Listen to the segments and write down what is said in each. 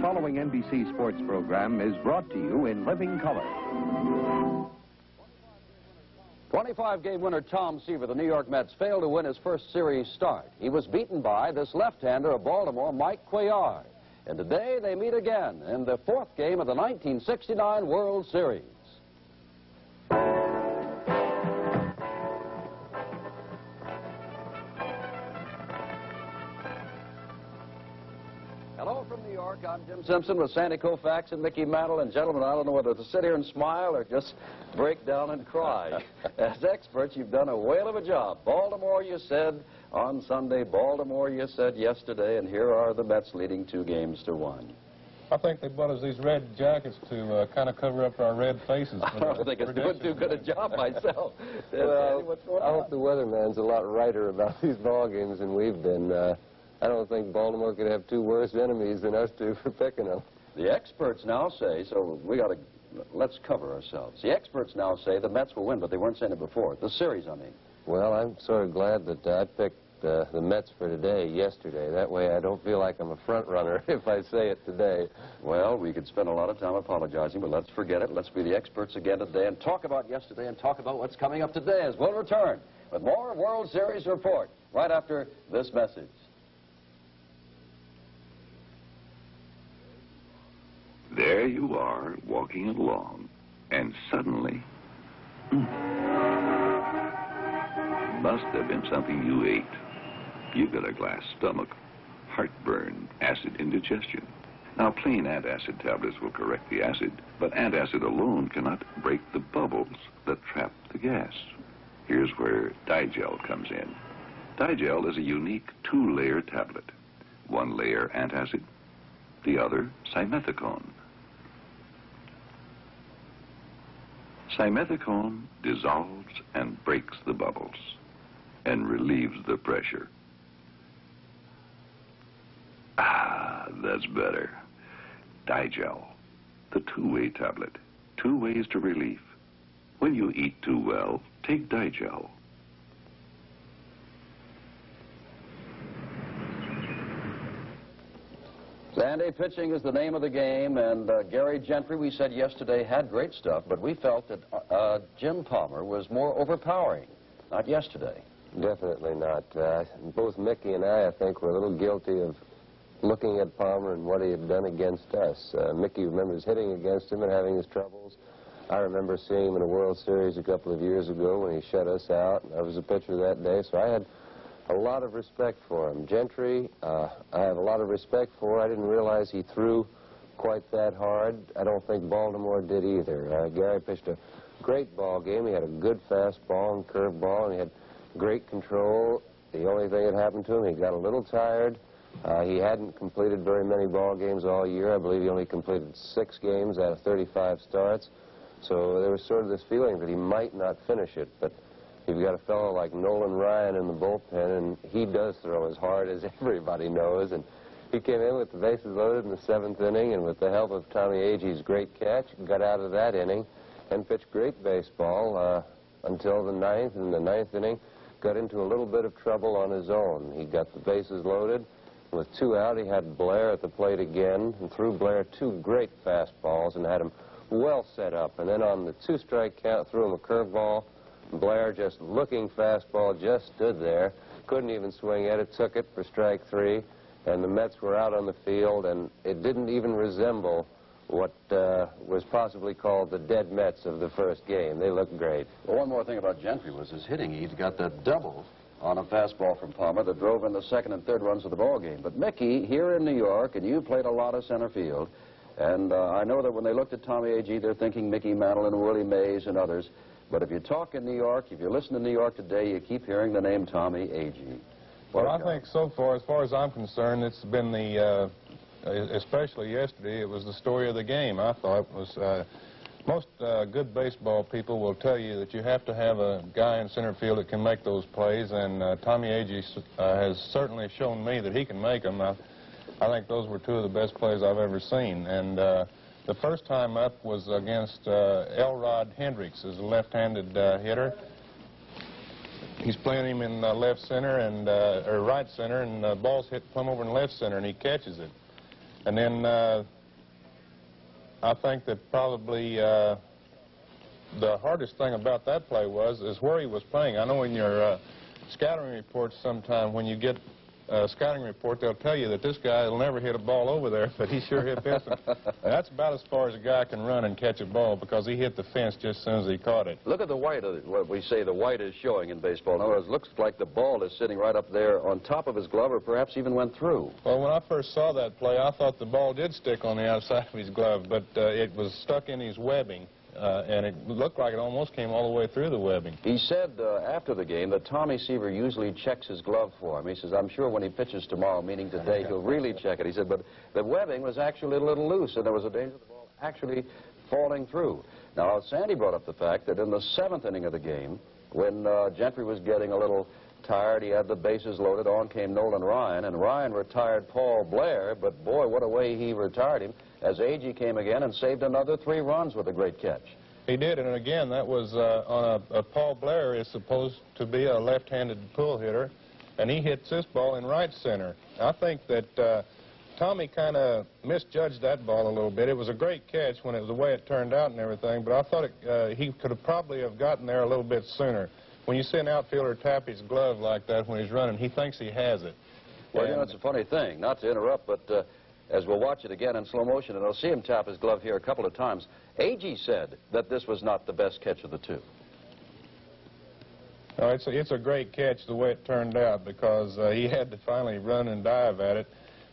following NBC sports program is brought to you in living color. 25-game winner Tom Seaver of the New York Mets failed to win his first series start. He was beaten by this left-hander of Baltimore, Mike Cuellar. And today they meet again in the fourth game of the 1969 World Series. Hello from New York. I'm Jim Simpson with Sandy Koufax and Mickey Mantle. And gentlemen, I don't know whether to sit here and smile or just break down and cry. As experts, you've done a whale of a job. Baltimore, you said on Sunday. Baltimore, you said yesterday. And here are the Mets leading 2-1. I think they bought us these red jackets to kind of cover up our red faces. I don't think it's doing too good a job myself. Well, I hope the weatherman's a lot righter about these ball games than we've been. I don't think Baltimore could have two worse enemies than us two for picking them. The experts now say, so we got to, let's cover ourselves. The experts now say the Mets will win, but they weren't saying it before. The series, I mean. Well, I'm sort of glad that I picked the Mets for today, yesterday. That way I don't feel like I'm a front runner if I say it today. Well, we could spend a lot of time apologizing, but let's forget it. Let's be the experts again today and talk about yesterday and talk about what's coming up today as we'll return with more World Series Report right after this message. There you are, walking along, and suddenly, must have been something you ate. You've got a glass stomach, heartburn, acid indigestion. Now, plain antacid tablets will correct the acid, but antacid alone cannot break the bubbles that trap the gas. Here's where Digel comes in. Digel is a unique two-layer tablet. One layer antacid, the other simethicone. Simethicone dissolves and breaks the bubbles and relieves the pressure. Ah, that's better. Digel, the two-way tablet. 2 ways to relief. When you eat too well, take Digel. Sandy, pitching is the name of the game, and Gary Gentry, we said yesterday, had great stuff, but we felt that Jim Palmer was more overpowering, not yesterday. Definitely not. Both Mickey and I think, were a little guilty of looking at Palmer and what he had done against us. Mickey remembers hitting against him and having his troubles. I remember seeing him in a World Series a couple of years ago when he shut us out. I was a pitcher that day, so I had a lot of respect for him. Gentry, I have a lot of respect for. I didn't realize he threw quite that hard. I don't think Baltimore did either. Gary pitched a great ball game. He had a good fastball and curveball, and he had great control. The only thing that happened to him, he got a little tired. He hadn't completed very many ball games all year. I believe he only completed 6 games out of 35 starts. So there was sort of this feeling that he might not finish it, but you've got a fellow like Nolan Ryan in the bullpen, and he does throw as hard as everybody knows. And he came in with the bases loaded in the 7th inning, and with the help of Tommy Agee's great catch, got out of that inning and pitched great baseball until the 9th. In the 9th inning, got into a little bit of trouble on his own. He got the bases loaded. With 2 out, he had Blair at the plate again, and threw Blair 2 great fastballs and had him well set up. And then on the 2-strike count, threw him a curveball. Blair, just looking fastball, just stood there, couldn't even swing at it, took it for strike 3, and the Mets were out on the field, and it didn't even resemble what was possibly called the dead Mets of the first game. They looked great. Well, one more thing about Gentry was his hitting. He got that double on a fastball from Palmer that drove in the 2nd and 3rd runs of the ball game. But Mickey, here in New York, and you played a lot of center field, and I know that when they looked at Tommy Agee, they're thinking Mickey Mantle and Willie Mays and others. But if you talk in New York, if you listen to New York today, you keep hearing the name Tommy Agee. Well, I think so far, as far as I'm concerned, it's been the, especially yesterday, it was the story of the game. I thought it was, most good baseball people will tell you that you have to have a guy in center field that can make those plays, and Tommy Agee has certainly shown me that he can make them. I think those were 2 of the best plays I've ever seen. And the first time up was against Elrod Hendricks, as a left-handed hitter. He's playing him in left center and or right center, and the ball's hit plumb over in left center, and he catches it. And then I think that probably the hardest thing about that play is where he was playing. I know in your scouting reports sometime when you get a scouting report, they'll tell you that this guy will never hit a ball over there, but he sure hit this one. That's about as far as a guy can run and catch a ball because he hit the fence just as soon as he caught it. Look at the white, what we say the white is showing in baseball. In other words, it looks like the ball is sitting right up there on top of his glove or perhaps even went through. Well, when I first saw that play, I thought the ball did stick on the outside of his glove, but it was stuck in his webbing. And it looked like it almost came all the way through the webbing. He said after the game that Tommy Seaver usually checks his glove for him. He says, I'm sure when he pitches tomorrow, meaning today, he'll really check it. He said, but the webbing was actually a little loose, and there was a danger of the ball actually falling through. Now, Sandy brought up the fact that in the 7th inning of the game, when Gentry was getting a little tired, he had the bases loaded, on came Nolan Ryan, and Ryan retired Paul Blair, but boy, what a way he retired him, as Agee came again and saved another 3 runs with a great catch. He did, and again, that was on a Paul Blair is supposed to be a left-handed pull hitter, and he hits this ball in right center. I think that Tommy kind of misjudged that ball a little bit. It was a great catch when it was the way it turned out and everything, but I thought he could have probably have gotten there a little bit sooner. When you see an outfielder tap his glove like that when he's running, he thinks he has it. Well, you know, it's a funny thing, not to interrupt, but as we'll watch it again in slow motion, and I'll see him tap his glove here a couple of times, Agee said that this was not the best catch of the 2. No, it's a great catch the way it turned out because he had to finally run and dive at it.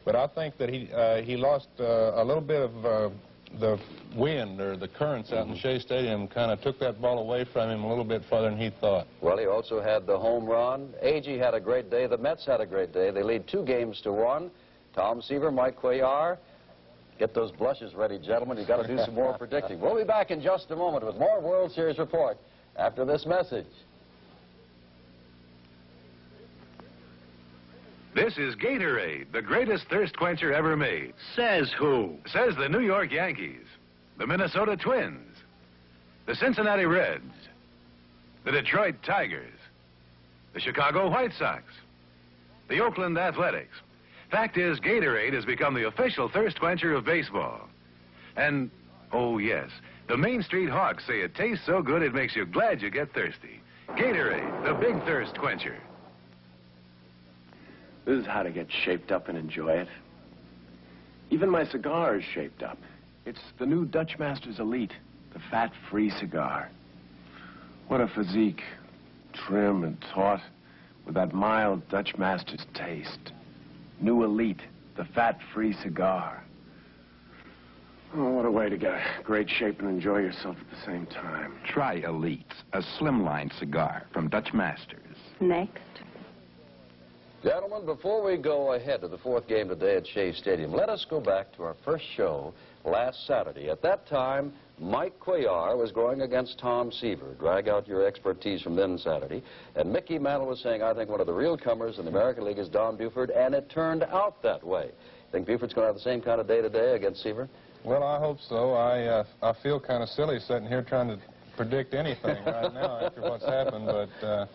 But I think that he lost a little bit of the wind or the currents out in Shea Stadium kind of took that ball away from him a little bit farther than he thought. Well, he also had the home run. Agee had a great day. The Mets had a great day. They lead 2 games to 1. Tom Seaver, Mike Cuellar. Get those blushes ready, gentlemen. You've got to do some more predicting. We'll be back in just a moment with more World Series Report after this message. This is Gatorade, the greatest thirst quencher ever made. Says who? Says the New York Yankees, the Minnesota Twins, the Cincinnati Reds, the Detroit Tigers, the Chicago White Sox, the Oakland Athletics. Fact is, Gatorade has become the official thirst quencher of baseball. And, oh yes, the Main Street Hawks say it tastes so good it makes you glad you get thirsty. Gatorade, the big thirst quencher. This is how to get shaped up and enjoy it. Even my cigar is shaped up. It's the new Dutch Masters Elite, the fat-free cigar. What a physique, trim and taut, with that mild Dutch Masters taste. New Elite, the fat-free cigar. Oh, what a way to get great shape and enjoy yourself at the same time. Try Elite, a slimline cigar from Dutch Masters. Next. Gentlemen, before we go ahead to the 4th game today at Shea Stadium, let us go back to our first show last Saturday. At that time, Mike Cuellar was going against Tom Seaver. Drag out your expertise from then Saturday. And Mickey Mantle was saying, I think one of the real comers in the American League is Don Buford, and it turned out that way. Think Buford's going to have the same kind of day today against Seaver? Well, I hope so. I feel kind of silly sitting here trying to predict anything right now after what's happened, but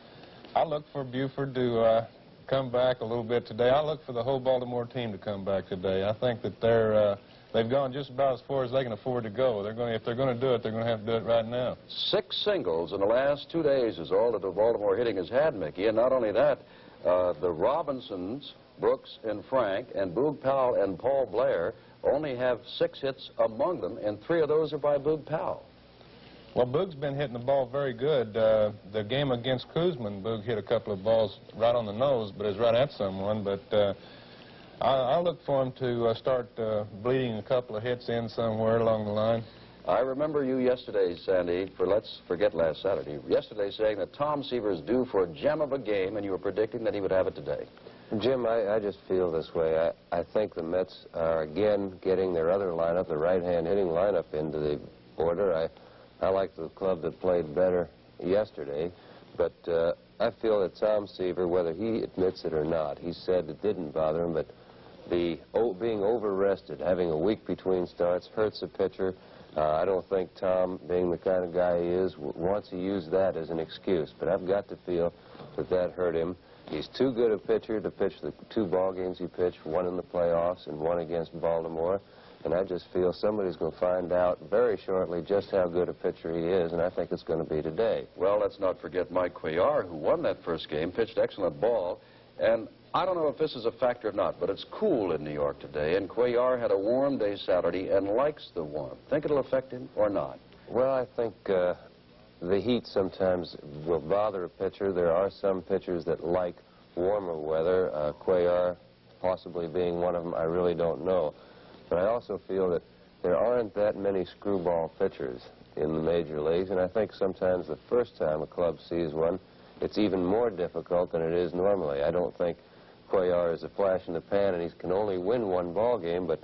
I look for Buford to come back a little bit today. I look for the whole Baltimore team to come back today. I think that they've gone just about as far as they can afford to go. If they're going to do it, they're going to have to do it right now. 6 singles in the last 2 days is all that the Baltimore hitting has had, Mickey. And not only that, the Robinsons, Brooks and Frank, and Boog Powell and Paul Blair only have 6 hits among them, and 3 of those are by Boog Powell. Well, Boog's been hitting the ball very good. The game against Kuzman, Boog hit a couple of balls right on the nose, but it's right at someone. But I look for him to start bleeding a couple of hits in somewhere along the line. I remember you yesterday, Sandy, let's forget last Saturday, yesterday saying that Tom Seaver is due for a gem of a game, and you were predicting that he would have it today. Jim, I just feel this way. I think the Mets are again getting their other lineup, the right-hand hitting lineup, into the order. I like the club that played better yesterday, but I feel that Tom Seaver, whether he admits it or not, he said it didn't bother him, but being over-rested, having a week between starts, hurts a pitcher. I don't think Tom, being the kind of guy he is, wants to use that as an excuse, but I've got to feel that hurt him. He's too good a pitcher to pitch the 2 ball games he pitched, one in the playoffs and one against Baltimore. And I just feel somebody's going to find out very shortly just how good a pitcher he is, and I think it's going to be today. Well, let's not forget Mike Cuellar, who won that first game, pitched excellent ball. And I don't know if this is a factor or not, but it's cool in New York today, and Cuellar had a warm day Saturday and likes the warmth. Think it'll affect him or not? Well, I think the heat sometimes will bother a pitcher. There are some pitchers that like warmer weather. Cuellar possibly being one of them, I really don't know. But I also feel that there aren't that many screwball pitchers in the major leagues, and I think sometimes the first time a club sees one, it's even more difficult than it is normally. I don't think Cuellar is a flash in the pan, and he can only win one ball game, but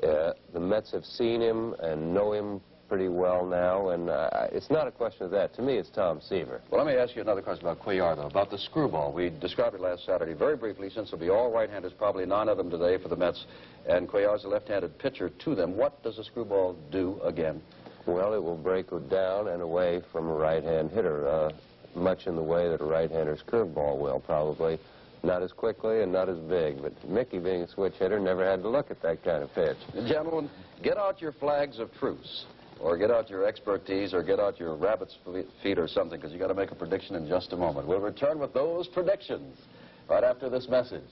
the Mets have seen him and know him pretty well now, and it's not a question of that. To me, it's Tom Seaver. Well, let me ask you another question about Cuellar, though, about the screwball. We described it last Saturday very briefly, since there'll be all right-handers, probably 9 of them today for the Mets, and Cuellar's a left-handed pitcher to them. What does a screwball do again? Well, it will break down and away from a right-hand hitter, much in the way that a right-hander's curveball will, probably. Not as quickly and not as big, but Mickey, being a switch hitter, never had to look at that kind of pitch. Gentlemen, get out your flags of truce, or get out your expertise, or get out your rabbit's feet or something, because you've got to make a prediction in just a moment. We'll return with those predictions right after this message.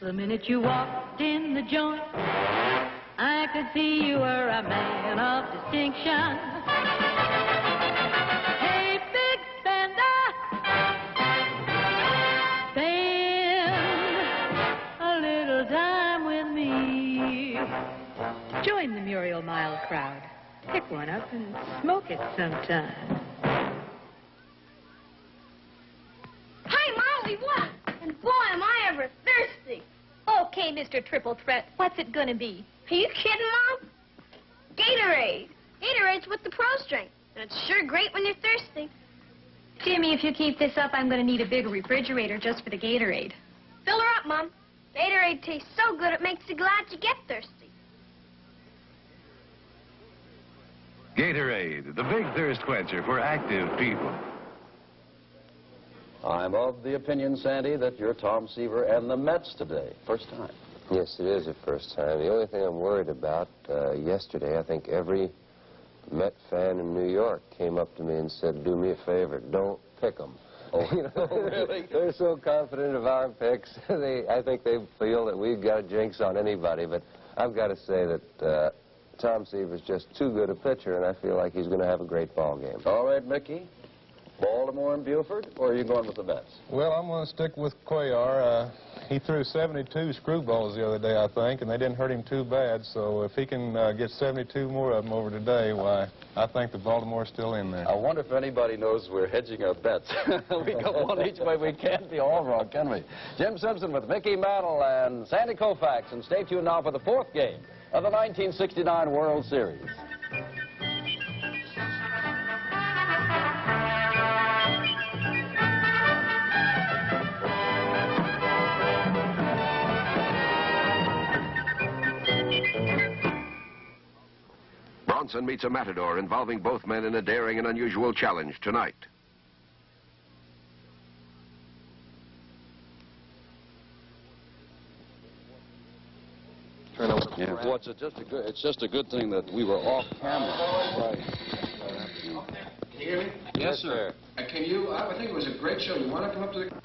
The minute you walked in the joint, I could see you were a man of distinction. Hey, big spender, spend a little time with me. Join the Muriel Mile crowd. Pick one up and smoke it sometime. Hey, Molly, what? And boy, am I ever thirsty. Okay, Mr. Triple Threat, what's it gonna be? Are you kidding, Mom? Gatorade. Gatorade's what the pros drink, and it's sure great when you're thirsty. Jimmy, if you keep this up, I'm gonna need a big refrigerator just for the Gatorade. Fill her up, Mom. Gatorade tastes so good it makes you glad you get thirsty. Gatorade, the big thirst quencher for active people. I'm of the opinion, Sandy, that you're Tom Seaver and the Mets today. First time. Yes, it is the first time. The only thing I'm worried about, yesterday, I think every Met fan in New York came up to me and said, do me a favor, don't pick them. Oh, you know, really? They're so confident of our picks. I think they feel that we've got a jinx on anybody, but I've got to say that Tom Seaver's just too good a pitcher, and I feel like he's going to have a great ball game. All right, Mickey. Baltimore and Buford, or are you going with the Mets? Well, I'm going to stick with Cuellar. He threw 72 screwballs the other day, I think, and they didn't hurt him too bad. So if he can get 72 more of them over today, why, I think the Baltimore's still in there. I wonder if anybody knows we're hedging our bets. We go one each way. We can't be all wrong, can we? Jim Simpson with Mickey Mantle and Sandy Koufax. And stay tuned now for the 4th game of the 1969 World Series. Bronson meets a matador involving both men in a daring and unusual challenge tonight. Yeah, well, it's just a good thing that we were off camera. Right. Can you hear me? Yes, sir. Can you, I think it was a great show. You want to come up to the...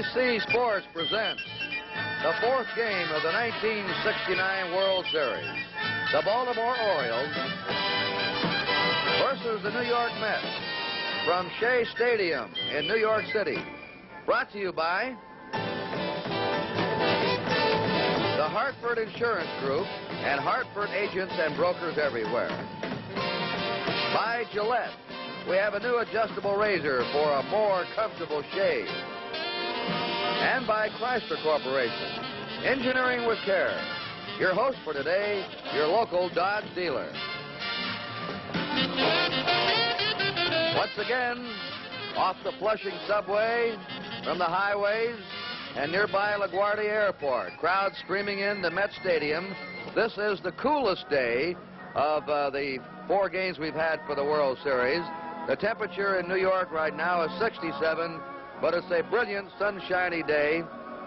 NBC Sports presents the fourth game of the 1969 World Series. The Baltimore Orioles versus the New York Mets from Shea Stadium in New York City. Brought to you by the Hartford Insurance Group and Hartford agents and brokers everywhere. By Gillette. We have a new adjustable razor for a more comfortable shave. And by Chrysler Corporation, engineering with care. Your host for today, your local Dodge dealer. Once again, off the Flushing subway, from the highways, and nearby LaGuardia Airport, crowds streaming in the Met Stadium. This is the coolest day of the 4 games we've had for the World Series. The temperature in New York right now is 67, but it's a brilliant, sunshiny day,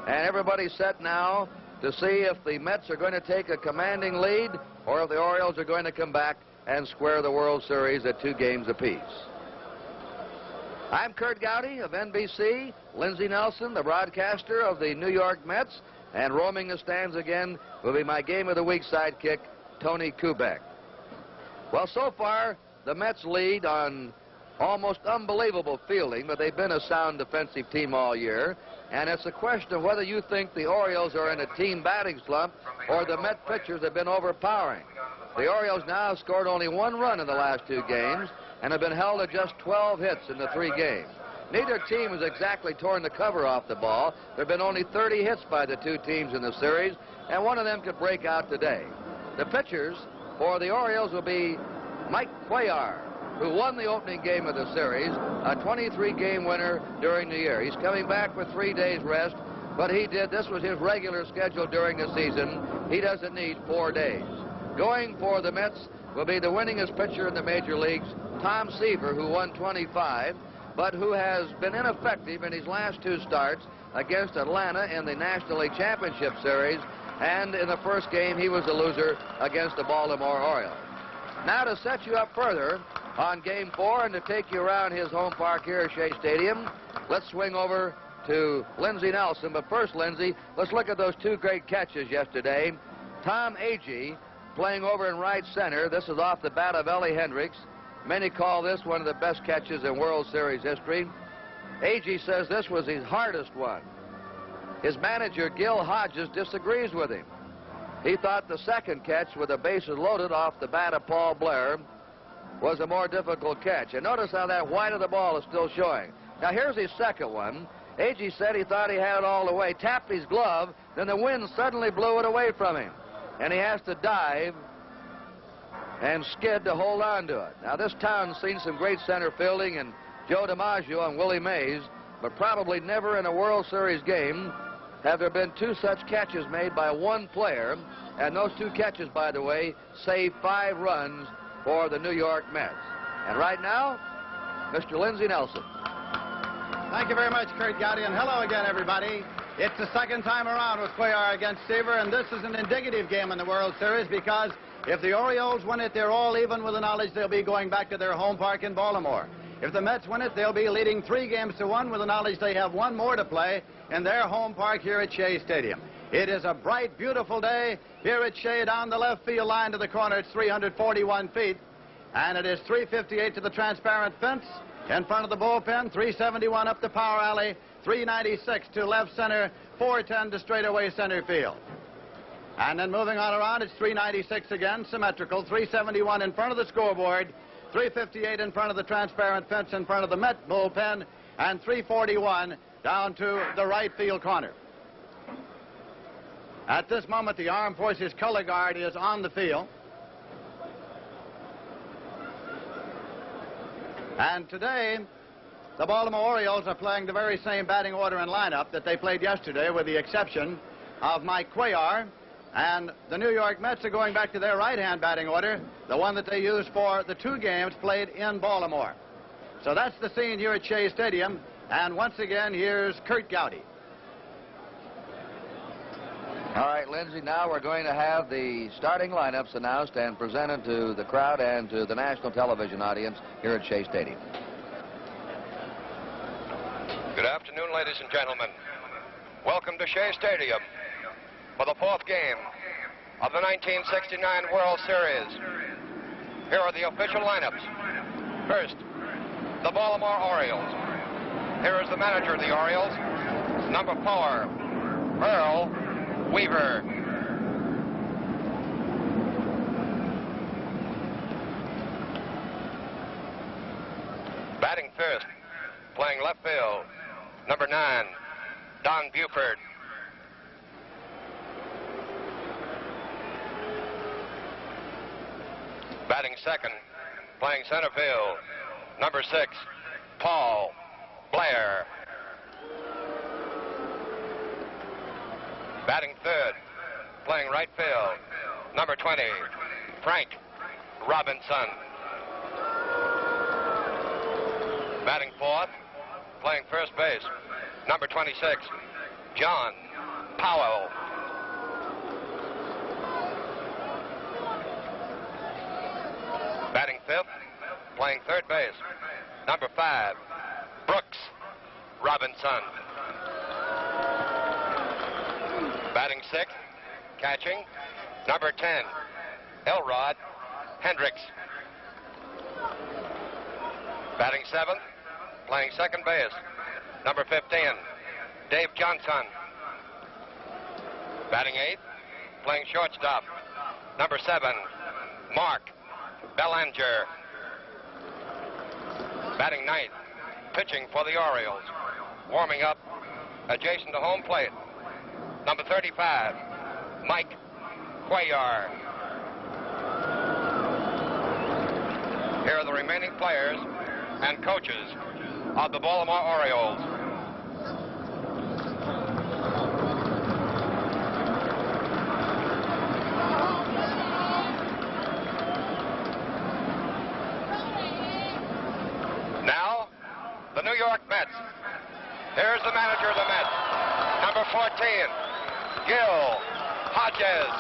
and everybody's set now to see if the Mets are going to take a commanding lead or if the Orioles are going to come back and square the World Series at 2 games apiece. I'm Kurt Gowdy of NBC, Lindsey Nelson, the broadcaster of the New York Mets, and roaming the stands again will be my Game of the Week sidekick, Tony Kubek. Well, so far, the Mets lead on almost unbelievable fielding, but they've been a sound defensive team all year. And it's a question of whether you think the Orioles are in a team batting slump or the Met pitchers have been overpowering. The Orioles now have scored only 1 run in the last 2 games and have been held to just 12 hits in the 3 games. Neither team has exactly torn the cover off the ball. There have been only 30 hits by the 2 teams in the series, and one of them could break out today. The pitchers for the Orioles will be Mike Cuellar, who won the opening game of the series, a 23-game winner during the year. He's coming back with 3 days rest, but this was his regular schedule during the season. He doesn't need 4 days. Going for the Mets will be the winningest pitcher in the major leagues, Tom Seaver, who won 25, but who has been ineffective in his last 2 starts against Atlanta in the National League Championship Series, and in the first game he was a loser against the Baltimore Orioles. Now to set you up further on Game 4 and to take you around his home park here at Shea Stadium, let's swing over to Lindsey Nelson. But first, Lindsey, let's look at those 2 great catches yesterday. Tom Agee playing over in right center. This is off the bat of Ellie Hendricks. Many call this one of the best catches in World Series history. Agee says this was his hardest one. His manager, Gil Hodges, disagrees with him. He thought the second catch with the bases loaded off the bat of Paul Blair was a more difficult catch. And notice how that white of the ball is still showing. Now here's his second one. Agee said he thought he had it all the way, tapped his glove, then the wind suddenly blew it away from him. And he has to dive and skid to hold on to it. Now this town's seen some great center fielding and Joe DiMaggio and Willie Mays, but probably never in a World Series game have there been 2 such catches made by 1 player. And those 2 catches, by the way, saved 5 runs for the New York Mets. And right now, Mr. Lindsey Nelson. Thank you very much, Kurt Gowdy, and hello again, everybody. It's the second time around with Cuellar against Seaver, and this is an indicative game in the World Series because if the Orioles win it, they're all even with the knowledge they'll be going back to their home park in Baltimore. If the Mets win it, they'll be leading 3 games to 1 with the knowledge they have 1 more to play in their home park here at Shea Stadium. It is a bright, beautiful day here at Shea down the left field line to the corner. It's 341 feet, and it is 358 to the transparent fence in front of the bullpen, 371 up the power alley, 396 to left center, 410 to straightaway center field. And then moving on around, it's 396 again, symmetrical, 371 in front of the scoreboard, 358 in front of the transparent fence in front of the Met bullpen, and 341 down to the right field corner. At this moment, the Armed Forces color guard is on the field. And today, the Baltimore Orioles are playing the very same batting order and lineup that they played yesterday, with the exception of Mike Cuellar. And the New York Mets are going back to their right-hand batting order, the one that they used for the 2 games played in Baltimore. So that's the scene here at Shea Stadium. And once again, here's Kurt Gowdy. All right, Lindsey, now we're going to have the starting lineups announced and presented to the crowd and to the national television audience here at Shea Stadium. Good afternoon, ladies and gentlemen. welcome to Shea Stadium for the fourth game of the 1969 World Series. Here are the official lineups. First, the Baltimore Orioles. Here is the manager of the Orioles, number 4, Earl Weaver. Batting first, playing left field, number 9, Don Buford. Batting second, playing center field, number 6, Paul Blair. Batting third, playing right field, number 20, Frank Robinson. Batting fourth, playing first base, number 26, John Powell. Batting fifth, playing third base, number 5, Brooks Robinson. Batting sixth, catching, number 10, Elrod Hendricks. Batting seventh, playing second base, number 15, Dave Johnson. Batting eighth, playing shortstop, number 7, Mark Belanger. Batting ninth, pitching for the Orioles, warming up adjacent to home plate, number 35, Mike Cuellar. Here are the remaining players and coaches of the Baltimore Orioles. Now, the New York Mets. Here's the manager of the Mets, number 14, Gil Hodges.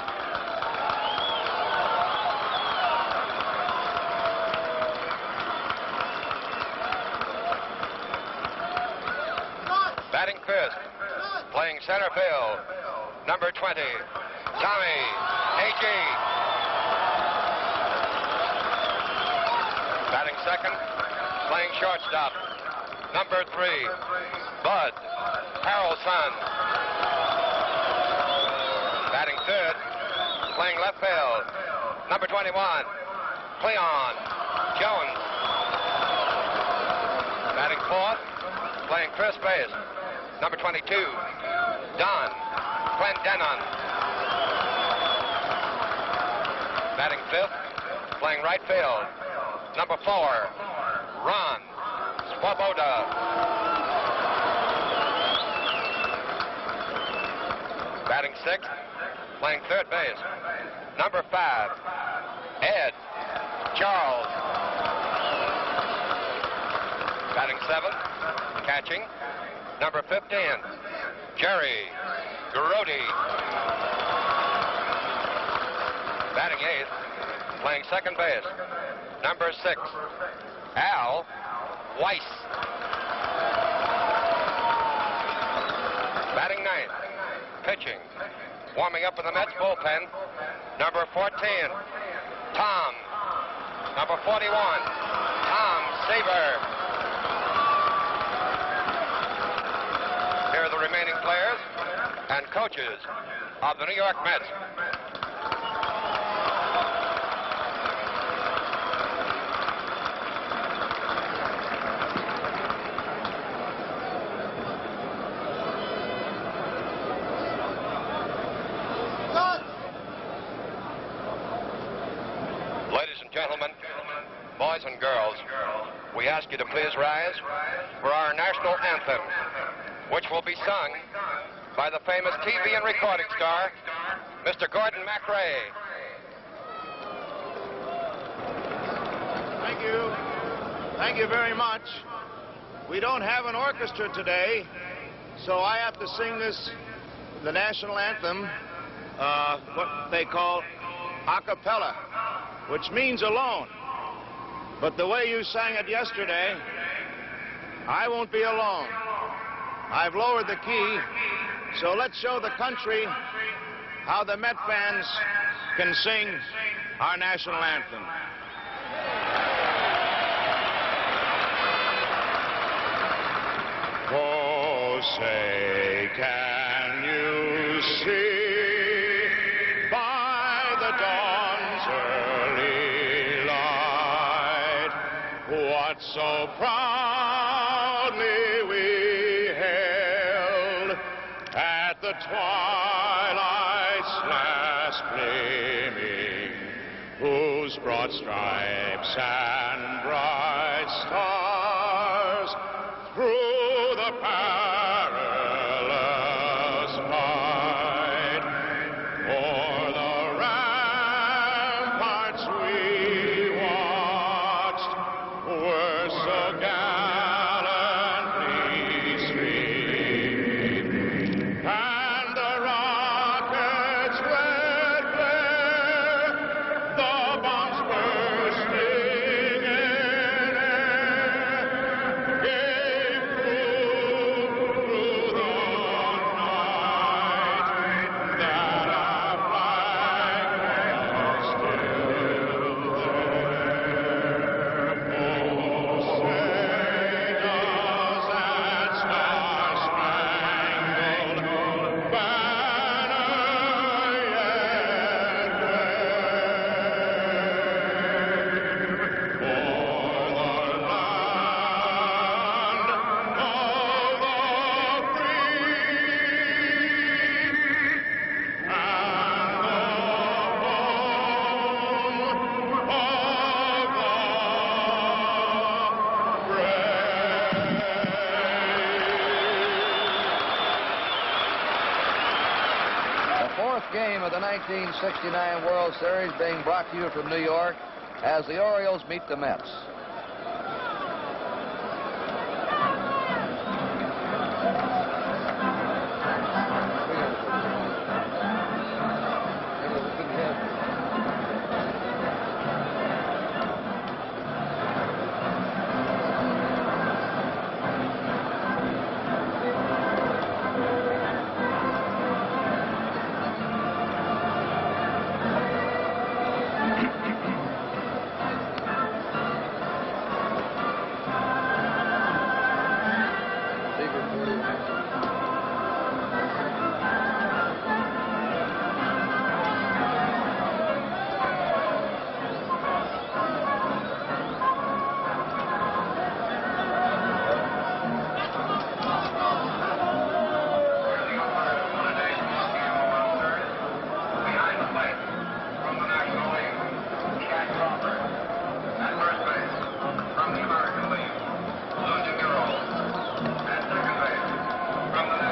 Batting first, playing center field, number 20, Tommy Agee. Batting second, playing shortstop, number 3, Bud Harrelson. Batting third, playing left field, number 21, Cleon Jones. Batting fourth, playing first base, number 22, Don Clendenon. Batting fifth, playing right field, number 4, Ron Swoboda. Batting sixth, playing third base, number 5, Ed Charles. Batting seventh, catching, number 15, Jerry Garodi. Batting eighth, playing second base, number 6, Al Weiss. Batting ninth, pitching, warming up in the Mets bullpen, number 14, Tom. Number 41, Tom Seaver. Here are the remaining players and coaches of the New York Mets. Ladies and gentlemen, boys and girls, we ask you to please rise for our national anthem, which will be sung by the famous TV and recording star, Mr. Gordon MacRae. Thank you. Thank you very much. We don't have an orchestra today, so I have to sing the national anthem, what they call a cappella, which means alone. But the way you sang it yesterday, I won't be alone. I've lowered the key So let's show the country how the Met fans can sing our national anthem. Oh, say, can you see by the dawn's early light what so proudly we hailed at the twilight's last gleaming, whose broad stripes and bright stars through the perilous fight o'er the ramparts we watched were so gallantly streaming, and the rocket's red glare, the bombs bursting in air, gave proof through the night that our flag was still there. Oh, say does that star-spangled banner yet wave o'er the land of the free and The fourth game of the 1969 World Series being brought to you from New York as the Orioles meet the Mets.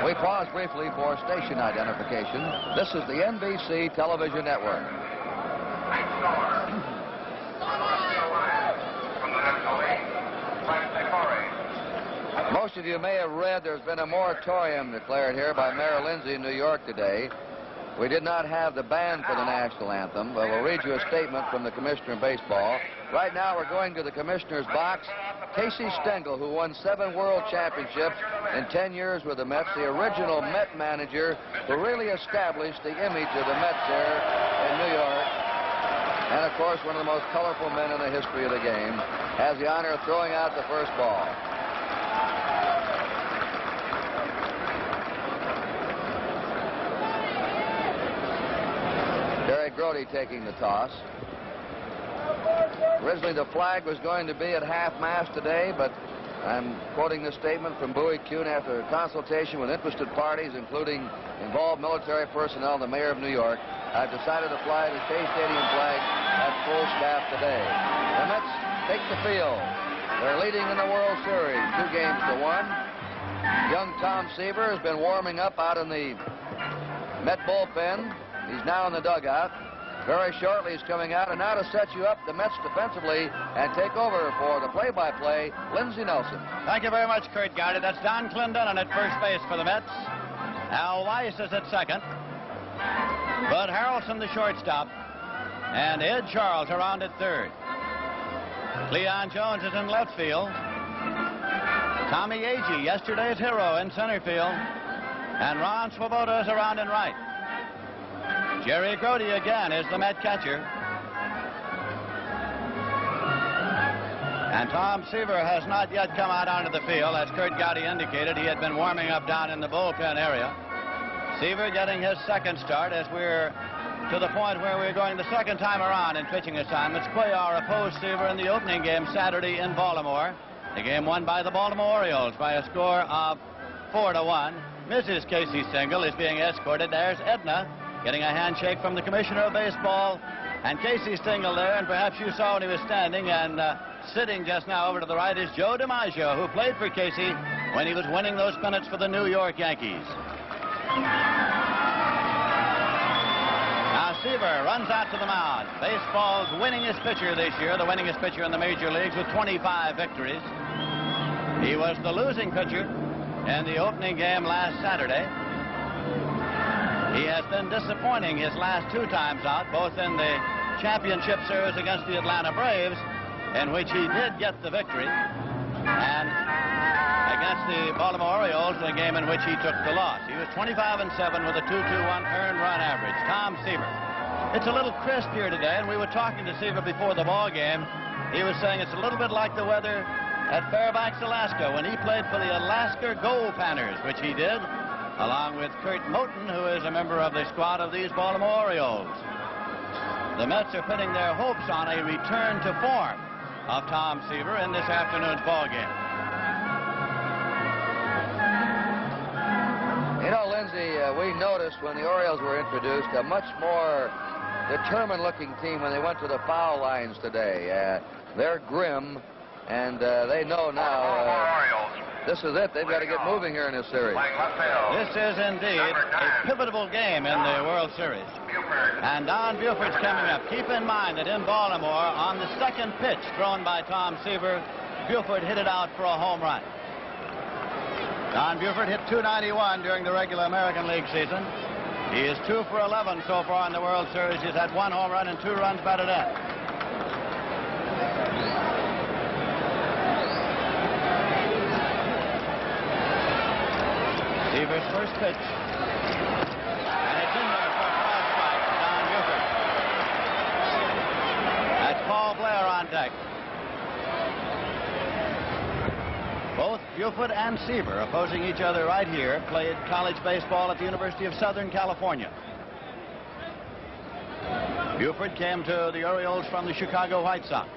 We pause briefly for station identification. This is the NBC television network. Most of you may have read there's been a moratorium declared here by Mayor Lindsay in New York today. We did not have the band for the national anthem, but we'll read you a statement from the commissioner of baseball. Right now we're going to the commissioner's box. Casey Stengel, who won 7 world championships in 10 years with the Mets, the original Met manager who really established the image of the Mets there in New York. And, of course, one of the most colorful men in the history of the game, has the honor of throwing out the first ball. Terry Grody taking the toss. Originally, the flag was going to be at half-mast today, but I'm quoting this statement from Bowie Kuhn after a consultation with interested parties, including involved military personnel and the mayor of New York. I've decided to fly the Shea Stadium flag at full staff today. The Mets take the field. They're leading in the World Series, 2-1. Young Tom Seaver has been warming up out in the Met bullpen. He's now in the dugout. Very shortly he's coming out, and now to set you up the Mets defensively and take over for the play-by-play, Lindsey Nelson. Thank you very much, Kurt Gowdy. That's Don Clendenon at first base for the Mets. Al Weiss is at second. Bud Harrelson, the shortstop. And Ed Charles around at third. Cleon Jones is in left field. Tommy Agee, yesterday's hero, in center field. And Ron Swoboda is around and right. Jerry Grody again is the Met catcher. And Tom Seaver has not yet come out onto the field. As Curt Gowdy indicated, he had been warming up down in the bullpen area. Seaver getting his second start as we're to the point where we're going the second time around in pitching assignments. Cuellar opposed Seaver in the opening game Saturday in Baltimore. The game won by the Baltimore Orioles by a score of 4-1. Mrs. Casey Stengel is being escorted. There's Edna getting a handshake from the Commissioner of Baseball. And Casey Stengel there, and perhaps you saw when he was standing, and sitting just now over to the right is Joe DiMaggio, who played for Casey when he was winning those pennants for the New York Yankees. Now Seaver runs out to the mound. Baseball's winningest pitcher this year, the winningest pitcher in the major leagues with 25 victories. He was the losing pitcher in the opening game last Saturday. He has been disappointing his last two times out, both in the championship series against the Atlanta Braves, in which he did get the victory, and against the Baltimore Orioles, the game in which he took the loss. He was 25-7 with a 2.21 earned run average. Tom Seaver. It's a little crisp here today, and we were talking to Seaver before the ball game. He was saying it's a little bit like the weather at Fairbanks, Alaska, when he played for the Alaska Gold Panners, which he did, along with Kurt Moten, who is a member of the squad of these Baltimore Orioles. The Mets are putting their hopes on a return to form of Tom Seaver in this afternoon's ball game. You know, Lindsay, we noticed when the Orioles were introduced a much more determined-looking team when they went to the foul lines today. They're grim, and they know now this is it. They've got to get moving here in this series. This is indeed a pivotal game in the World Series. And Don Buford's coming up. Keep in mind that in Baltimore, on the second pitch thrown by Tom Seaver, Buford hit it out for a home run. Don Buford hit .291 during the regular American League season. He is 2 for 11 so far in the World Series. He's had 1 home run and 2 runs batted in. Seaver's first pitch. And it's in there for a foul strike to Don Buford. That's Paul Blair on deck. Both Buford and Seaver, opposing each other right here, played college baseball at the University of Southern California. Buford came to the Orioles from the Chicago White Sox.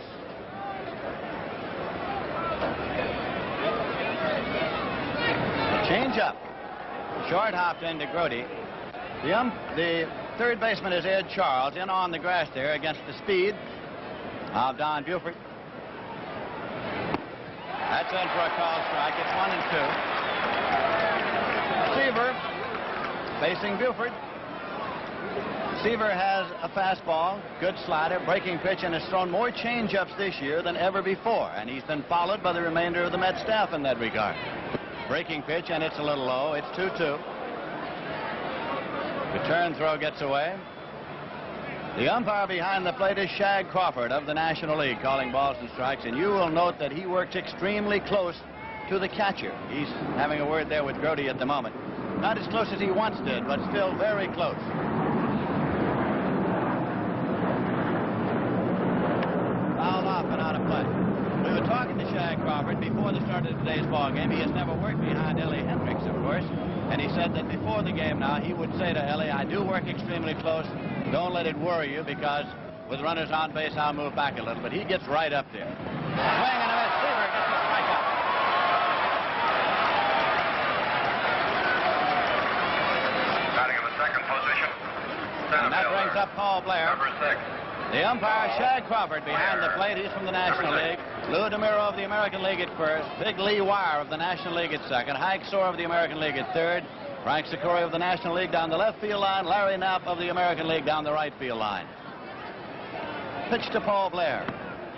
A change-up. Short hopped into Grody. The third baseman is Ed Charles, in on the grass there against the speed of Don Buford. That's in for a call strike. It's 1-2. Seaver facing Buford. Seaver has a fastball, good slider, breaking pitch, and has thrown more change-ups this year than ever before. And he's been followed by the remainder of the Met staff in that regard. Breaking pitch, and it's a little low. It's 2-2. Return throw gets away. The umpire behind the plate is Shag Crawford of the National League, calling balls and strikes, and you will note that he works extremely close to the catcher. He's having a word there with Grody at the moment. Not as close as he once did, but still very close. Fouled off and out of play. We were talking to Shag Crawford before the start of today's ball game. He has never worked behind Ellie Hendricks, of course, and he said that before the game now he would say to Ellie, I do work extremely close. Don't let it worry you, because with runners on base, I'll move back a little. But he gets right up there. Swing and a miss. Seaver gets the strikeout. Batting in the second position. And that brings up Paul Blair. Number 6. The umpire, Shag Crawford, behind the plate. He's from the National League. Lou DeMiro of the American League at first. Big Lee Wire of the National League at second. Hike Soar of the American League at third. Frank Sikori of the National League down the left field line. Larry Knapp of the American League down the right field line. Pitch to Paul Blair.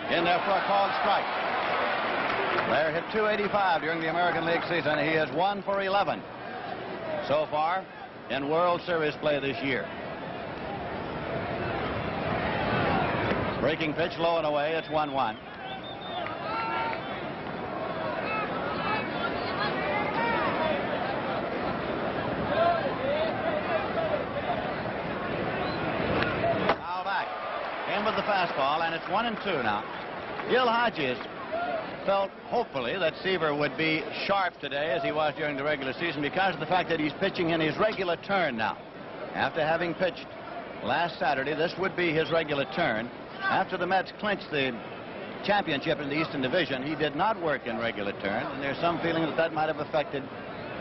In there for a called strike. Blair hit .285 during the American League season. He is 1 for 11 so far in World Series play this year. Breaking pitch low and away. It's 1-1. fastball, and it's 1-2 now. Gil Hodges felt hopefully that Seaver would be sharp today as he was during the regular season because of the fact that he's pitching in his regular turn now. After having pitched last Saturday, this would be his regular turn. After the Mets clinched the championship in the Eastern Division, he did not work in regular turn, and there's some feeling that that might have affected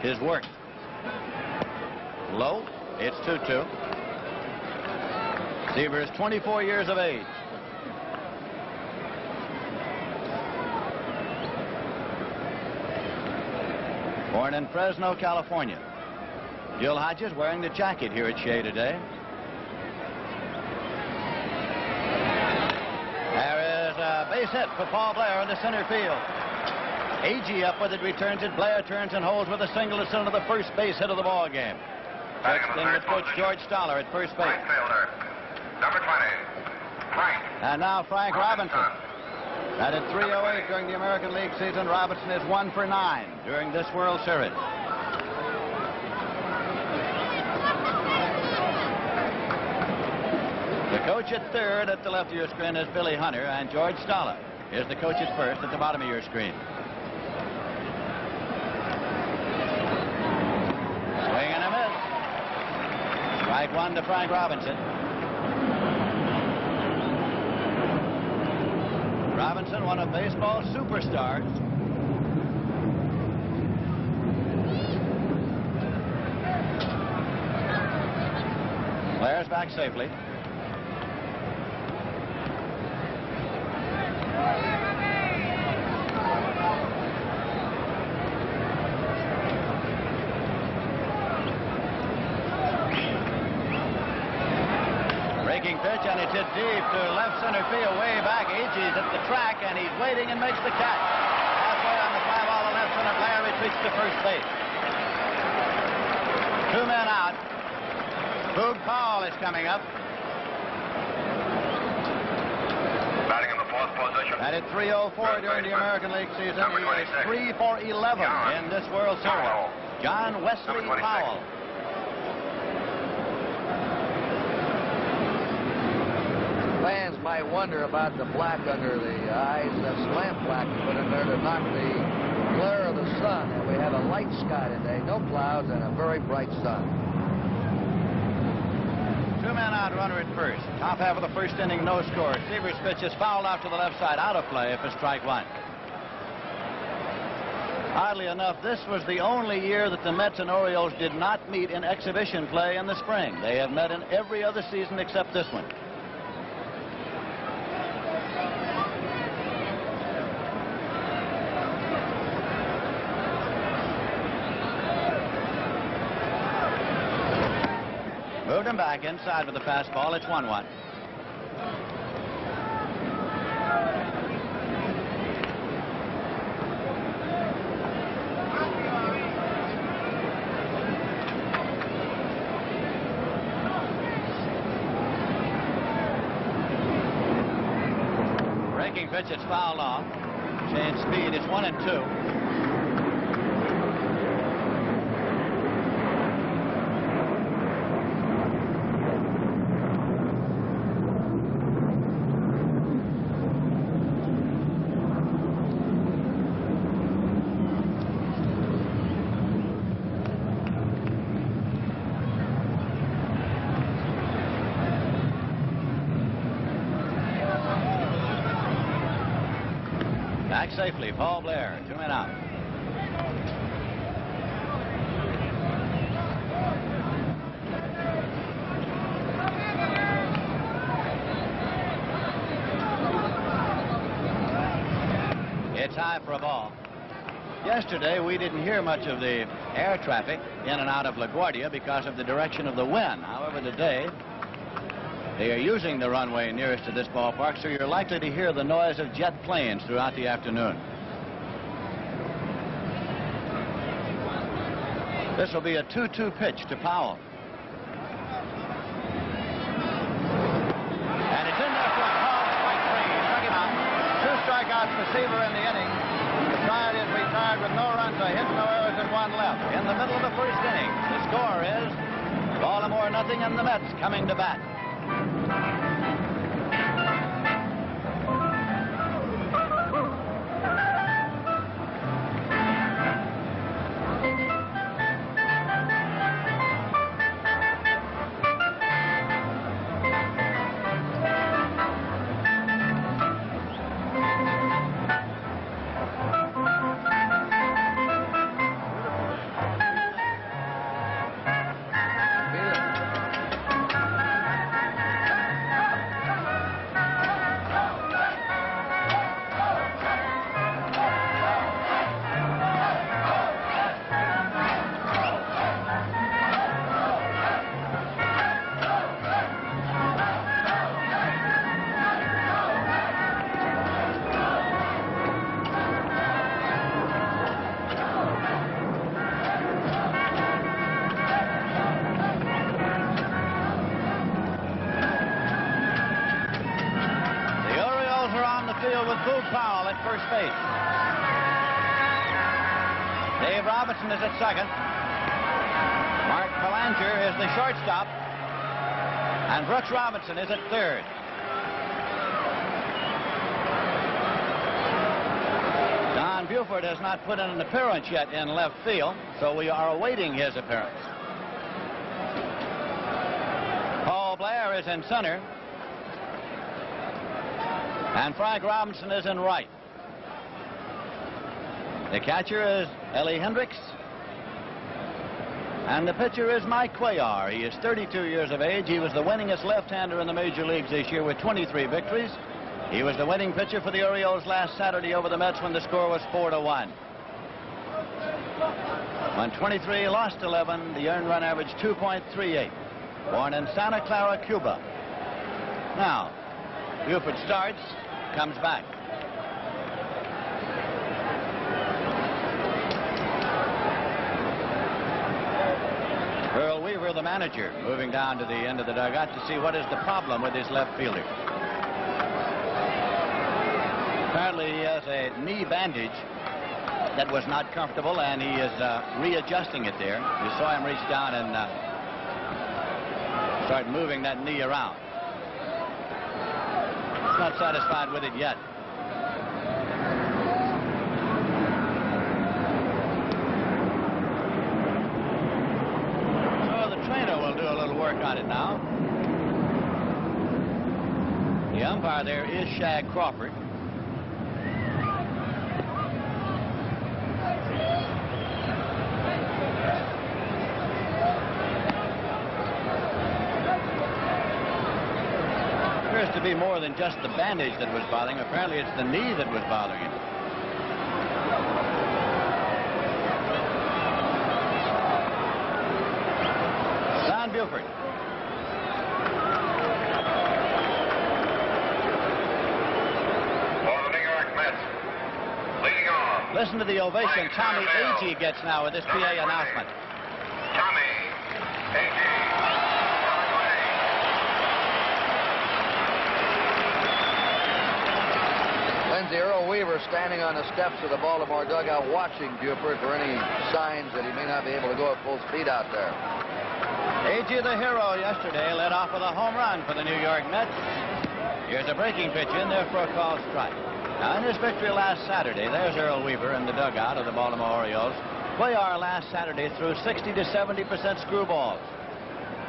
his work. Low, it's 2-2. Seaver is 24 years of age. Born in Fresno, California. Gil Hodges wearing the jacket here at Shea today. There is a base hit for Paul Blair in the center field. Agee up with it, returns it. Blair turns and holds with a single to center, the first base hit of the ball game. Next in with Coach George Stoller at first base. Fielder, number 20, Frank. And now Frank Robinson. Batted .308 during the American League season. Robinson is 1 for 9 during this World Series. The coach at third at the left of your screen is Billy Hunter, and George Stoller is the coach at first at the bottom of your screen. Swing and a miss. Strike one to Frank Robinson. Robinson, one of baseball's superstars. Blair's back safely. Breaking pitch, and it's hit deep to left center field, way back. Agee's at the track, and he's waiting and makes the catch. Halfway on the fly ball to left center, Blair retreats to first base. 2 men out. Boog Powell is coming up. Batting in the fourth position. Batted .304 during the American League season. He is 3 for 11 in this World Series. John Wesley Powell. Fans might wonder about the black under the eyes, the slant black put in there to knock the glare of the sun. And we have a light sky today, no clouds, and a very bright sun. 2 men out, runner at first. Top half of the first inning, no score. Seaver's pitch is fouled out to the left side, out of play for strike one. Oddly enough, this was the only year that the Mets and Orioles did not meet in exhibition play in the spring. They have met in every other season except this one. Moved him back inside with the fastball. It's 1-1. Breaking pitch, it's fouled off. Change speed, it's 1-2. Back safely, Paul Blair, 2 men out. It's high for a ball. Yesterday, we didn't hear much of the air traffic in and out of LaGuardia because of the direction of the wind. However, today, they are using the runway nearest to this ballpark, so you're likely to hear the noise of jet planes throughout the afternoon. This will be a 2-2 pitch to Powell. And it's in there for a call, strike three. Struck him out. 2 strikeouts for Seaver in the inning. The side is retired with no runs, a hit, no errors, and 1 left. In the middle of the first inning, the score is Baltimore 0, and the Mets coming to bat. field with Boog Powell at first base. Dave Robinson is at second. Mark Belanger is the shortstop. And Brooks Robinson is at third. Don Buford has not put in an appearance yet in left field, so we are awaiting his appearance. Paul Blair is in center. And Frank Robinson is in right. The catcher is Ellie Hendricks. And the pitcher is Mike Cuellar. He is 32 years of age. He was the winningest left-hander in the major leagues this year with 23 victories. He was the winning pitcher for the Orioles last Saturday over the Mets when the score was 4-1. Won 23, lost 11. The earned run average 2.38. Born in Santa Clara, Cuba. Now, Buford starts, comes back. Earl Weaver, the manager, moving down to the end of the dugout to see what is the problem with his left fielder. Apparently he has a knee bandage that was not comfortable, and he is readjusting it there. You saw him reach down and start moving that knee around. He's not satisfied with it yet. So the trainer will do a little work on it now. The umpire there is Shag Crawford. To be more than just the bandage that was bothering him. Apparently it's the knee that was bothering him. Don Buford. For the New York Mets, leading off. Listen to the ovation Tommy Agee gets now with this PA announcement. Tommy Agee. Lindsay, Earl Weaver standing on the steps of the Baltimore dugout watching Buford for any signs that he may not be able to go at full speed out there. Agee, the hero, yesterday led off with a home run for the New York Mets. Here's a breaking pitch in there for a called strike. Now, in his victory last Saturday, there's Earl Weaver in the dugout of the Baltimore Orioles. Cuellar last Saturday threw 60 to 70% screwballs.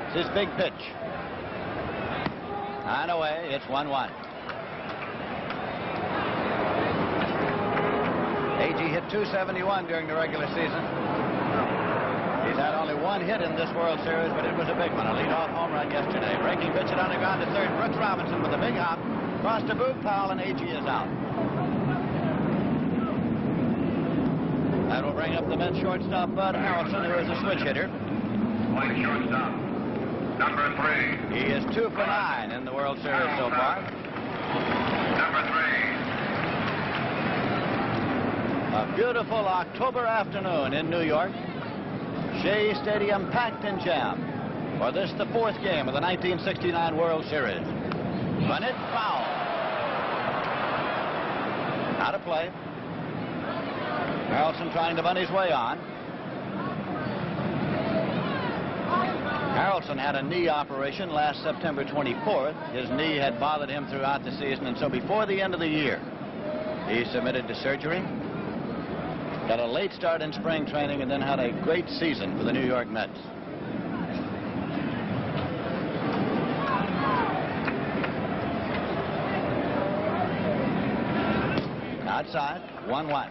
It's his big pitch. And away, it's 1-1. Agee hit .271 during the regular season. He's had only one hit in this World Series, but it was a big one. A leadoff home run yesterday. Breaking pitch it on the ground to third. Brooks Robinson with a big hop. Cross to Boog Powell, and Agee is out. That will bring up the Mets shortstop, Bud Harrelson, who is a switch hitter. Playing shortstop, number 3. He is 2 for 9 in the World Series so far. Number 3. A beautiful October afternoon in New York. Shea Stadium packed and jammed for this, the 4th game of the 1969 World Series. Run it foul. Out of play. Harrelson trying to bunt his way on. Harrelson had a knee operation last September 24th. His knee had bothered him throughout the season, and so before the end of the year, he submitted to surgery. Got a late start in spring training and then had a great season for the New York Mets. Outside, 1-1.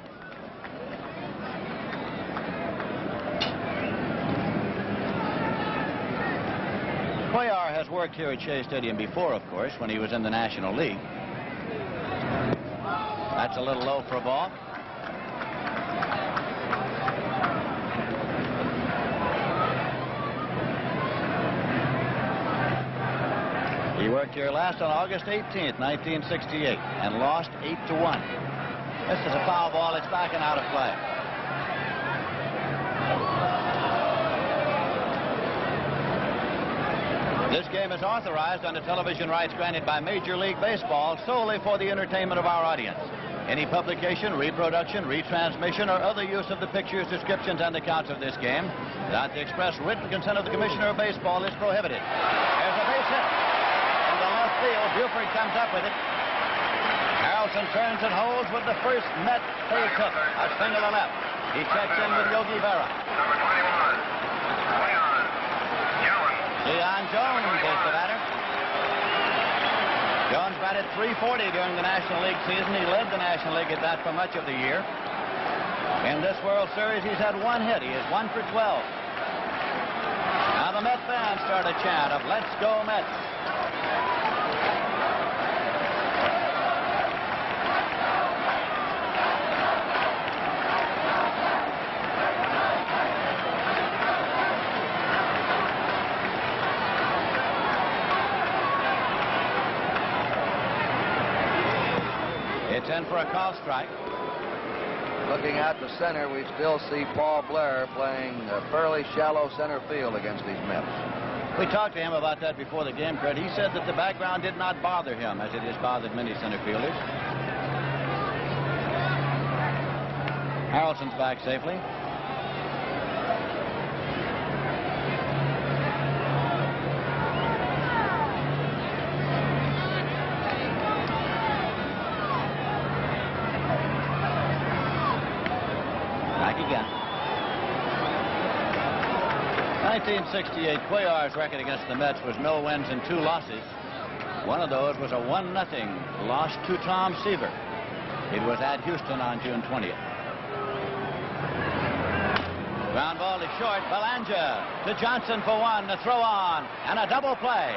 Cuellar has worked here at Shea Stadium before, of course, when he was in the National League. That's a little low for a ball. He worked here last on August 18th, 1968, and lost 8-1. This is a foul ball. It's back and out of play. This game is authorized under television rights granted by Major League Baseball solely for the entertainment of our audience. Any publication, reproduction, retransmission, or other use of the pictures, descriptions, and accounts of this game without the express written consent of the Commissioner of Baseball is prohibited. There's a base hit. In the left field, Buford comes up with it. Harrelson turns and holds with the first Met base hit. A single to left. He checks in with Yogi Berra. Number 21, Leon Jones is the batter. Jones batted .340 during the National League season. He led the National League at that for much of the year. In this World Series, he's had one hit. He is 1 for 12. Now the Met fans start a chant of "Let's go Mets." It's in for a call strike. Looking out to center, we still see Paul Blair playing a fairly shallow center field against these Mets. We talked to him about that before the game, Fred. He said that the background did not bother him as it has bothered many center fielders. Harrelson's back safely. Back again. 1968, Cuellar's record against the Mets was no wins and 2 losses. One of those was a 1-0 loss to Tom Seaver. It was at Houston on June 20th. Ground ball to short. Belanja to Johnson for 1. The throw on and a double play.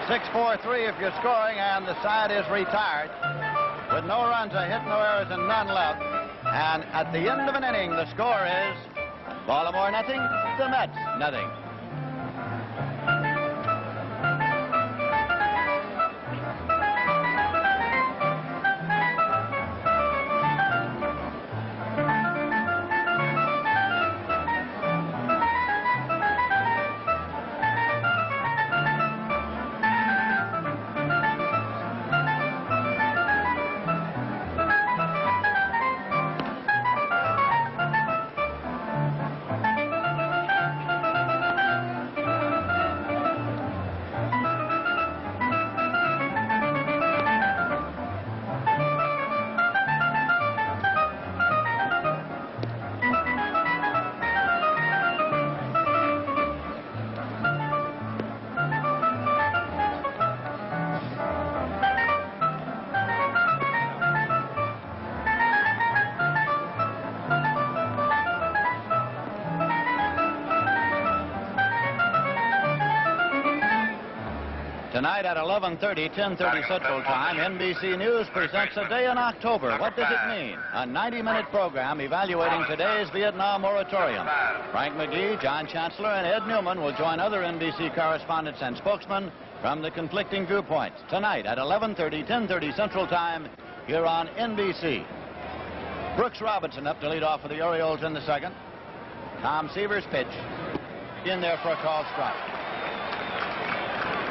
6-4-3 if you're scoring, and the side is retired with no runs, a hit, no errors, and none left. And at the end of an inning, the score is Baltimore nothing, the Mets nothing. Tonight at 11:30, 10:30 Central Time, NBC News presents A Day in October. What does it mean? A 90-minute program evaluating today's Vietnam moratorium. Frank McGee, John Chancellor, and Ed Newman will join other NBC correspondents and spokesmen from the conflicting viewpoints. Tonight at 11:30, 10:30 Central Time, here on NBC. Brooks Robinson up to lead off for the Orioles in the second. Tom Seaver's pitch in there for a called strike.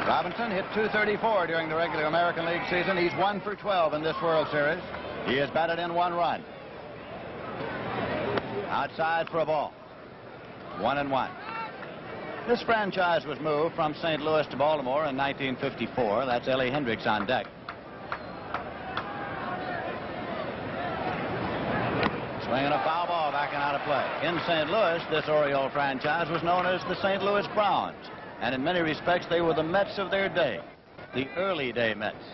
Robinson hit .234 during the regular American League season. He's 1 for 12 in this World Series. He has batted in 1 run. Outside for a ball. 1-1. This franchise was moved from St. Louis to Baltimore in 1954. That's Ellie Hendricks on deck. Swinging a foul ball back and out of play. In St. Louis, this Oriole franchise was known as the St. Louis Browns. And in many respects, they were the Mets of their day, the early day Mets.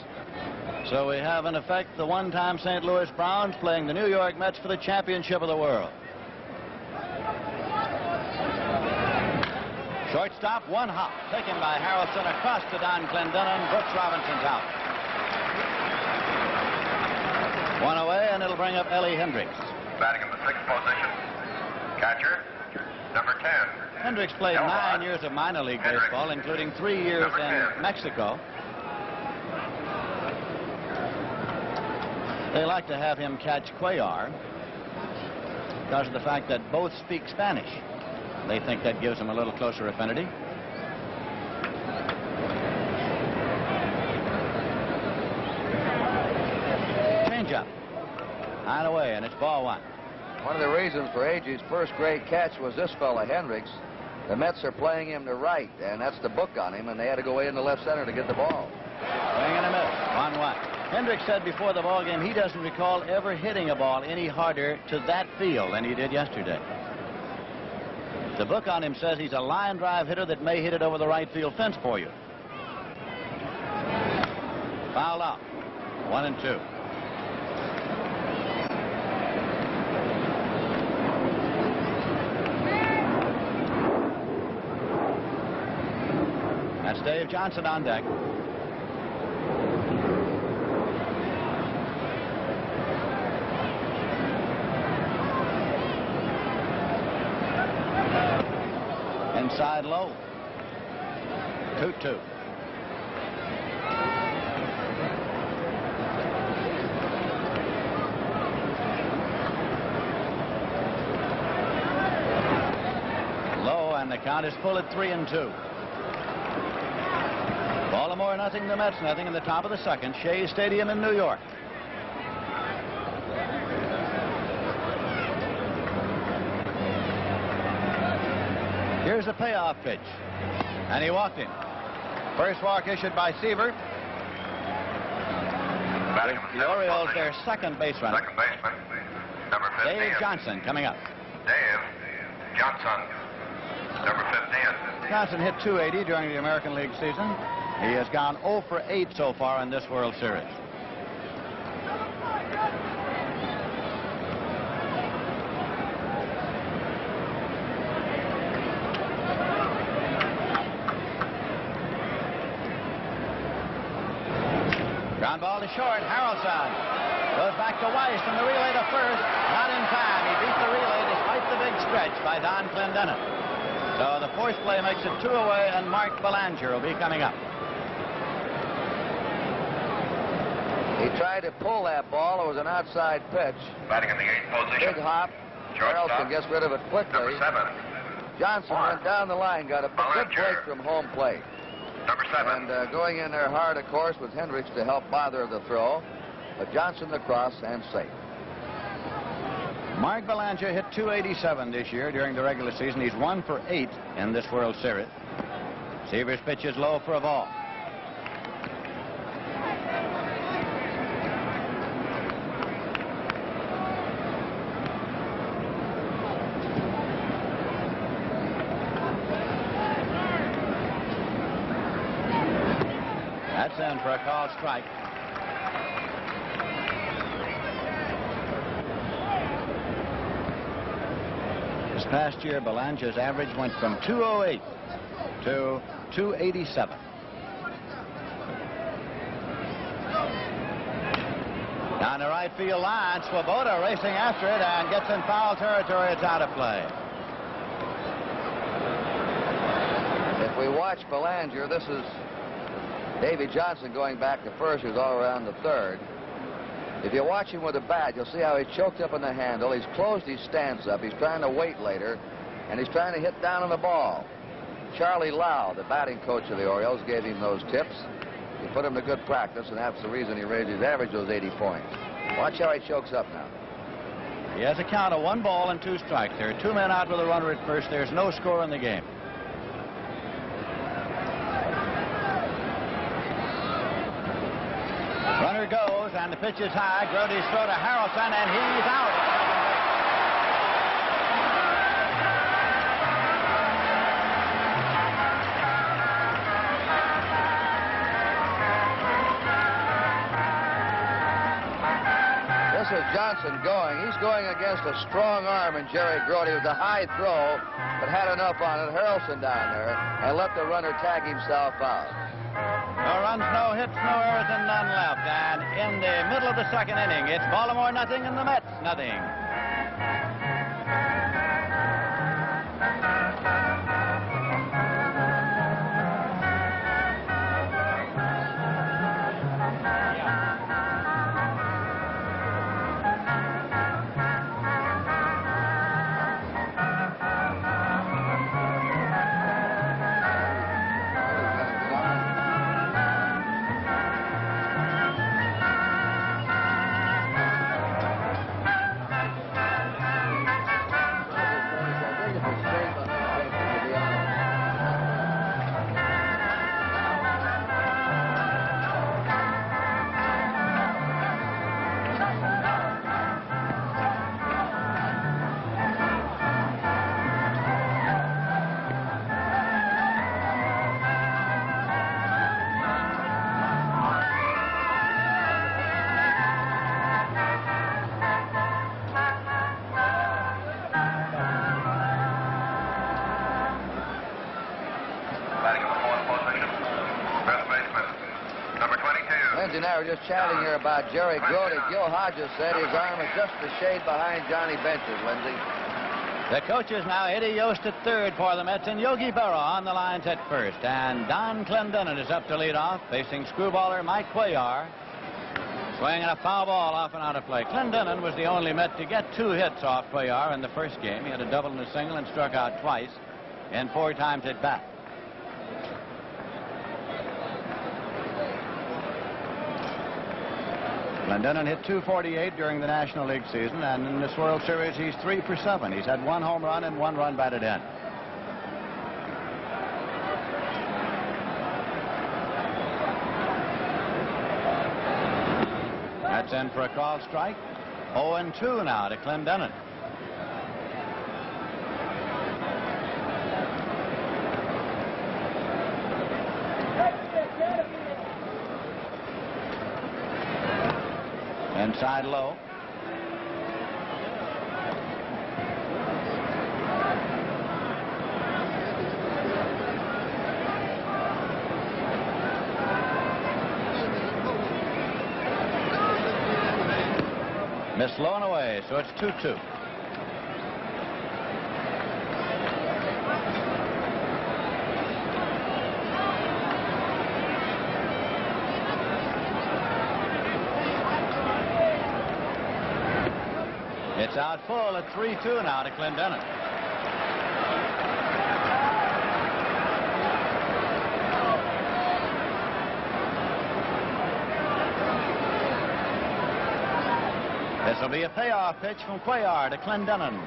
So we have, in effect, the one-time St. Louis Browns playing the New York Mets for the championship of the world. Shortstop, 1 hop, taken by Harrelson across to Don Clendenon. Brooks Robinson's out. 1 away, and it'll bring up Ellie Hendricks. Batting in the 6th position, catcher, number 10. Hendricks played 9 years of minor league baseball, including 3 years in Mexico. They like to have him catch Cuellar because of the fact that both speak Spanish. They think that gives them a little closer affinity. High and away, and it's ball one. One of the reasons for Agee's first great catch was this fella, Hendricks. The Mets are playing him to right, and that's the book on him, and they had to go way into left center to get the ball. Swing and a miss. 1-1. Hendricks said before the ball game he doesn't recall ever hitting a ball any harder to that field than he did yesterday. The book on him says he's a line drive hitter that may hit it over the right field fence for you. Fouled out. 1-2. That's Dave Johnson on deck. Inside low. 2-2. Low, and the count is full at 3-2. Baltimore nothing, the Mets nothing in the top of the second. Shea Stadium in New York. Here's a payoff pitch. And he walked him. First walk issued by Seaver. The Orioles, their second base runner. Second baseman, number 15. Dave Johnson coming up. Dave Johnson, number 15. Johnson hit .280 during the American League season. He has gone 0 for 8 so far in this World Series. Ground ball to short. Harrelson goes back to Weiss, and the relay to first. Not in time. He beat the relay despite the big stretch by Don Clendenin. So the force play makes it 2 away, and Mark Belanger will be coming up. He tried to pull that ball. It was an outside pitch. Batting in the 8th position. Big hop. Harrelson gets rid of it quickly. Number 7. Johnson went down the line, got a good break from home plate. Number 7. And going in there hard, of course, with Hendricks to help bother the throw. But Johnson across and safe. Mark Belanger hit .287 this year during the regular season. He's 1 for 8 in this World Series. Seaver's pitch is low for a ball. That's in for a called strike. This past year, Belanger's average went from 208 to 287. Down the right field line, Swoboda racing after it and gets in foul territory. It's out of play. If we watch Belanger, this is Davy Johnson going back to first, who's all around the third. If you watch him with a bat, you'll see how he's choked up in the handle. He's closed his stance up. He's trying to wait later, and he's trying to hit down on the ball. Charlie Lau, the batting coach of the Orioles, gave him those tips. He put him to good practice, and that's the reason he raised his average those 80 points. Watch how he chokes up now. He has a count of 1 ball and 2 strikes. There are 2 men out with a runner at first. There's no score in the game. Runner goes, and the pitch is high. Grody's throw to Harrelson, and he's out. This is Johnson going. He's going against a strong arm in Jerry Grody. It was a high throw, but had enough on it. Harrelson down there, and let the runner tag himself out. No runs, no hits, no errors, and none left. And in the middle of the second inning, it's Baltimore nothing and the Mets nothing. and I were just chatting here about Jerry Grote. Gil Hodges said his arm is just a shade behind Johnny Bench's, Lindsay. The coaches now, Eddie Yost at third for the Mets, and Yogi Berra on the lines at first. And Don Clendenin is up to lead off, facing screwballer Mike Cuellar. Swinging a foul ball off and out of play. Clendenin was the only Met to get 2 hits off Cuellar in the first game. He had a double and a single and struck out twice and 4 times at bat. Clendenin hit .248 during the National League season, and in this World Series, he's 3 for 7. He's had 1 home run and 1 run batted in. That's in for a called strike. 0-2 now to Clendenin. Inside low. Missed low and away, so it's 2-2. It's out full at 3-2 now to Clendenin. This will be a payoff pitch from Cuellar to Clendenin.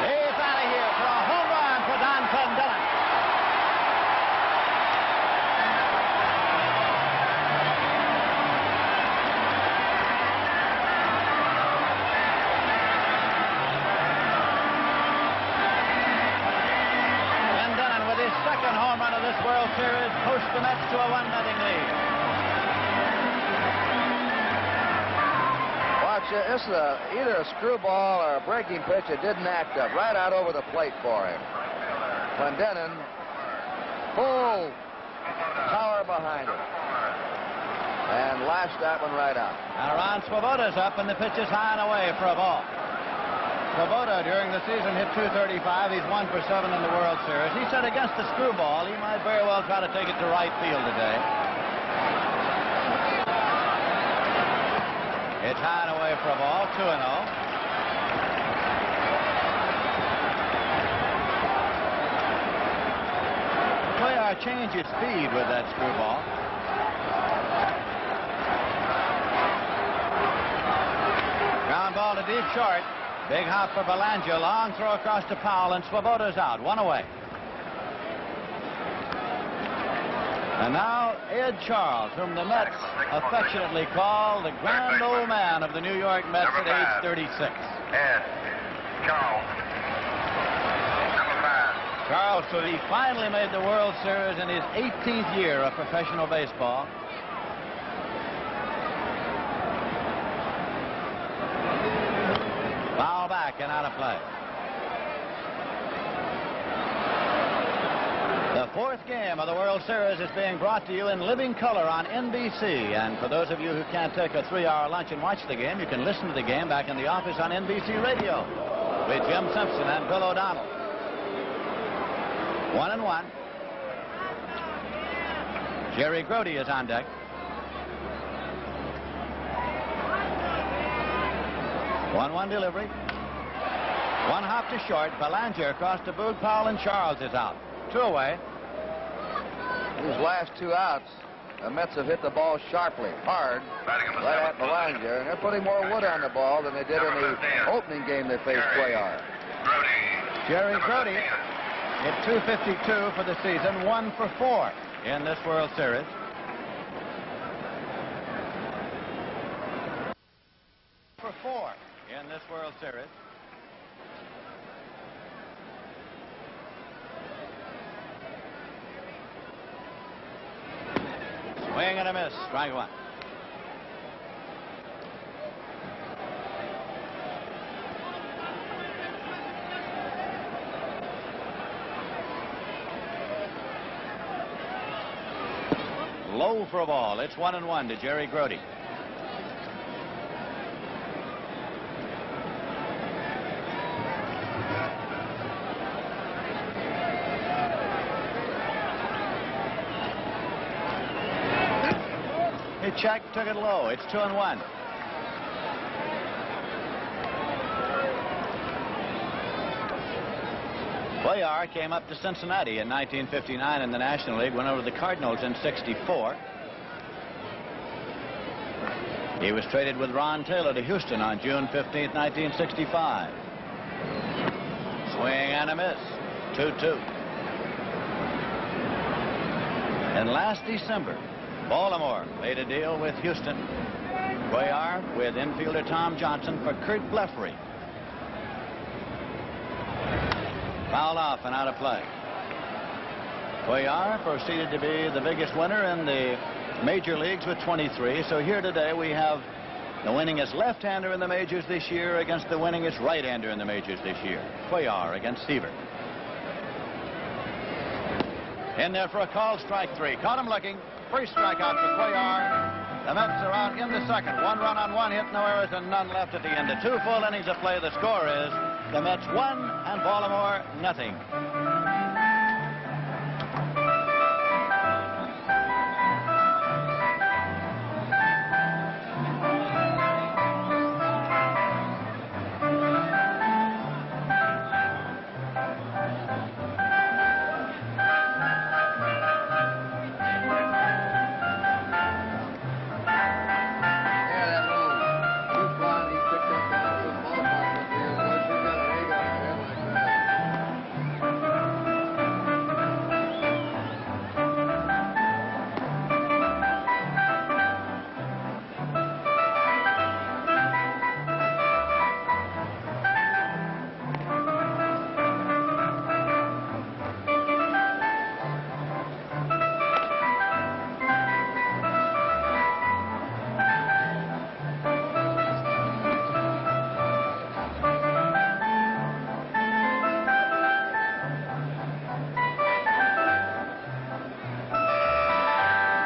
He's out of here for a home run for Don Clendenin. Clendenin with his second home run of this World Series pushed the Mets to a 1-0 lead. This is either a screwball or a breaking pitch. It didn't act up. Right out over the plate for him. Clendenin, full power behind him. And lashed that one right out. Now Ron Swoboda's up, and the pitch is high and away for a ball. Swoboda during the season hit .235. He's 1 for 7 in the World Series. He said against the screwball, he might very well try to take it to right field today. It's high and away for a ball, 2-0. Cuellar changed his speed with that screwball. Ground ball to deep short. Big hop for Belanger. Long throw across to Powell, and Swoboda's out. 1 away. And now Ed Charles, whom the Mets affectionately call the grand old man of the New York Mets at age 36. Ed Charles. Number 5. Charles, so he finally made the World Series in his 18th year of professional baseball. Foul back and out of play. The 4th game of the World Series is being brought to you in living color on NBC. And for those of you who can't take a 3-hour lunch and watch the game, you can listen to the game back in the office on NBC Radio with Jim Simpson and Bill O'Donnell. 1-1. Jerry Grote is on deck. One delivery. One hop to short. Belanger across to Boog. Powell and Charles is out. 2 away. These last 2 outs, the Mets have hit the ball sharply, hard, right at Belanger, and they're putting more wood on the ball than they did in the opening game they faced Cuellar. Jerry Grote hit .252 for the season, 1 for 4 in this World Series. For 4 in this World Series. Swing and a miss. Strike 1. low for a ball. It's 1-1 to Jerry Grody. He checked, took it low. It's 2-1. Cuellar came up to Cincinnati in 1959 in the National League, went over to the Cardinals in '64. He was traded with Ron Taylor to Houston on June 15, 1965. Swing and a miss. 2-2. And last December, Baltimore made a deal with Houston. Cuellar with infielder Tom Johnson for Kurt Blefary. Fouled off and out of play. Cuellar proceeded to be the biggest winner in the major leagues with 23. So here today we have the winningest left-hander in the majors this year against the winningest right-hander in the majors this year. Cuellar against Seaver. In there for a call, strike 3. Caught him looking. First strikeout for Cuellar. The Mets are out in the second. 1 run on 1 hit, no errors, and none left at the end of 2 full innings of play. The score is the Mets 1 and Baltimore nothing.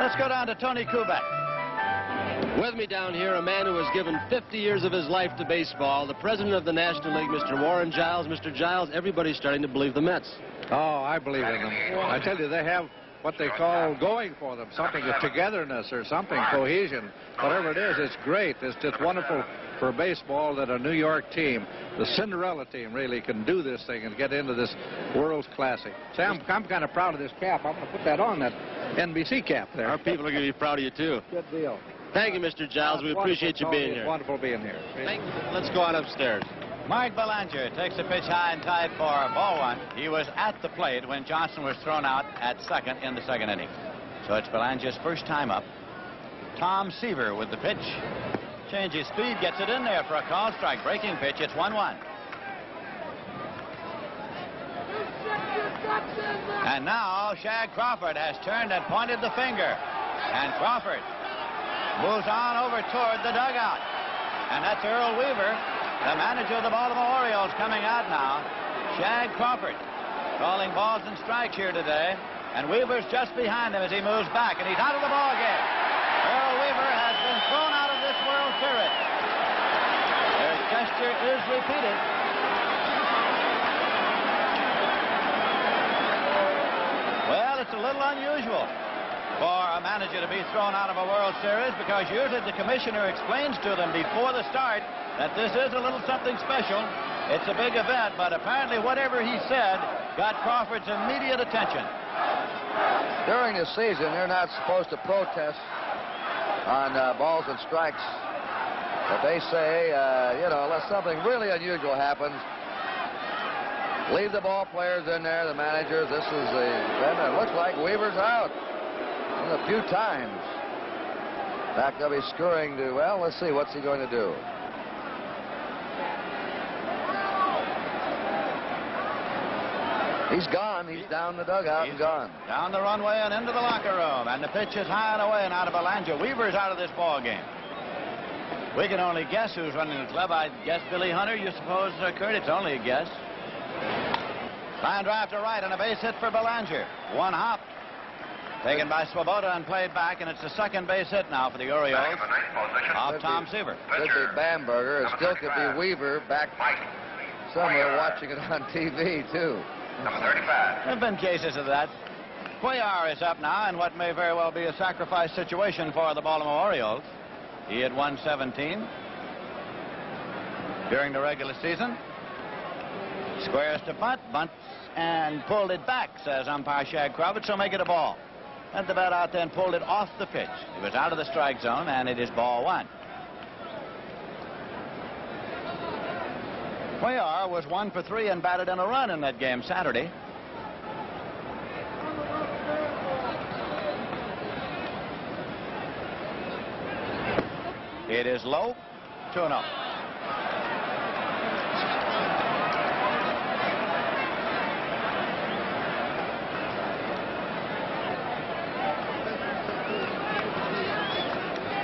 Let's go down to Tony Kubek. With me down here, a man who has given 50 years of his life to baseball, the president of the National League, Mr. Warren Giles. Mr. Giles, everybody's starting to believe the Mets. Oh, I believe in them. I tell you, they have what they call going for them, something, a togetherness or something, cohesion. Whatever it is, it's great. It's just wonderful for baseball that a New York team, the Cinderella team, really can do this thing and get into this World's Classic. Sam, I'm kind of proud of this cap. I'm going to put that on, that NBC cap there. Our people are going to be proud of you, too. Good deal. Thank you, Mr. Giles. We appreciate you being here. It's wonderful being here. Thank you. Let's go on upstairs. Mark Belanger takes a pitch high and tight for ball 1. He was at the plate when Johnson was thrown out at second in the second inning. So it's Belanger's first time up. Tom Seaver with the pitch. Changes speed, gets it in there for a call strike. Breaking pitch, it's 1-1. And now Shag Crawford has turned and pointed the finger. And Crawford moves on over toward the dugout. And that's Earl Weaver, the manager of the Baltimore Orioles, coming out now. Shag Crawford calling balls and strikes here today. And Weaver's just behind him as he moves back, and he's out of the ball game. Earl Weaver has been thrown out of this World Series. Their gesture is repeated. Well, it's a little unusual for a manager to be thrown out of a World Series, because usually the commissioner explains to them before the start that this is a little something special. It's a big event, but apparently whatever he said got Crawford's immediate attention. During the season, they're not supposed to protest on balls and strikes. But they say, unless something really unusual happens, leave the ball players in there, the managers. This is the event. It looks like Weaver's out a few times. In fact, they'll be scurrying to, well, let's see, what's he going to do? He's gone. He's down the dugout and gone. Down the runway and into the locker room. And the pitch is high and away and out of Belanger. Weaver's out of this ball game. We can only guess who's running the club. I'd guess Billy Hunter. You suppose, Kurt? It's only a guess. Line drive to right and a base hit for Belanger. One hop. Taken by Swoboda and played back, and it's a second base hit now for the Orioles. Off Tom Seaver. Could be Bamberger. It still could be Weaver back somewhere watching it on TV, too. There have been cases of that. Cuellar is up now in what may very well be a sacrifice situation for the Baltimore Orioles. He had won 17 during the regular season. Squares to bunt, bunts, and pulled it back, says umpire Shag Kravitz, so make it a ball. Had the bat out there and pulled it off the pitch. He was out of the strike zone, and it is ball one. Cuellar was 1 for 3 and batted in a run in that game Saturday. It is low, 2-0.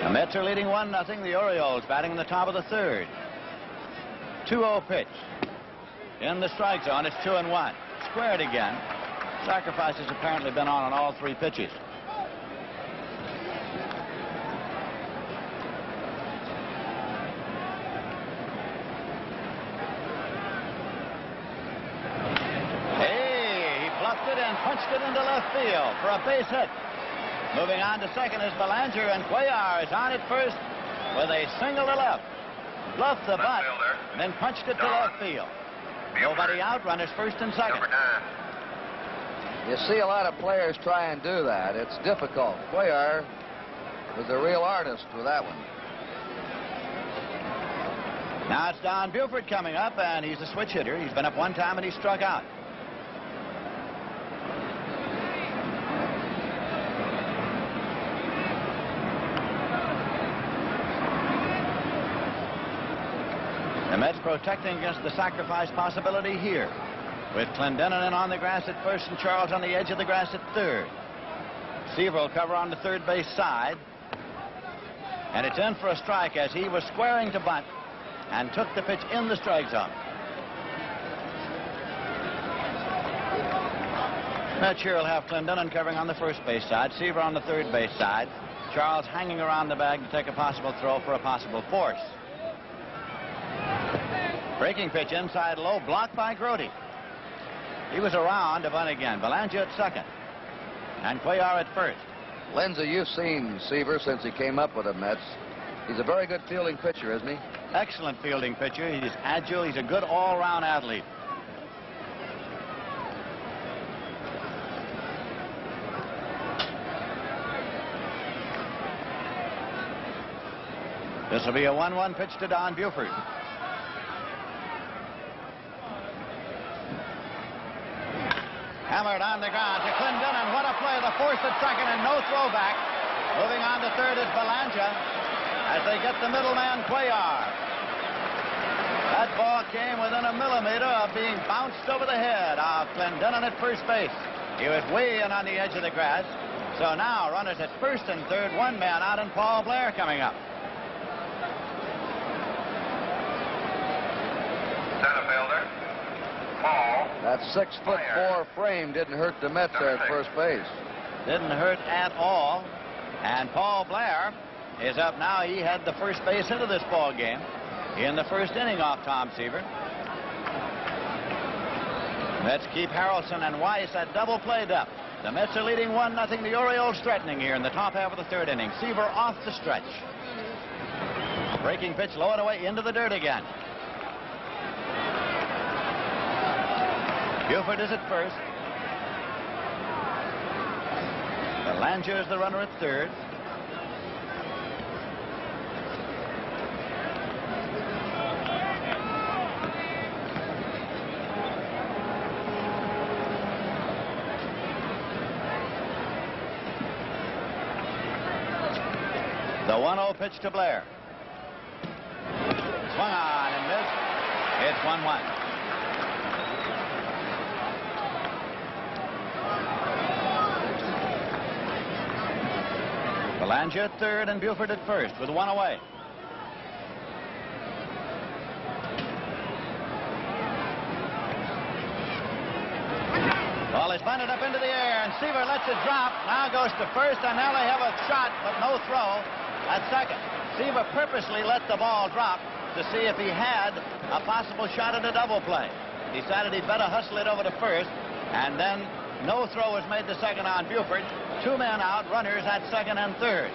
The Mets are leading 1-0. The Orioles batting in the top of the third. 2-0 pitch. In the strike zone, it's 2-1. Squared again. Sacrifice has apparently been on all 3 pitches. Hey, he bluffed it and punched it into left field for a base hit. Moving on to second is Belanger, and Cuellar is on at first with a single to left. Bluffed the butt, then punched it to left field. Nobody out, runners first and second. You see a lot of players try and do that. It's difficult. Cuellar was a real artist with that one. Now it's Don Buford coming up, and he's a switch hitter. He's been up one time, and he struck out. The Mets protecting against the sacrifice possibility here, with Clendenin in on the grass at first and Charles on the edge of the grass at third. Seaver will cover on the third base side, and it's in for a strike as he was squaring to bunt and took the pitch in the strike zone. Mets here will have Clendenin covering on the first base side, Seaver on the third base side, Charles hanging around the bag to take a possible throw for a possible force. Breaking pitch inside low, blocked by Grody. He was around to bunt again. Belanger at second, and Cuellar at first. Lindsay, you've seen Seaver since he came up with the Mets. He's a very good fielding pitcher, isn't he? Excellent fielding pitcher. He's agile. He's a good all-round athlete. This will be a 1-1 pitch to Don Buford. Hammered on the ground to Clendenin. What a play. The force at second and no throwback. Moving on to third is Belanger as they get the middleman Cuellar. That ball came within a millimeter of being bounced over the head of Clendenin at first base. He was way in on the edge of the grass. So now runners at first and third, one man out, and Paul Blair coming up. Center fielder, Paul. That 6'4" frame didn't hurt the Mets there at first base. Didn't hurt at all. And Paul Blair is up now. He had the first base hit of this ball game in the first inning off Tom Seaver. Mets keep Harrelson and Weiss at double play depth. The Mets are leading 1-0. The Orioles threatening here in the top half of the third inning. Seaver off the stretch. Breaking pitch low and away into the dirt again. Buford is at first. Belanger is the runner at third. The 1-0 pitch to Blair. Swung on and missed. It's 1-1. Belanger at third and Buford at first with one away. Ball is bunted up into the air, and And Seaver lets it drop. Now goes to first, and now they have a shot, but no throw at second. Seaver purposely let the ball drop to see if he had a possible shot at a double play. Decided he'd better hustle it over to first, and then no throw was made to second on Buford. 2 men out, runners at second and third.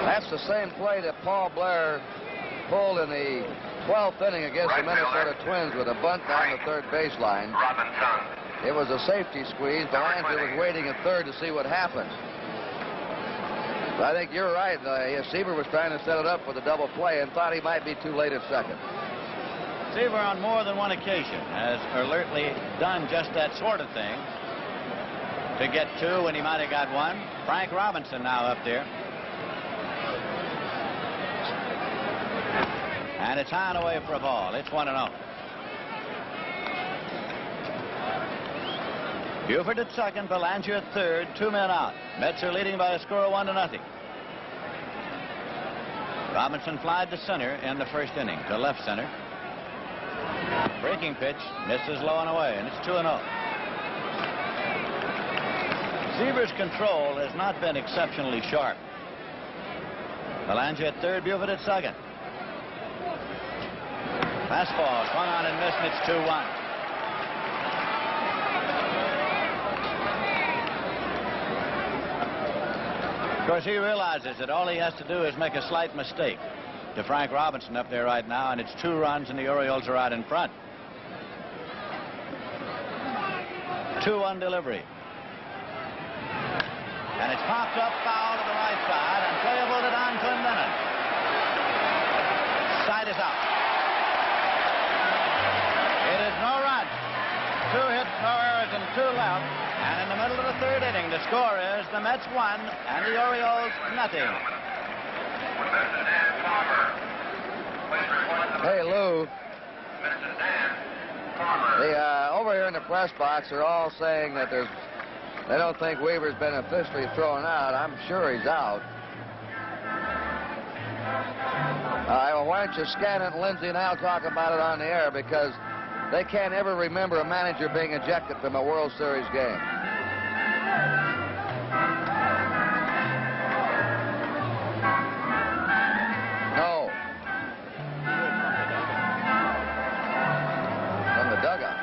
That's the same play that Paul Blair pulled in the 12th inning against the Minnesota Twins with a bunt down the third baseline. It was a safety squeeze. Belanger was waiting at third to see what happened. But I think you're right. Seaver was trying to set it up for the double play and thought he might be too late at second. Seaver on more than one occasion has alertly done just that sort of thing to get 2 when he might have got 1. Frank Robinson now up there. And it's high and away for a ball. It's 1-0. Buford at second, Belanger at third, 2 men out. Mets are leading by a score of 1-0. Robinson flied to center in the first inning, to left center. Breaking pitch, misses low and away, and it's 2-0. Seaver's control has not been exceptionally sharp. Belanger at third, Buford at second. Fastball swung on and missed, and it's 2-1. Of course, he realizes that all he has to do is make a slight mistake to Frank Robinson up there right now, and it's 2 runs, and the Orioles are out in front. 2-1 delivery. And it's popped up foul to the right side and playable to Don Clendenin. Side is out. It is no run. 2 hits, no errors, and 2 left. And in the middle of the third inning, the score is the Mets 1 and the Orioles nothing. Hey, Lou. Over here in the press box, they're all saying that they don't think Weaver's been officially thrown out. I'm sure he's out. Why don't you scan it, Lindsay, and I'll talk about it on the air, because they can't ever remember a manager being ejected from a World Series game. No. From the dugout.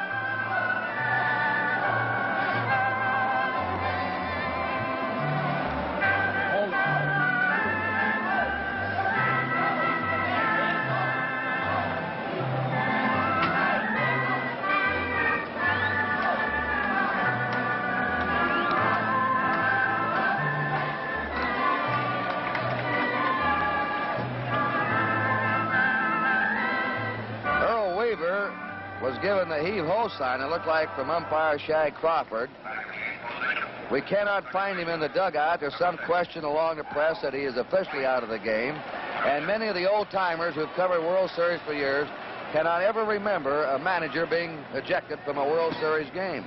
Was given the heave-ho sign, it looked like, from umpire Shag Crawford. We cannot find him in the dugout. There's some question along the press that he is officially out of the game. And many of the old-timers who've covered World Series for years cannot ever remember a manager being ejected from a World Series game.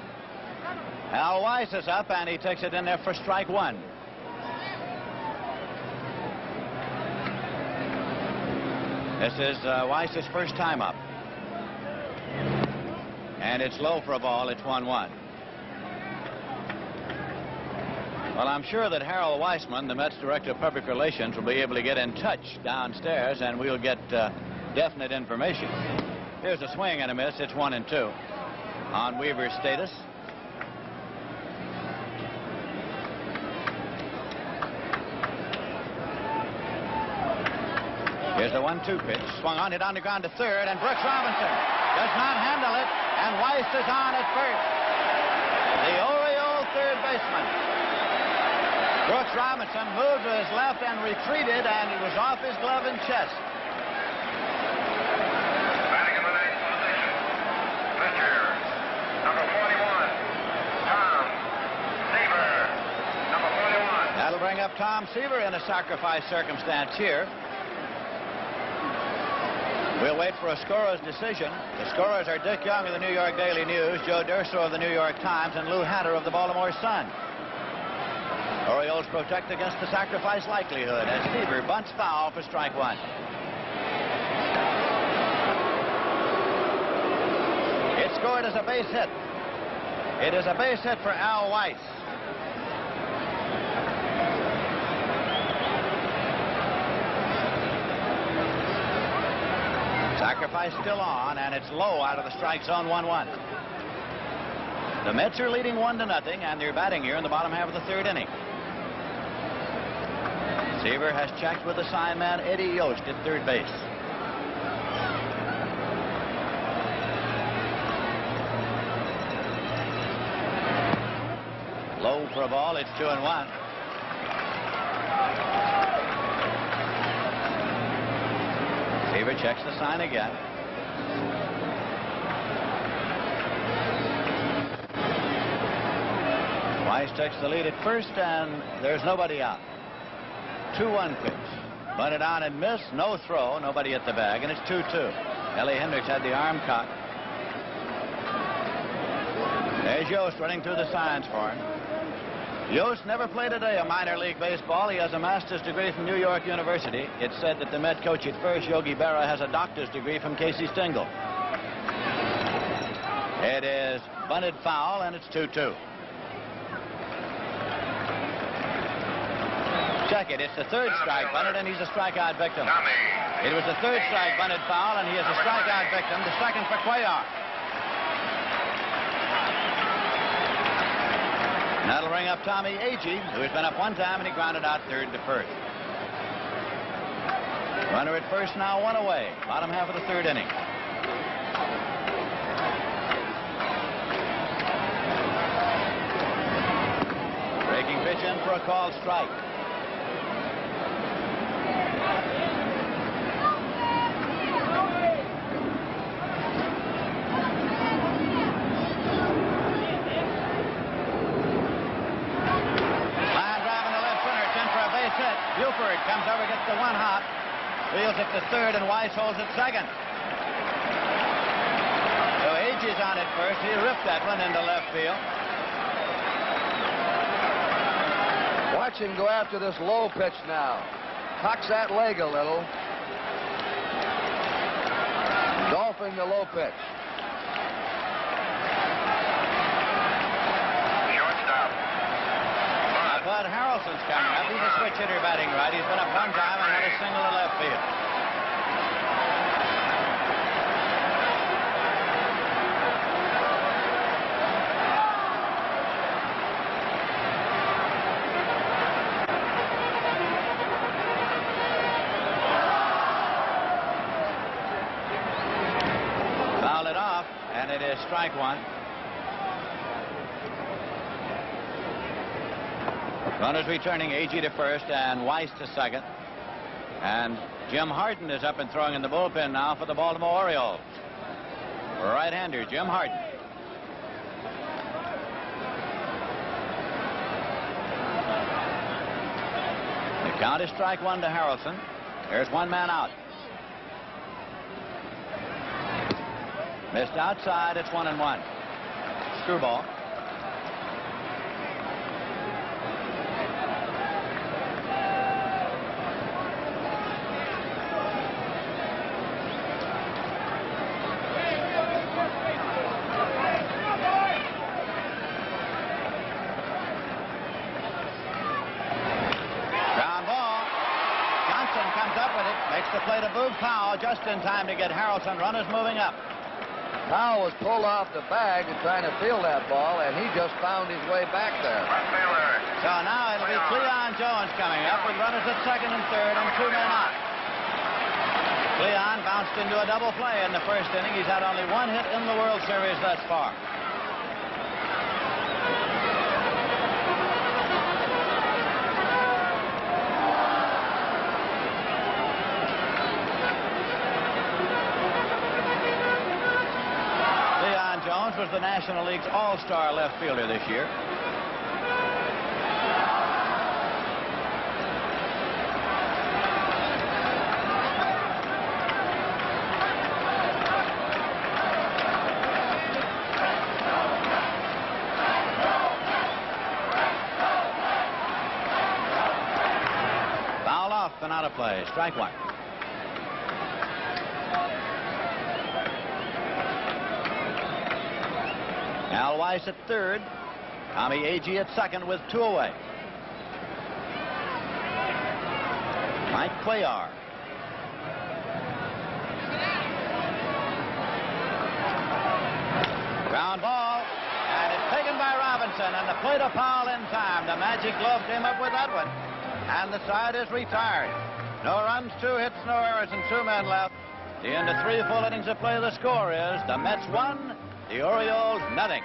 Al Weiss is up, and he takes it in there for strike 1. This is Weiss's first time up. And it's low for a ball. It's 1-1. Well, I'm sure that Harold Weissman, the Mets Director of Public Relations, will be able to get in touch downstairs, and we'll get definite information. Here's a swing and a miss. It's 1-2 on Weaver's status. Here's the 1-2 pitch. Swung on, hit on the ground to third, and Brooks Robinson does not handle it, and Weiss is on at first. The Oriole third baseman. Brooks Robinson moved to his left and retreated, and he was off his glove and chest. Batting in the ninth position, pitcher, number 41, Tom Seaver, number 41. That'll bring up Tom Seaver in a sacrifice circumstance here. We'll wait for a scorer's decision. The scorers are Dick Young of the New York Daily News, Joe D'Urso of the New York Times, and Lou Hatter of the Baltimore Sun. Orioles protect against the sacrifice likelihood as Seaver bunts foul for strike 1. scored as a base hit. It is a base hit for Al Weiss. Sacrifice still on, and it's low out of the strike zone, 1-1. The Mets are leading 1-0, and they're batting here in the bottom half of the third inning. Seaver has checked with the sign man, Eddie Yost, at third base. Low for a ball. It's 2-1. Seaver checks the sign again. Weiss takes the lead at first, and there's nobody out. 2-1 pitch. Bunted on and missed. No throw. Nobody at the bag, and it's 2-2. Ellie Hendricks had the arm cocked. There's Yost running through the signs for him. Yost never played a day of minor league baseball. He has a master's degree from New York University. It's said that the Met coach at first, Yogi Berra, has a doctor's degree from Casey Stengel. It is bunted foul, and it's 2-2. Check it. It's the third strike bunted, and he's a strikeout victim. It was the third strike bunted foul, and he is a strikeout victim. The second for Cuellar. And that'll ring up Tommy Agee, who has been up one time, and he grounded out third to first. Runner at first now, one away. Bottom half of the third inning. Breaking pitch in for a called strike. Buford comes over, gets the one hop, wheels it to third, and Weiss holds it second. So Agee's on it first. He ripped that one into left field. Watch him go after this low pitch now. Cocks that leg a little. Golfing the low pitch. Bud Harrelson's coming up. He's a switch hitter batting right. He's been up one time and had a single to left field. Fouled it off, and it is strike one. Runners returning, Agee to first and Weiss to second. And Jim Harden is up and throwing in the bullpen now for the Baltimore Orioles. Right-hander Jim Harden. The count is strike one to Harrelson. There's one man out. Missed outside. It's 1-1. Screwball. Powell just in time to get Harrelson. Runners moving up. Powell was pulled off the bag and trying to field that ball, and he just found his way back there. So now it'll be Cleon Jones coming up with runners at second and third and two men out. Cleon bounced into a double play in the first inning. He's had only one hit in the World Series thus far. Was the National League's all-star left fielder this year. Foul off and out of play. Strike one. Al Weiss at third. Tommy Agee at second with 2 away. Mike Cuellar. Ground ball, and it's taken by Robinson, and the plate of foul in time. The Magic Glove came up with that one, and the side is retired. No runs, 2 hits, no errors, and 2 men left. The end of 3 full innings of play, the score is the Mets 1, the Orioles nothing.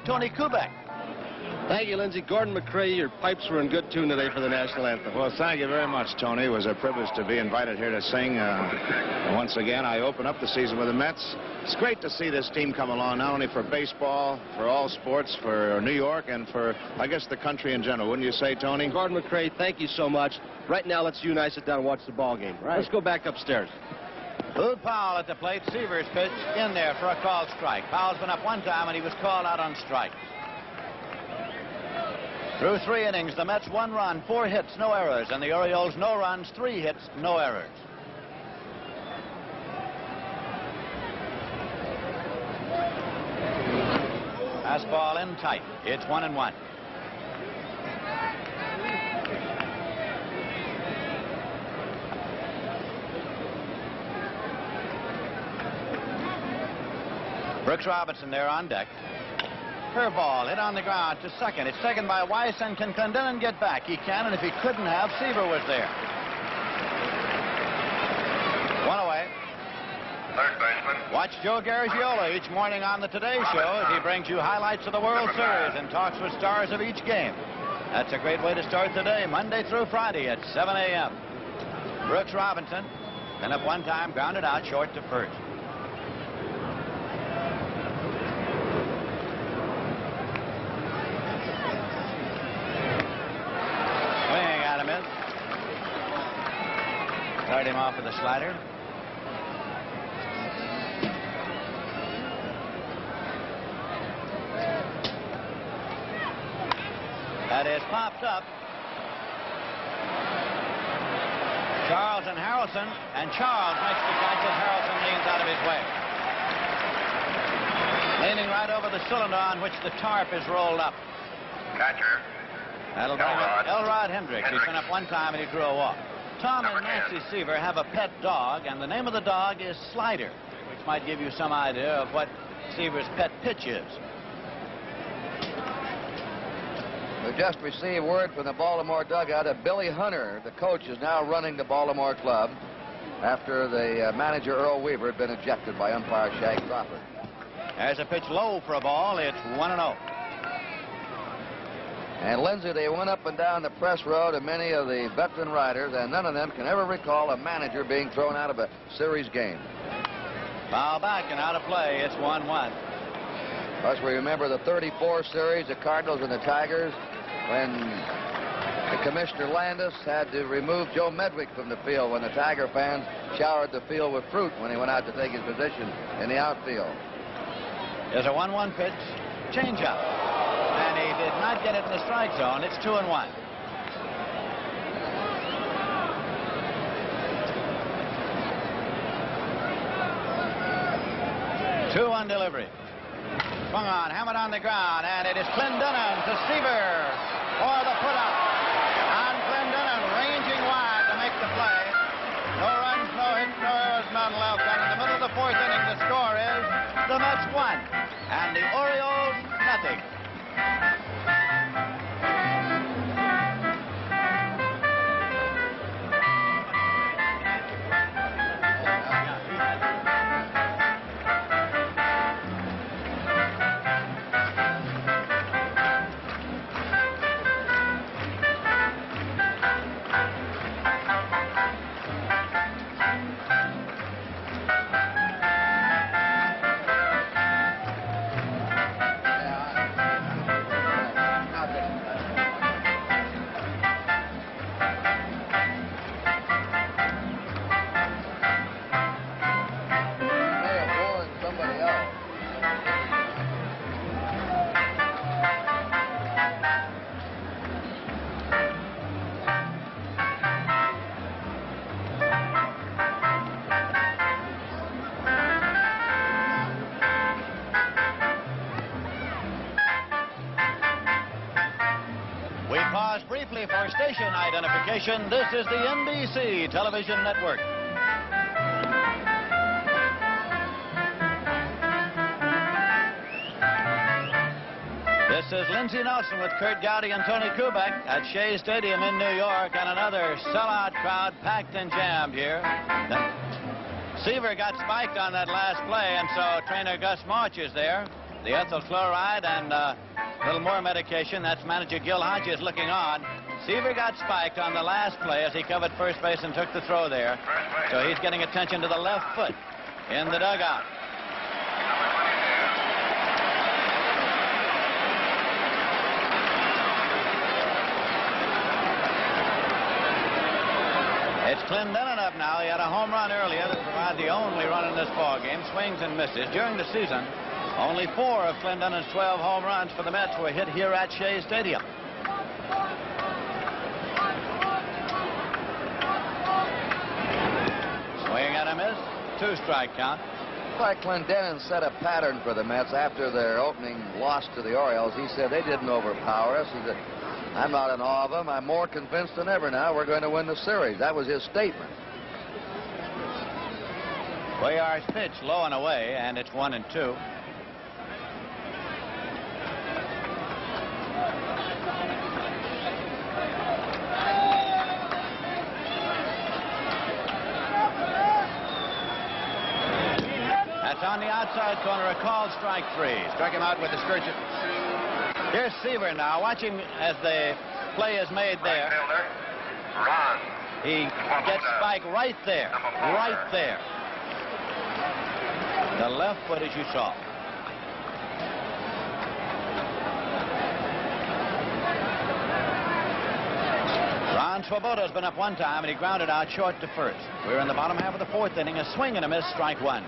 Tony Kubek. Thank you, Lindsey. Gordon McCrae, your pipes were in good tune today for the national anthem. Well, thank you very much, Tony. It was a privilege to be invited here to sing. Once again, I open up the season with the Mets. It's great to see this team come along, not only for baseball, for all sports, for New York, and for, I guess, the country in general. Wouldn't you say, Tony? Gordon McCrae, thank you so much. Right now, let's you and I sit down and watch the ball game. Right. Let's go back upstairs. Boog Powell at the plate. Seaver's pitch in there for a called strike. Powell's been up 1 time, and he was called out on strike. Through 3 innings, the Mets 1 run, 4 hits, no errors, and the Orioles no runs, 3 hits, no errors. Fastball in tight. It's 1-1. Brooks Robinson there on deck. Curveball hit on the ground to second. It's taken by Weiss, and can Clendenon get back? He can, and if he couldn't have, Seaver was there. 1 away. Third baseman. Watch Joe Garagiola each morning on the Today Show as he brings you highlights of the World Series and talks with stars of each game. That's a great way to start the day, Monday through Friday at 7 a.m. Brooks Robinson, been up 1 time, grounded out short to first. Start him off with a slider. That is popped up. Charles and Harrelson, and Charles makes the catch as Harrelson leans out of his way. Leaning right over the cylinder on which the tarp is rolled up. Catcher. That'll bring up Elrod Hendricks. He's been up 1 time and he drew a walk. Tom and Nancy Seaver have a pet dog, and the name of the dog is Slider, which might give you some idea of what Seaver's pet pitch is. We just received word from the Baltimore dugout that Billy Hunter, the coach, is now running the Baltimore club after the manager, Earl Weaver, had been ejected by umpire Shag Crawford. There's a pitch low for a ball. It's 1-0. And, Lindsay, they went up and down the press row to many of the veteran riders, and none of them can ever recall a manager being thrown out of a series game. Foul back and out of play. It's 1-1. Plus, we remember the 34 series, the Cardinals and the Tigers, when the Commissioner Landis had to remove Joe Medwick from the field when the Tiger fans showered the field with fruit when he went out to take his position in the outfield. There's a 1-1 pitch, changeup. And he did not get it in the strike zone. It's 2-1. 2-1 delivery. Swung on, hammered on the ground, and it is Clendenon to Seaver for the put-up. And Clendenon ranging wide to make the play. No runs, no hits, no errors, none left. And in the middle of the 4th inning, the score is The Mets 1 and the Orioles nothing. We pause briefly for station identification. This is the NBC television network. This is Lindsey Nelson with Kurt Gowdy and Tony Kubek at Shea Stadium in New York, and another sellout crowd packed and jammed here. Seaver got spiked on that last play, and so trainer Gus March is there. The ethyl chloride and a little more medication. That's manager Gil Hodges looking on. Seaver got spiked on the last play as he covered first base and took the throw there. So he's getting attention to the left foot in the dugout. It's Clendenon up now. He had a home run earlier that provided the only run in this ball game. Swings and misses. During the season, only 4 of Clendenon's 12 home runs for the Mets were hit here at Shea Stadium. Swing and a miss. 2-strike count. Like Clendenon set a pattern for the Mets after their opening loss to the Orioles. He said they didn't overpower us. He said, I'm not in awe of them. I'm more convinced than ever now we're going to win the series. That was his statement. Cuellar's pitch low and away, and it's 1-2. That's on the outside corner, a called strike 3. Struck him out with the skirt. Here's Seaver now. Watch him as the play is made there. He gets spiked right there. Right there. The left foot, as you saw. Ron Swoboda's been up one time, and he grounded out short to first. We're in the bottom half of the 4th inning. A swing and a miss, strike 1.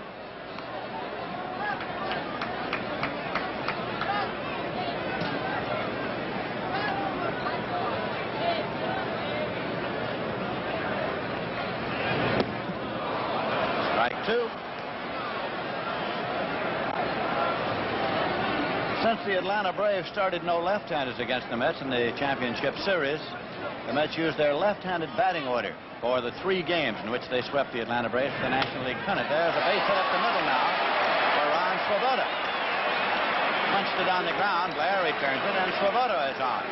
Since the Atlanta Braves started no left-handers against the Mets in the championship series, the Mets used their left-handed batting order for the 3 games in which they swept the Atlanta Braves for the National League pennant. There's a base hit up the middle now for Ron Swoboda. Punched it on the ground. Blair returns it, and Swoboda is on.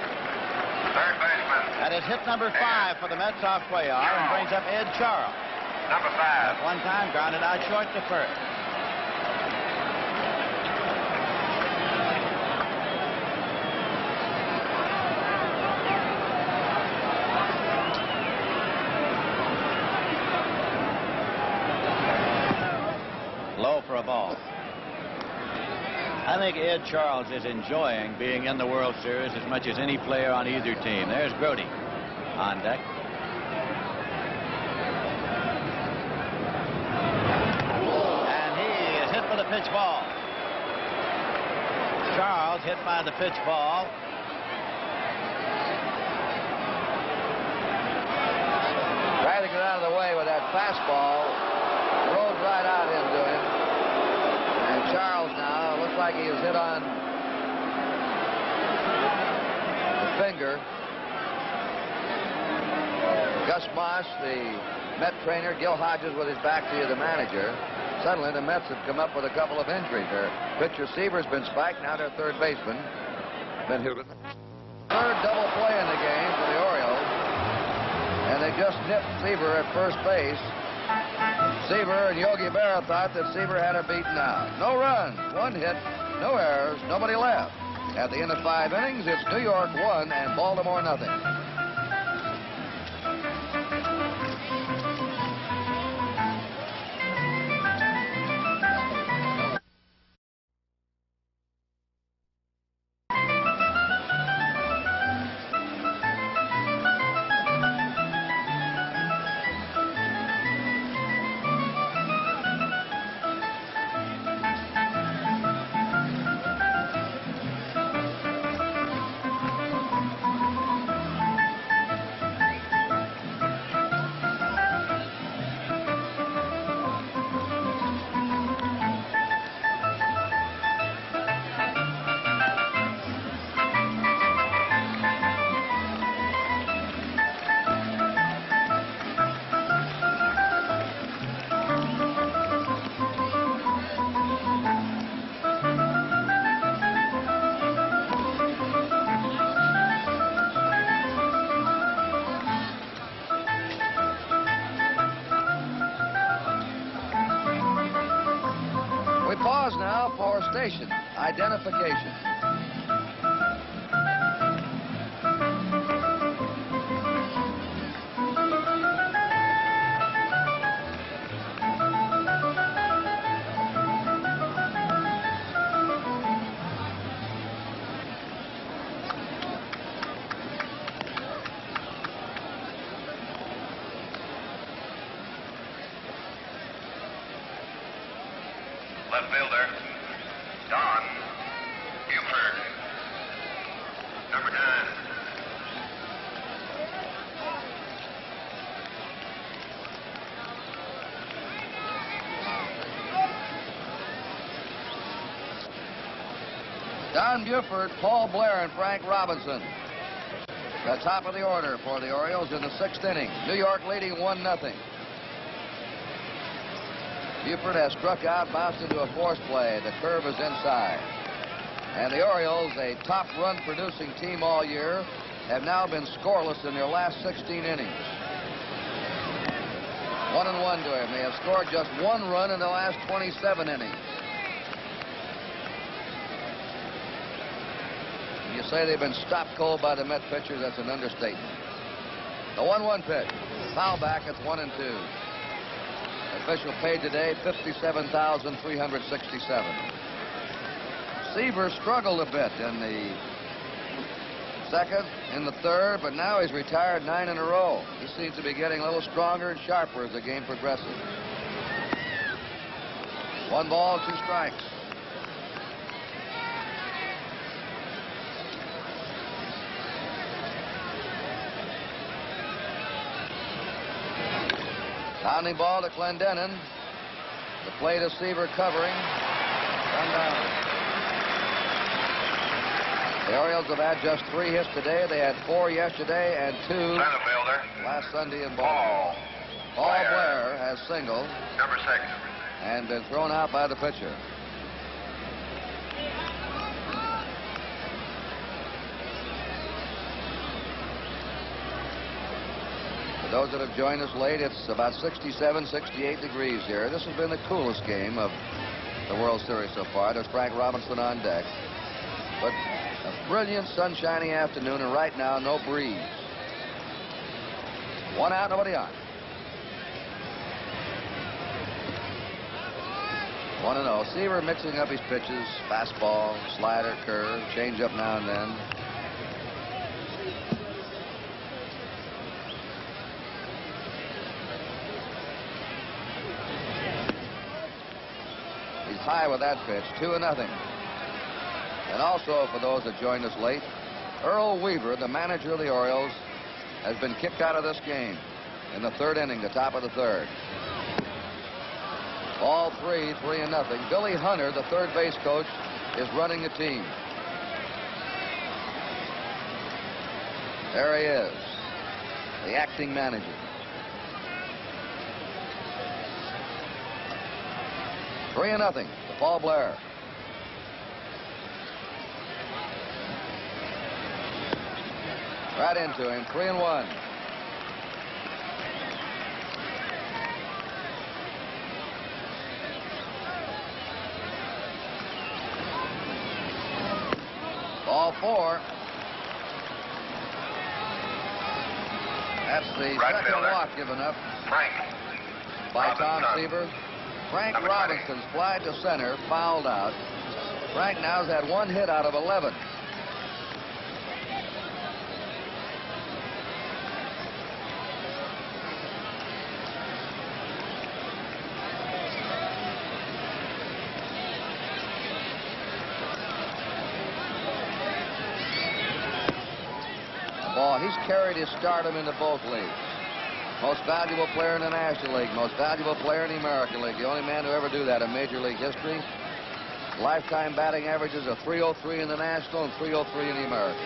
Third baseman. That is hit number 5 for the Mets off Cuellar, and brings up Ed Charles. Number 5. At one time, grounded out short to first. Low for a ball. I think Ed Charles is enjoying being in the World Series as much as any player on either team. There's Grody on deck. And he is hit by the pitch ball. Charles hit by the pitch ball. Trying to get out of the way with that fastball. Rolled right out into him. And Charles now looks like he was hit on the finger. Gus Moss, the Met trainer, Gil Hodges with his back to you, the manager. Suddenly, the Mets have come up with a couple of injuries. Their pitcher Seaver's been spiked. Now their third baseman, Ben Hughlin. Third double play in the game for the Orioles. And they just nipped Seaver at first base. Seaver and Yogi Berra thought that Seaver had her beaten out. No runs, one hit, no errors, nobody left. At the end of 5 innings, it's New York 1 and Baltimore nothing. Pause now for station identification. Left fielder, Don Buford. Number 9. Don Buford, Paul Blair, and Frank Robinson. The top of the order for the Orioles in the 6th inning. New York leading 1-0. Buford has struck out, bounced into a force play. The curve is inside. And the Orioles, a top run-producing team all year, have now been scoreless in their last 16 innings. 1-1 to him. They have scored just 1 run in the last 27 innings. When you say they've been stopped cold by the Met pitchers, that's an understatement. The 1-1 pitch. Foul back, it's 1-2. Official paid today, $57,367. Seaver struggled a bit in the second, in the third, but now he's retired 9 in a row. He seems to be getting a little stronger and sharper as the game progresses. 1 ball, 2 strikes. Sounding ball to Clendenin. The play to Seaver covering. Run down. The Orioles have had just 3 hits today. They had 4 yesterday and 2 last Sunday in Baltimore. Paul Blair has singled. Number 6. And been thrown out by the pitcher. For those that have joined us late, it's about 67, 68 degrees here. This has been the coolest game of the World Series so far. There's Frank Robinson on deck. But a brilliant sunshiny afternoon, and right now, no breeze. 1 out, nobody on. 1-0. Seaver mixing up his pitches. Fastball, slider, curve, change-up now and then. He's high with that pitch. 2-0. And also, for those that joined us late, Earl Weaver, the manager of the Orioles, has been kicked out of this game in the 3rd inning, the top of the 3rd. All 3-0. Billy Hunter, the third base coach, is running the team. There he is, the acting manager. 3-0 to Paul Blair. Right into him, 3-1. Ball 4. That's the second walk given up by Tom Seaver. Frank Robinson's fly to center, fouled out. Frank now's had 1 hit out of 11. He's carried his stardom into both leagues. Most valuable player in the National League, most valuable player in the American League. The only man to ever do that in Major League history. Lifetime batting averages of .303 in the National and .303 in the American.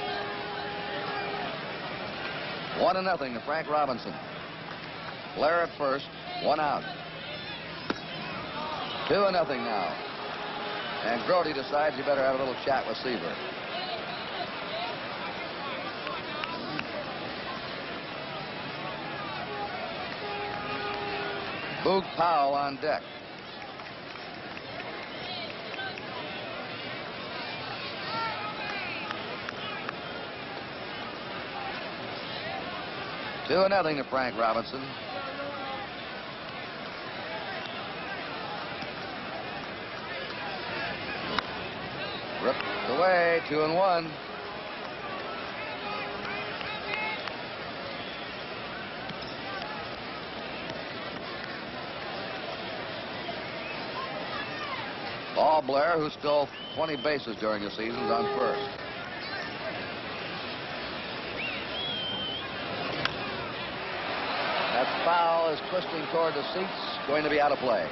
1-0 to Frank Robinson. Blair at first, 1 out. 2-0 now. And Grody decides he better have a little chat with Seaver. Boog Powell on deck. Two and nothing to Frank Robinson. Ripped away, 2-1. Paul Blair, who stole 20 bases during the season, is on first. That foul is twisting toward the seats, going to be out of play.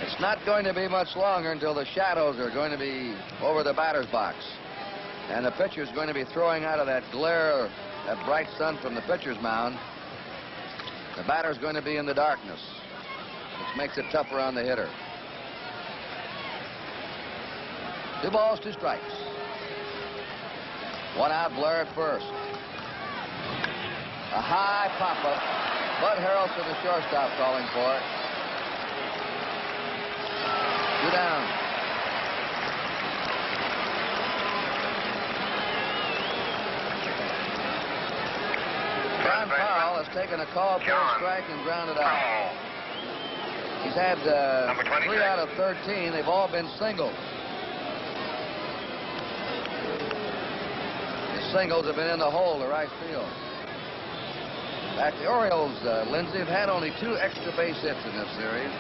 It's not going to be much longer until the shadows are going to be over the batter's box. And the pitcher's going to be throwing out of that glare, that bright sun from the pitcher's mound. The batter's going to be in the darkness, which makes it tougher on the hitter. 2 balls, 2 strikes. 1 out, Blair at first. A high pop-up. Bud Harrelson, the shortstop, calling for it. 2 down. John Powell has taken a call for a strike and grounded out. He's had 3 out of 13. They've all been singles. His singles have been in the hole to right field. In fact, the Orioles, Lindsay, have had only 2 extra base hits in this series,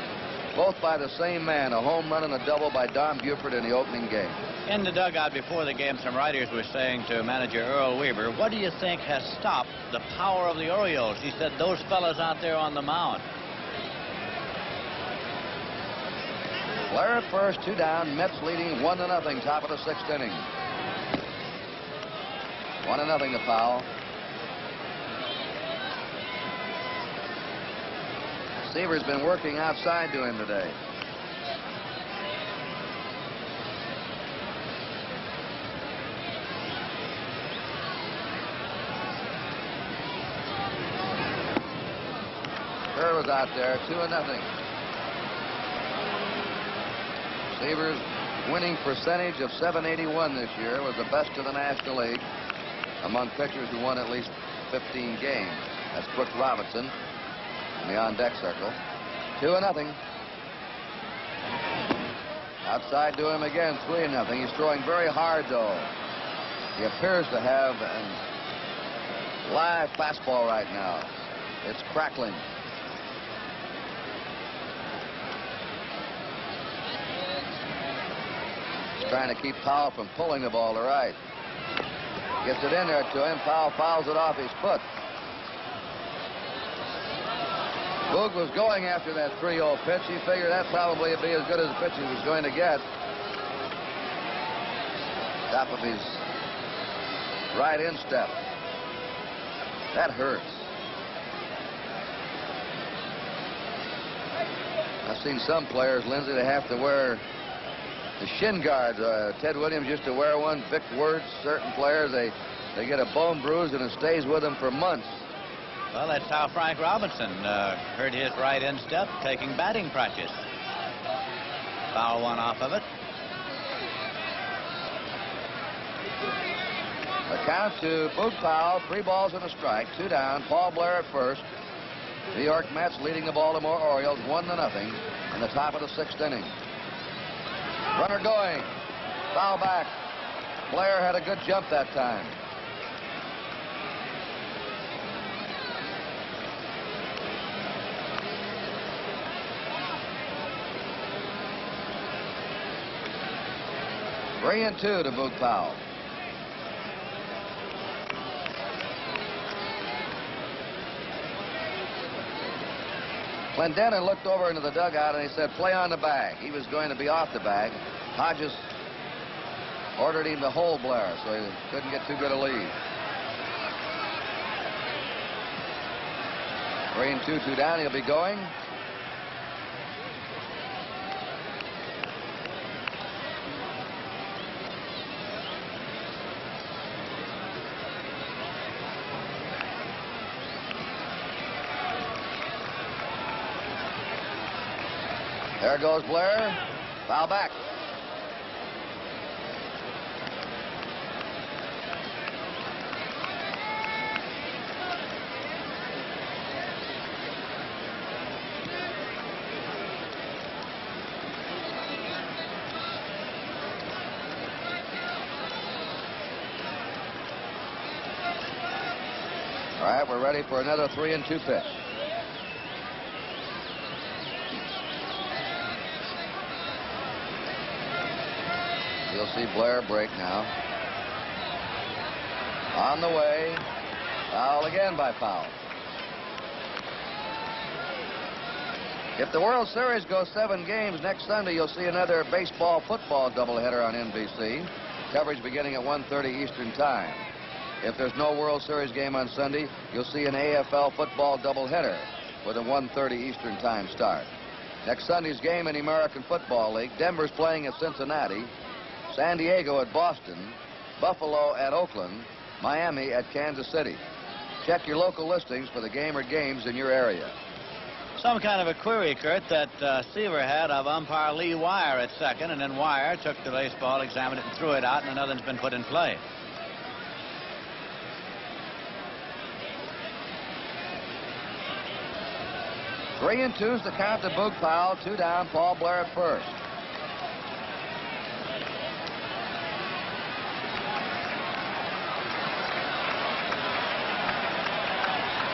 both by the same man, a home run and a double by Don Buford in the opening game. In the dugout before the game, some writers were saying to manager Earl Weaver, what do you think has stopped the power of the Orioles? He said, those fellas out there on the mound. Blair at first, 2 down. Mets leading 1-0, top of the 6th inning. 1-0 to Powell. Seaver's been working outside to him today. Kerr was out there, 2-0. Seaver's winning percentage of .781 this year was the best of the National League among pitchers who won at least 15 games. That's Brooks Robinson in the on-deck circle. 2-0. Outside to him again, 3-0. He's throwing very hard, though. He appears to have a live fastball right now. It's crackling. He's trying to keep Powell from pulling the ball to right. Gets it in there to him. Powell fouls it off his foot. Boog was going after that 3-0 pitch. He figured that probably would be as good as the pitch he was going to get. Top of his right instep. That hurts. I've seen some players, Lindsay, they have to wear the shin guards. Ted Williams used to wear one. Vic Wirtz, certain players, they get a bone bruise and it stays with them for months. Well, that's how Frank Robinson hurt his right instep taking batting practice. Foul one off of it. The count to Boog Powell, 3 balls and a strike, 2 down. Paul Blair at first. New York Mets leading the Baltimore Orioles 1-0 in the top of the 6th inning. Runner going. Foul back. Blair had a good jump that time. Three and 2 to Boog Powell. Clendenin looked over into the dugout and he said, play on the bag. He was going to be off the bag. Hodges ordered him to hold Blair, so he couldn't get too good a lead. 3 and 2, 2 down. He'll be going. There goes Blair. Foul back. All right, we're ready for another 3 and 2 pitch. You'll see Blair break now. On the way. Foul again by Powell. If the World Series goes 7 games next Sunday, you'll see another baseball-football doubleheader on NBC. Coverage beginning at 1:30 Eastern Time. If there's no World Series game on Sunday, you'll see an AFL football doubleheader with a 1:30 Eastern Time start. Next Sunday's game in the American Football League, Denver's playing at Cincinnati, San Diego at Boston, Buffalo at Oakland, Miami at Kansas City. Check your local listings for the game or games in your area. Some kind of a query, Kurt, that Seaver had of umpire Lee Wire at second, and then Wire took the baseball, examined it, and threw it out, and another's been put in play. Three and 2's the count to Boog Powell. 2 down. Paul Blair at first.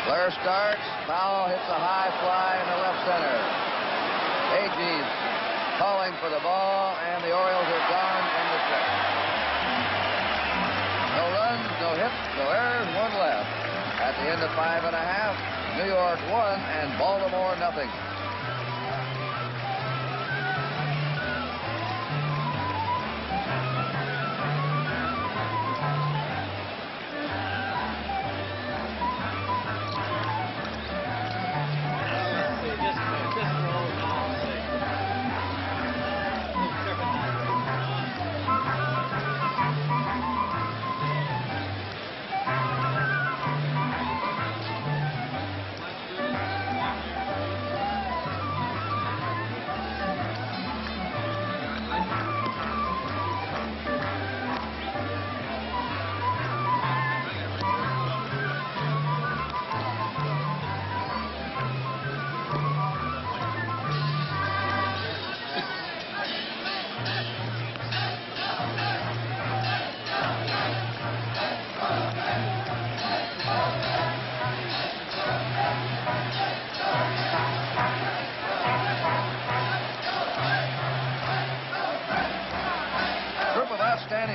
Blair starts. Powell hits a high fly in the left center. Agee's calling for the ball, and the Orioles are gone in the 6th. No runs, no hits, no errors, 1 left. At the end of 5 1/2, New York 1 and Baltimore 0.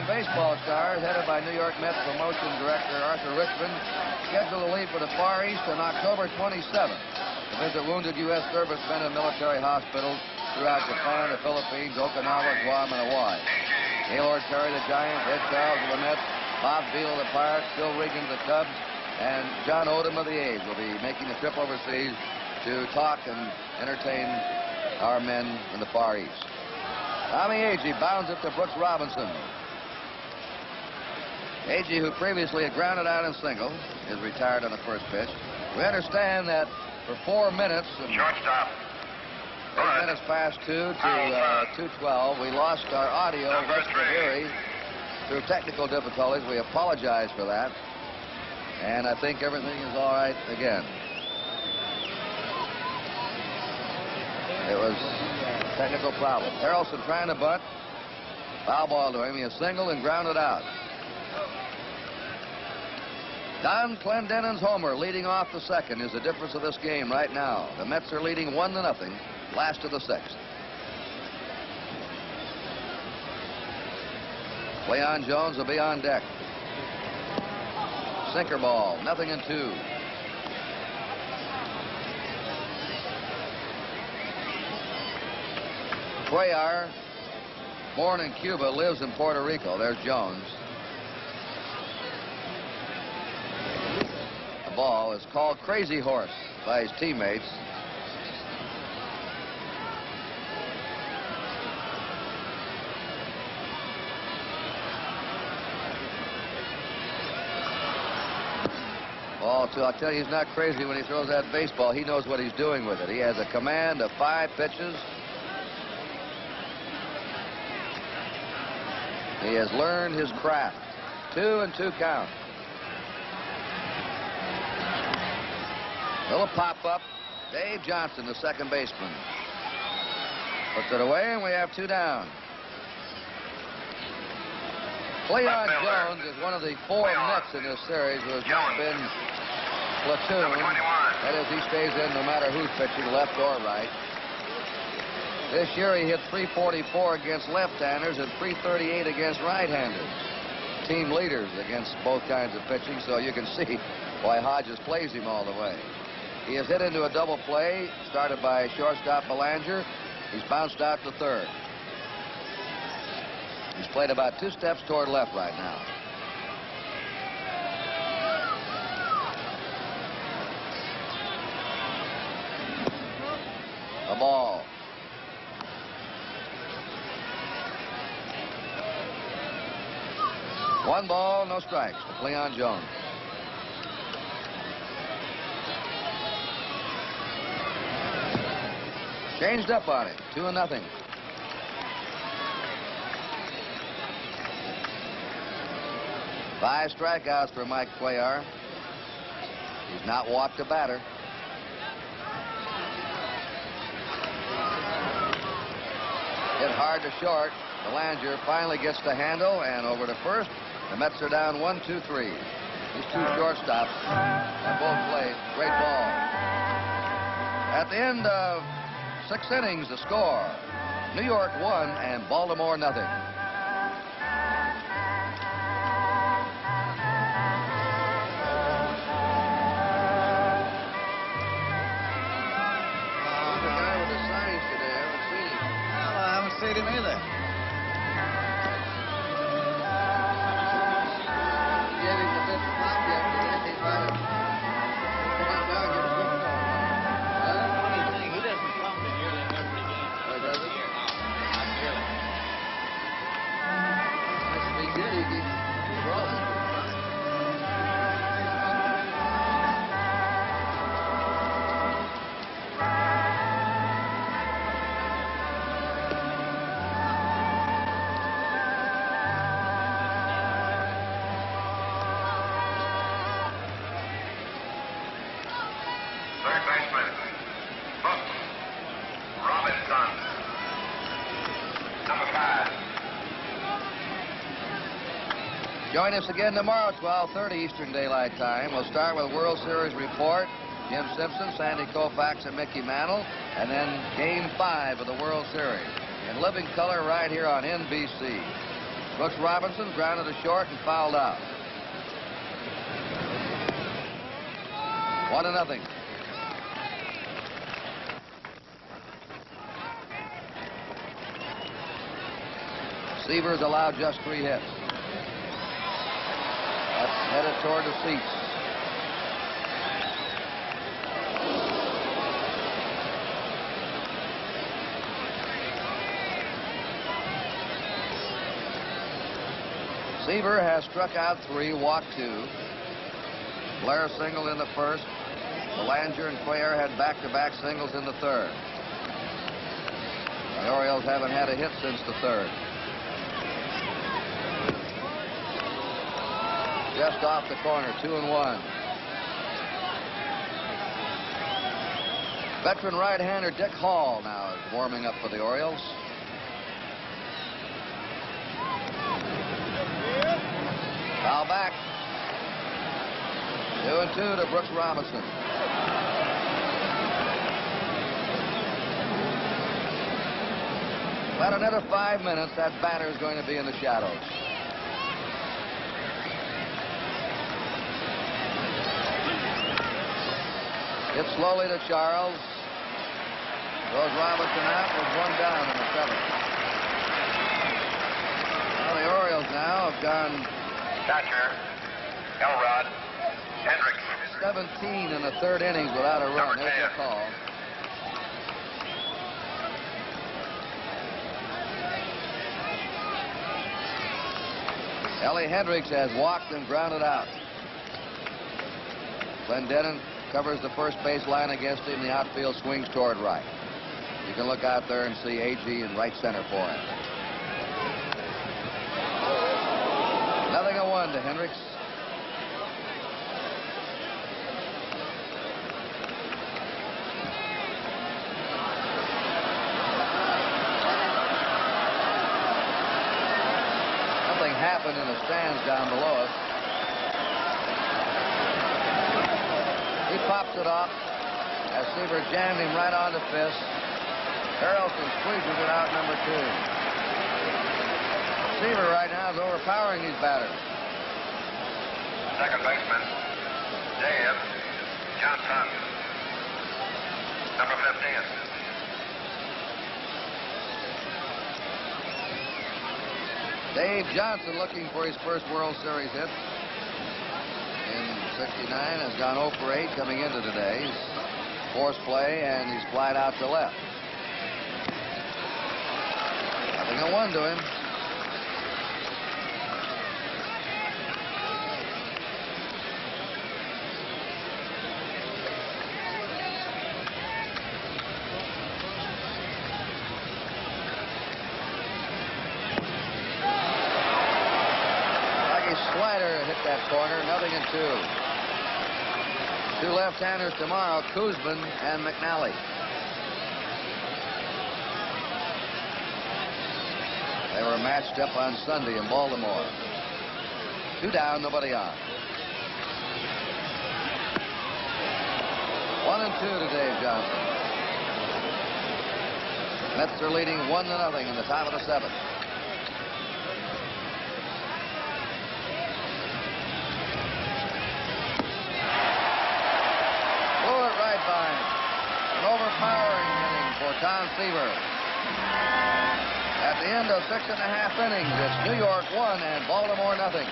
Baseball stars, headed by New York Mets promotion director Arthur Richmond, scheduled to leave for the Far East on October 27th to visit wounded U.S. servicemen in military hospitals throughout Japan, the Philippines, Okinawa, Guam, and Hawaii. Gaylord Perry, the Giants, Ed Charles of the Mets, Bob Beal of the Pirates, Bill Regan of the Cubs, and John Odom of the A's will be making the trip overseas to talk and entertain our men in the Far East. Tommy Agee bounds it to Brooks Robinson. Agee, who previously had grounded out in single, is retired on the first pitch. We understand that for 4 minutes, and Shortstop. 8 minutes past 2 to 2:12, we lost our audio less severely through technical difficulties. We apologize for that. And I think everything is all right again. It was a technical problem. Harrelson trying to bunt. Foul ball to him. He is singled and grounded out. Don Clendenin's homer leading off the second is the difference of this game right now. The Mets are leading 1-0, last of the sixth. Leon Jones will be on deck. Sinker ball, 0-2. Cuellar, born in Cuba, lives in Puerto Rico. There's Jones. The ball is called Crazy Horse by his teammates. I'll tell you, he's not crazy when he throws that baseball. He knows what he's doing with it. He has a command of 5 pitches. He has learned his craft. 2-2 count. Little pop-up. Dave Johnson, the second baseman, puts it away, and we have 2 down. Leon Jones is one of the 4 Mets in this series who has not been platooned. That is, he stays in no matter who's pitching, left or right. This year he hit .344 against left-handers and .338 against right-handers. Team leaders against both kinds of pitching, so you can see why Hodges plays him all the way. He has hit into a double play, started by shortstop Belanger. He's bounced out to third. He's played about 2 steps toward left right now. A ball. One ball, no strikes to Leon Jones. Changed up on it, 2-0. Five strikeouts for Mike Cuellar. He's not walked a batter. Hit hard to short. Belanger finally gets the handle and over to first. The Mets are down 1-2-3. These 2 shortstops have both played great ball. At the end of 6 innings, the score: New York 1 and Baltimore 0. Seen him either. He doesn't come to nearly every game. Oh, does he? Not nearly. If he did, he'd be rolling. Third baseman, Brooks Robinson. Number 5. Join us again tomorrow, 12:30 Eastern Daylight Time. We'll start with World Series report. Jim Simpson, Sandy Koufax, and Mickey Mantle. And then Game 5 of the World Series in living color right here on NBC. Brooks Robinson grounded to short and fouled out. 1-0. Seavers allowed just 3 hits. That's headed toward the seats. Seaver has struck out 3, walked 2. Blair singled in the first. Belanger and Cuellar had back-to-back singles in the third. The Orioles haven't had a hit since the third. Just off the corner, 2-1. Veteran right-hander Dick Hall now is warming up for the Orioles. Foul back. 2-2 to Brooks Robinson. About another 5 minutes, that batter is going to be in the shadows. Hits slowly to Charles. Throws Robinson out with 1 down in the 7th. Well, the Orioles now have gone Thatcher, Elrod, Hendricks. 17 in the 3rd innings without a run. There's your call. Ellie Hendricks has walked and grounded out. Glendening covers the first base line against him. The outfield swings toward right. You can look out there and see A.G. in right center for him. 0-1 to Hendricks. Something happened in the stands down below us. He pops it off as Seaver jammed him right onto fifth. Harrelson squeezes it out, number 2. Seaver right now is overpowering these batters. Second baseman, Dave Johnson, number 15. Dave Johnson looking for his first World Series hit. In 69 has gone 0 for 8 coming into today. He's forced play and he's flied out to left. 0-1 to him. Slider hit that corner, 0-2. 2 left-handers tomorrow, Koosman and McNally. They were matched up on Sunday in Baltimore. 2 down, nobody on. 1-2 to Dave Johnson. Mets are leading 1-0 in the top of the 7th. An overpowering inning for Tom Seaver. At the end of 6.5 innings, it's New York 1 and Baltimore 0.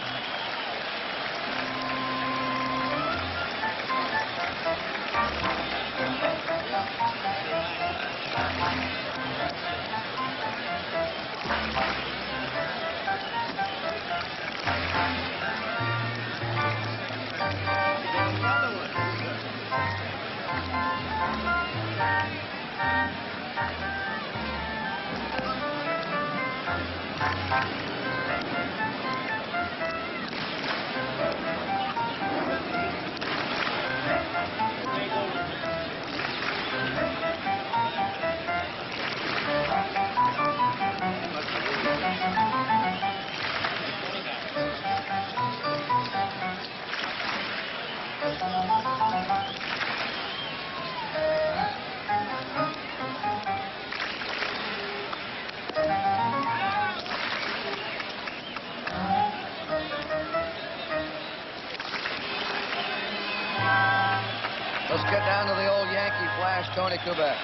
Let's get down to the old Yankee flash, Tony Kubek.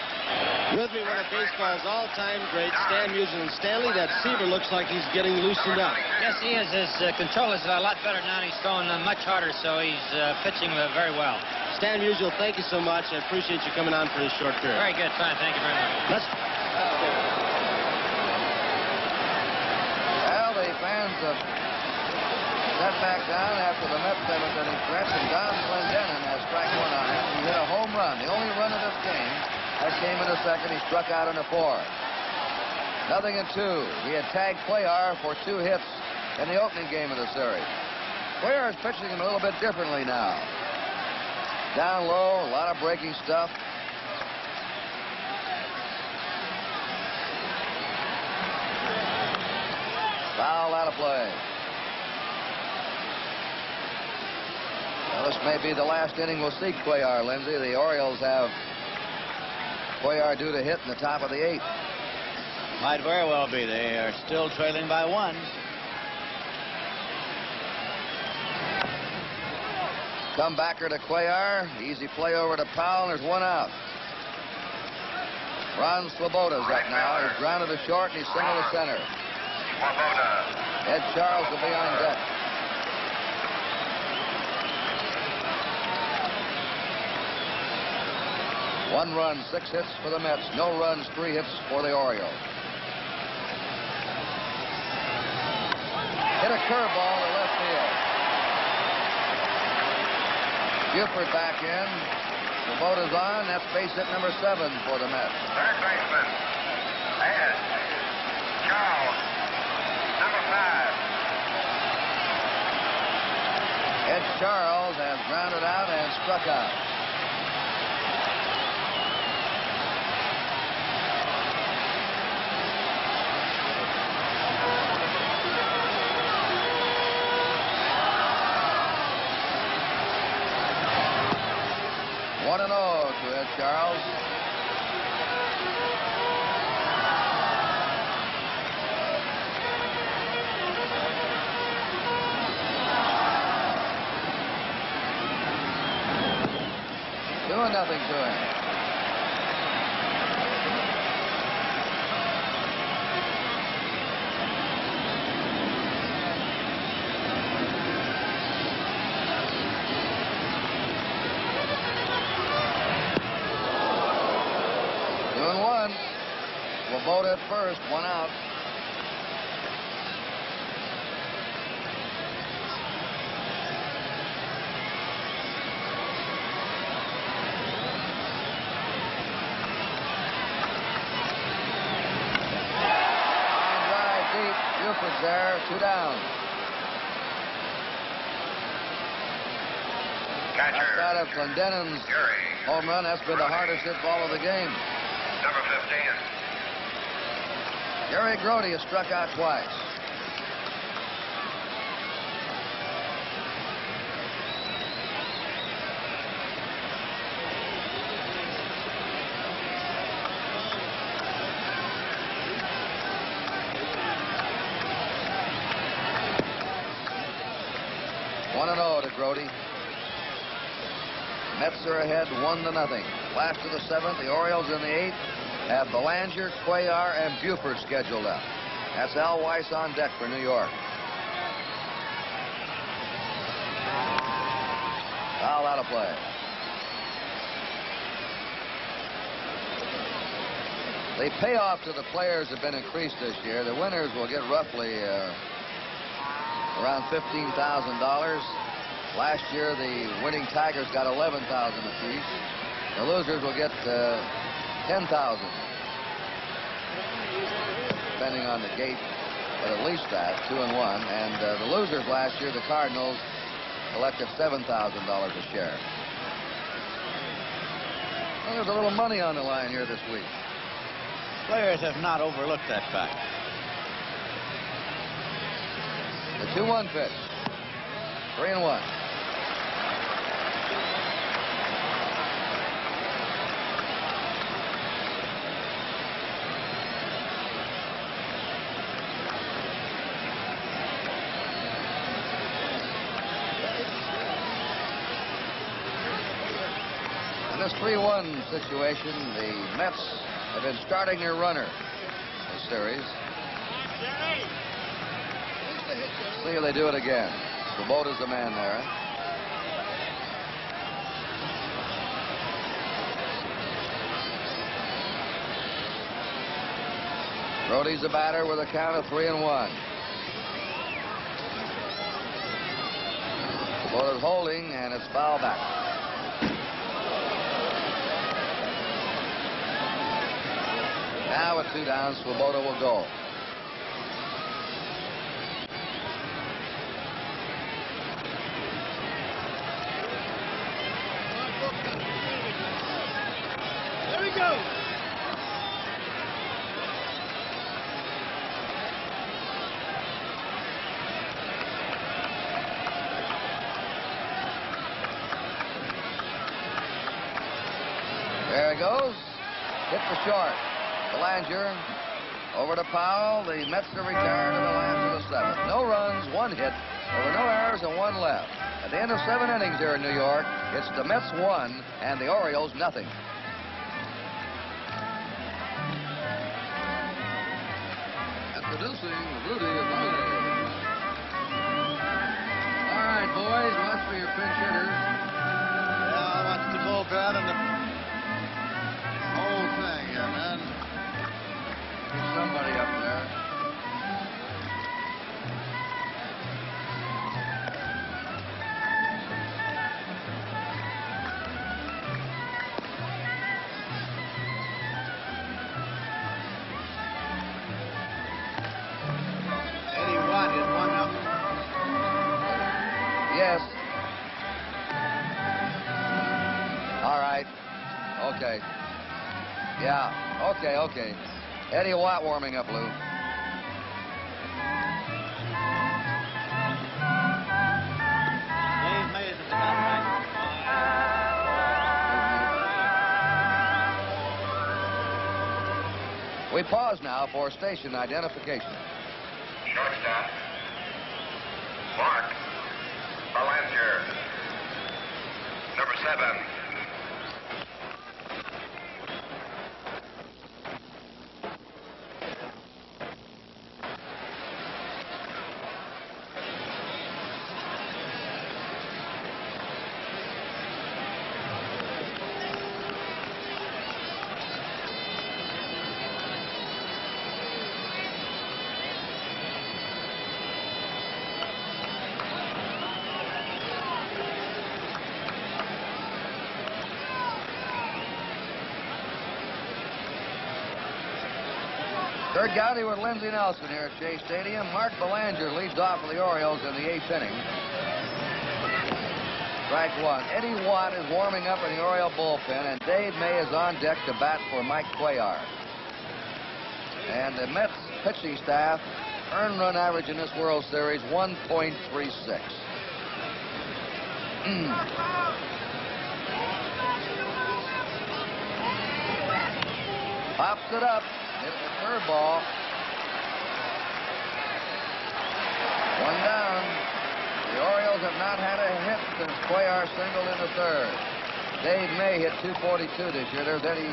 With me, one of baseball's all-time greats, Stan Musial. And Stanley, that Seaver looks like he's getting loosened up. Yes, he is. His control is a lot better now, and he's throwing much harder, so he's pitching very well. Stan Musial, thank you so much. I appreciate you coming on for this short period. Very good, fine. Thank you very much. Well, the fans of set back down after the Mets seventh inning stretch, and Don Clendenin has strike one on him. He hit a home run, the only run of this game. That came in the second. He struck out in the fourth. 0-2. He had tagged Cuellar for 2 hits in the opening game of the series. Cuellar is pitching him a little bit differently now. Down low, a lot of breaking stuff. Foul out of play. Well, this may be the last inning we'll see Cuellar, Lindsay. The Orioles have Cuellar due to hit in the top of the 8th. Might very well be. They are still trailing by 1. Comebacker to Cuellar. Easy play over to Powell. There's 1 out. Ron Swoboda's up now. He's grounded to short and he's single to center. Ed Charles will be on deck. One run, 6 hits for the Mets. No runs, 3 hits for the Orioles. Hit a curveball to left field. Buford back in. Swoboda's on. That's base hit number 7 for the Mets. Third baseman, Ed Charles, number 5. Ed Charles has grounded out and struck out. One and 0 to Ed Charles. Doing nothing to him. Swoboda at first, 1 out. Line drive deep. Buford's there, 2 down. Outside of Clendenin's home run, that's been the hardest hit ball of the game. Number 15. Gary Grody has struck out twice. One and 0 to Grody. Mets are ahead 1-0. Last of the 7th, the Orioles in the 8th have Belanger, Cuellar, and Buford scheduled up. That's Al Weiss on deck for New York. Foul out of play. The payoff to the players have been increased this year. The winners will get roughly around $15,000. Last year, the winning Tigers got $11,000 apiece. The losers will get $10,000, depending on the gate, but at least that, 2 and 1. And the losers last year, the Cardinals, collected $7,000 a share. Well, there's a little money on the line here this week. Players have not overlooked that fact. The 2-1 pitch. 3-1. In this 3-1 situation, the Mets have been starting their runner this series. See if they do it again. Swoboda's the man there. Grody's the batter with a count of 3-1. Swoboda's holding, and it's foul back. Now with 2 down, Swoboda will go. There he goes. There he goes. Hit the short. Belanger over to Powell. The Mets are retired to the lands of the 7th. No runs, 1 hit. There were no errors and 1 left. At the end of 7 innings here in New York, it's the Mets 1 and the Orioles nothing. Introducing Rudy Avalde. All right, boys, watch for your pinch hitters. Yeah, I watched the bullpen and the whole thing here, man. There's somebody up there. Yes. All right. Okay. Yeah. Okay. Eddie Watt warming up, Lou. Dave Mays at the bat. We pause now for station identification. Shortstop, Mark Belanger, number 7. Third Gowdy with Lindsey Nelson here at Shea Stadium. Mark Belanger leads off for the Orioles in the 8th inning. Strike 1. Eddie Watt is warming up in the Oriole bullpen, and Dave May is on deck to bat for Mike Cuellar. And the Mets pitching staff earned run average in this World Series 1.36. Pops it up. Hit the curveball. 1 down. The Orioles have not had a hit since Cuellar singled in the 3rd. Dave May hit .242 this year. There's Eddie,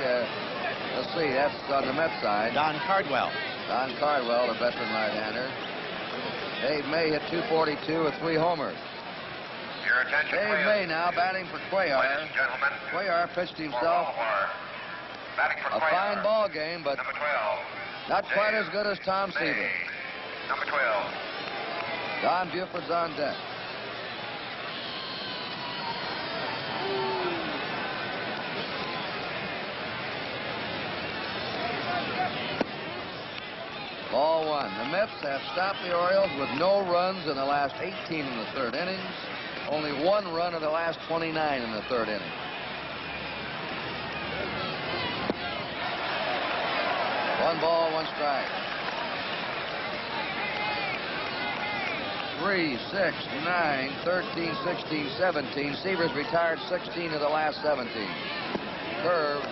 let's see, that's on the Mets side. Don Cardwell. Don Cardwell, the veteran right-hander. Dave May hit .242 with 3 homers. Your attention, Dave please. May now batting for Cuellar. Ladies and gentlemen. Cuellar pitched himself Batting for a Cuellar. fine ball game, but Number 12. not quite as good as Tom May. Seaver. Number 12. Don Buford's on deck. Ball 1. The Mets have stopped the Orioles with no runs in the last 18 in the 3rd innings. Only 1 run in the last 29 in the 3rd inning. One ball, 1 strike. 3, 6, 9, 13, 16, 17. Seaver's retired 16 of the last 17. Curve,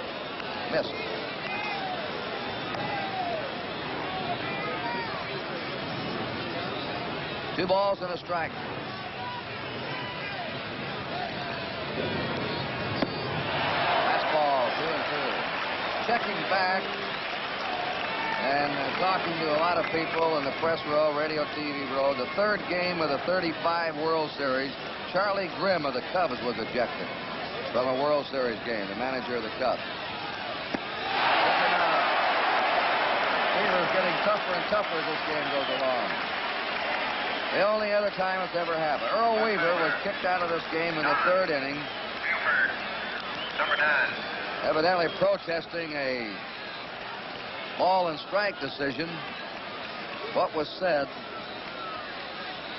missed. Two balls and a strike. Fastball, 2-2. Checking back and talking to a lot of people in the press row, radio, TV row. The 3rd game of the 35 World Series, Charlie Grimm of the Cubs was ejected from a World Series game, the manager of the Cubs. Seaver's getting tougher and tougher as this game goes along. The only other time it's ever happened. Earl Weaver was kicked out of this game in the third inning. Number 9. Evidently protesting a ball and strike decision. What was said,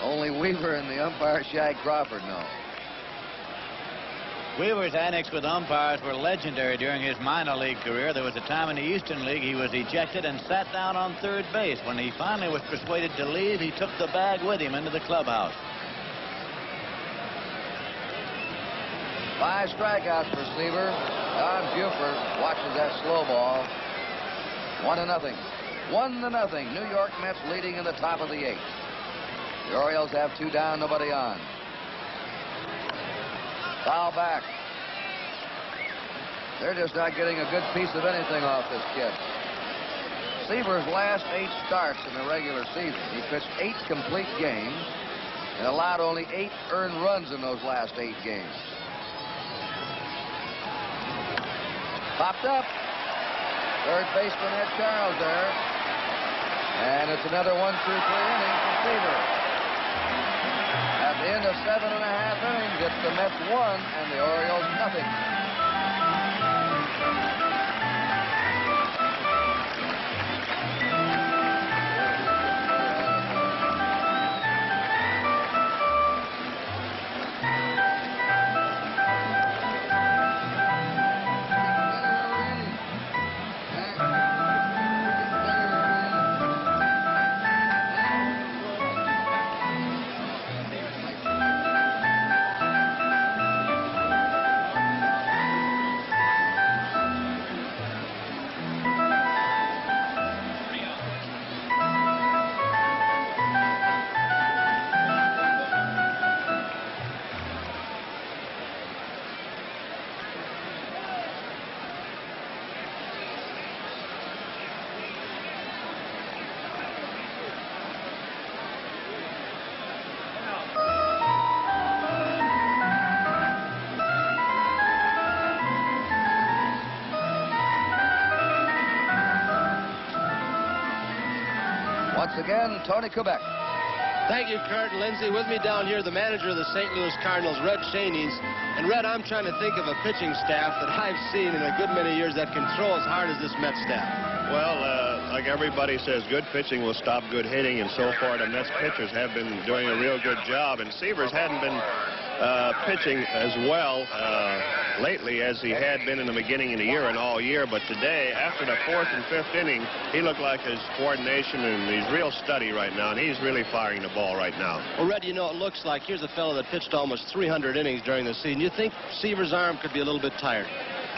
only Weaver and the umpire, Shag Crawford, know. Weaver's antics with umpires were legendary during his minor league career. There was a time in the Eastern League he was ejected and sat down on third base. When he finally was persuaded to leave, he took the bag with him into the clubhouse. 5 strikeouts for Seaver. Don Buford watches that slow ball. 1-0. 1-0. New York Mets leading in the top of the 8th. The Orioles have 2 down, nobody on. Foul back. They're just not getting a good piece of anything off this kid. Seaver's last 8 starts in the regular season. He pitched 8 complete games and allowed only 8 earned runs in those last 8 games. Popped up. Third baseman Ed Charles there. And it's another 1 through 3 innings for Seaver. At the end of 7.5 innings, it's the Mets 1 and the Orioles nothing. Once again, Tony Kubek. Thank you, Kurt and Lindsay. With me down here, the manager of the St. Louis Cardinals, Red Cheney's. And, Red, I'm trying to think of a pitching staff that I've seen in a good many years that can throw as hard as this Mets staff. Well, like everybody says, good pitching will stop good hitting, and so far the Mets pitchers have been doing a real good job. And Seavers hadn't been pitching as well lately as he had been in the beginning of the year and all year. But today, after the 4th and 5th inning, he looked like his coordination, and he's real steady right now, and he's really firing the ball right now. Well, Red, you know, it looks like here's a fellow that pitched almost 300 innings during the season. You think Seaver's arm could be a little bit tired?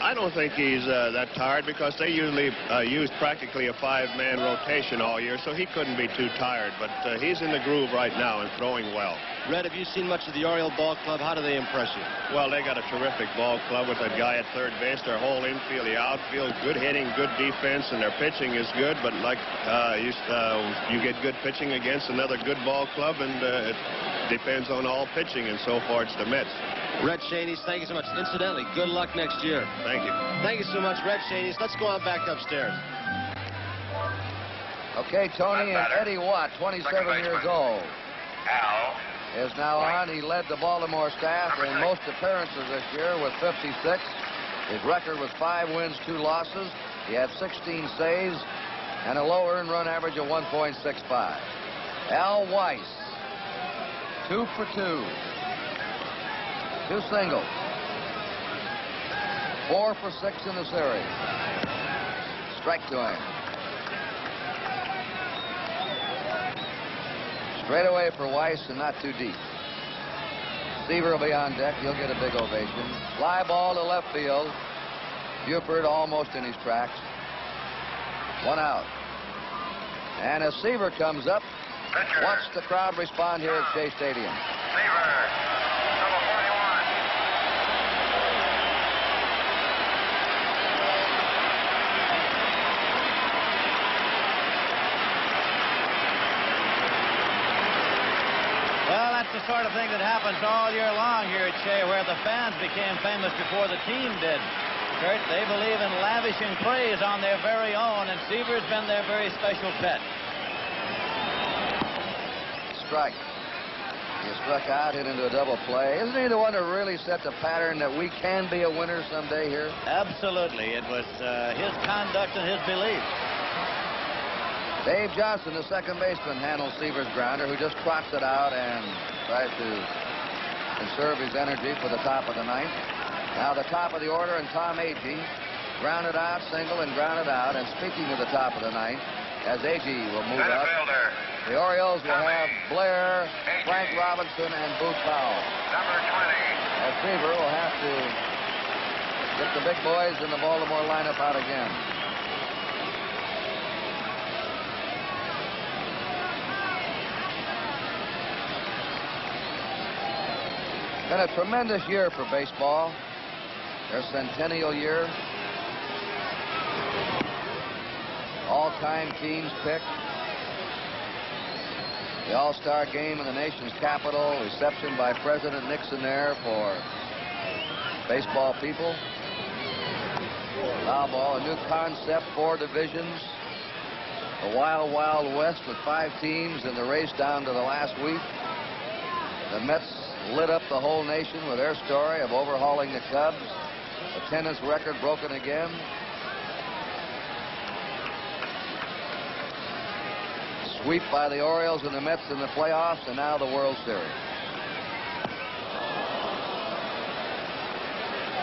I don't think he's that tired, because they usually use practically a 5-man rotation all year, so he couldn't be too tired. But he's in the groove right now and throwing well. Red, have you seen much of the Oriole ball club? How do they impress you? Well, they got a terrific ball club with that guy at third base. Their whole infield, the outfield, good hitting, good defense, and their pitching is good. But like you get good pitching against another good ball club, and it depends on all pitching, and so far it's the Mets. Red Cheney's, thank you so much. Incidentally, good luck next year. Thank you. Thank you so much, Red Cheney's. Let's go on back upstairs. Okay, Tony, and Eddie Watt, 27 years old, is now on. He led the Baltimore staff in most appearances this year with 56. His record was 5 wins, 2 losses. He had 16 saves and a low earned run average of 1.65. Al Weiss, 2 for 2. 2 singles. 4 for 6 in the series. Strike to him. Straight away for Weiss and not too deep. Seaver will be on deck. He'll get a big ovation. Fly ball to left field. Buford almost in his tracks. 1 out. And as Seaver comes up, watch the crowd respond here at Shea Stadium. Seaver. Well, that's the sort of thing that happens all year long here at Shea, where the fans became famous before the team did. Kurt, they believe in lavishing praise on their very own, and Seaver's been their very special pet. Strike. He struck out, hit into a double play. Isn't he the one that really set the pattern that we can be a winner someday here? Absolutely. It was his conduct and his belief. Dave Johnson, the second baseman, handles Seaver's grounder, who just trots it out and tries to conserve his energy for the top of the ninth. Now the top of the order, and Tom Agee grounded out, single, and grounded out. And speaking of the top of the ninth, as Agee will move up, the Orioles will have Blair, Frank Robinson, and Boot Powell. As Seaver will have to get the big boys in the Baltimore lineup out again. Been a tremendous year for baseball. Their centennial year. All-time teams picked. The All-Star game in the nation's capital. Reception by President Nixon there for baseball people. Foul ball, a new concept, 4 divisions. The Wild Wild West with 5 teams in the race down to the last week. The Mets lit up the whole nation with their story of overhauling the Cubs. Attendance record broken again. Sweep by the Orioles and the Mets in the playoffs, and now the World Series.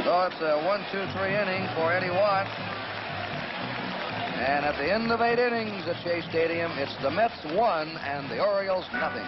So it's a 1-2-3 inning for Eddie Watt. And at the end of 8 innings at Shea Stadium, it's the Mets 1 and the Orioles nothing.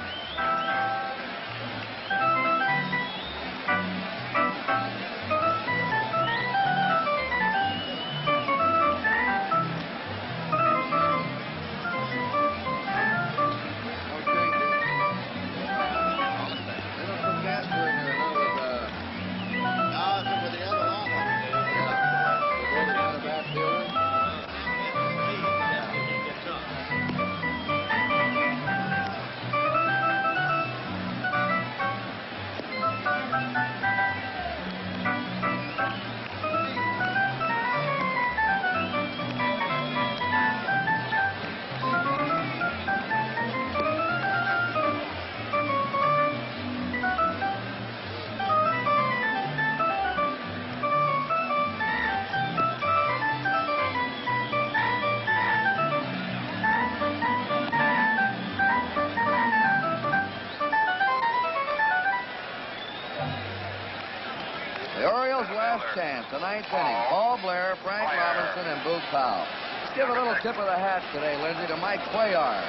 Chance, the 9th inning. Paul Blair, Frank Robinson, and Boog Powell. Let's give a little tip of the hat today, Lindsay, to Mike Cuellar,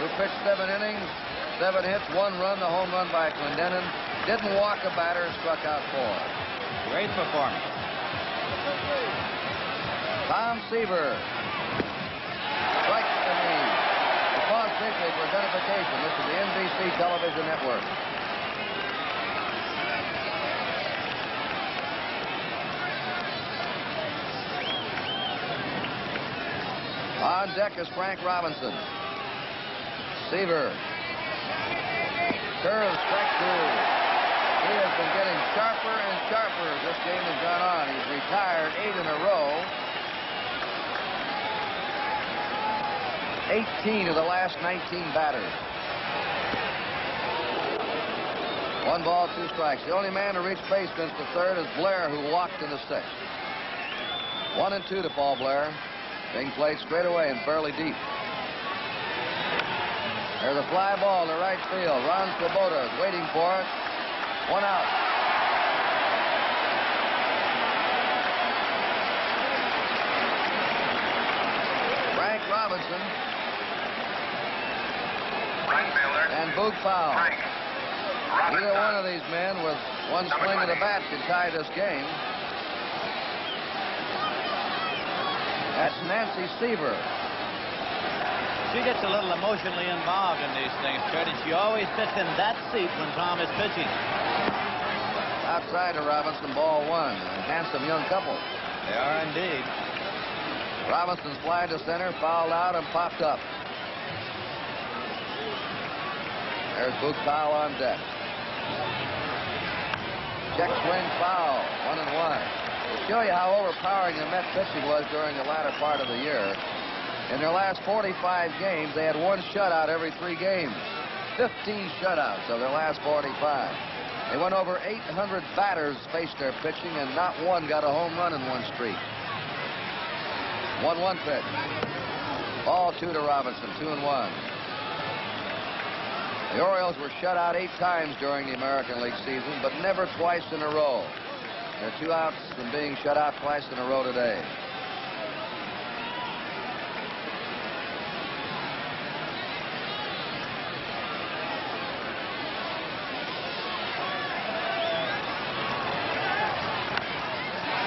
who pitched 7 innings, 7 hits, 1 run, the home run by Clendenin. Didn't walk a batter, struck out 4. Great performance. Tom Seaver strikes the knee. Pause briefly for identification. This is the NBC television network. On deck is Frank Robinson. Seaver. Curve, strike 2. He has been getting sharper and sharper as this game has gone on. He's retired 8 in a row. 18 of the last 19 batters. 1 ball, 2 strikes. The only man to reach base since the 3rd is Blair, who walked in the 6th. 1-2 to Paul Blair. Being played straight away and fairly deep. There's a fly ball to right field. Ron Swoboda is waiting for it. 1 out. Frank Robinson. And Boog Powell. Either one of these men with 1 swing of the bat could tie this game. That's Nancy Seaver. She gets a little emotionally involved in these things, Kurt, and she always sits in that seat when Tom is pitching. Outside of Robinson, ball 1. A handsome young couple. They are indeed. Robinson's fly to center, fouled out, and popped up. There's Boog Powell on deck. Check swing foul, 1-1. To show you how overpowering the Met pitching was during the latter part of the year, in their last 45 games, they had 1 shutout every 3 games. 15 shutouts of their last 45. They went over 800 batters faced their pitching, and not one got a home run in one streak. 1-1 pitch. Ball 2 to Robinson, 2-1. The Orioles were shut out 8 times during the American League season, but never twice in a row. They're 2 outs from being shut out twice in a row today.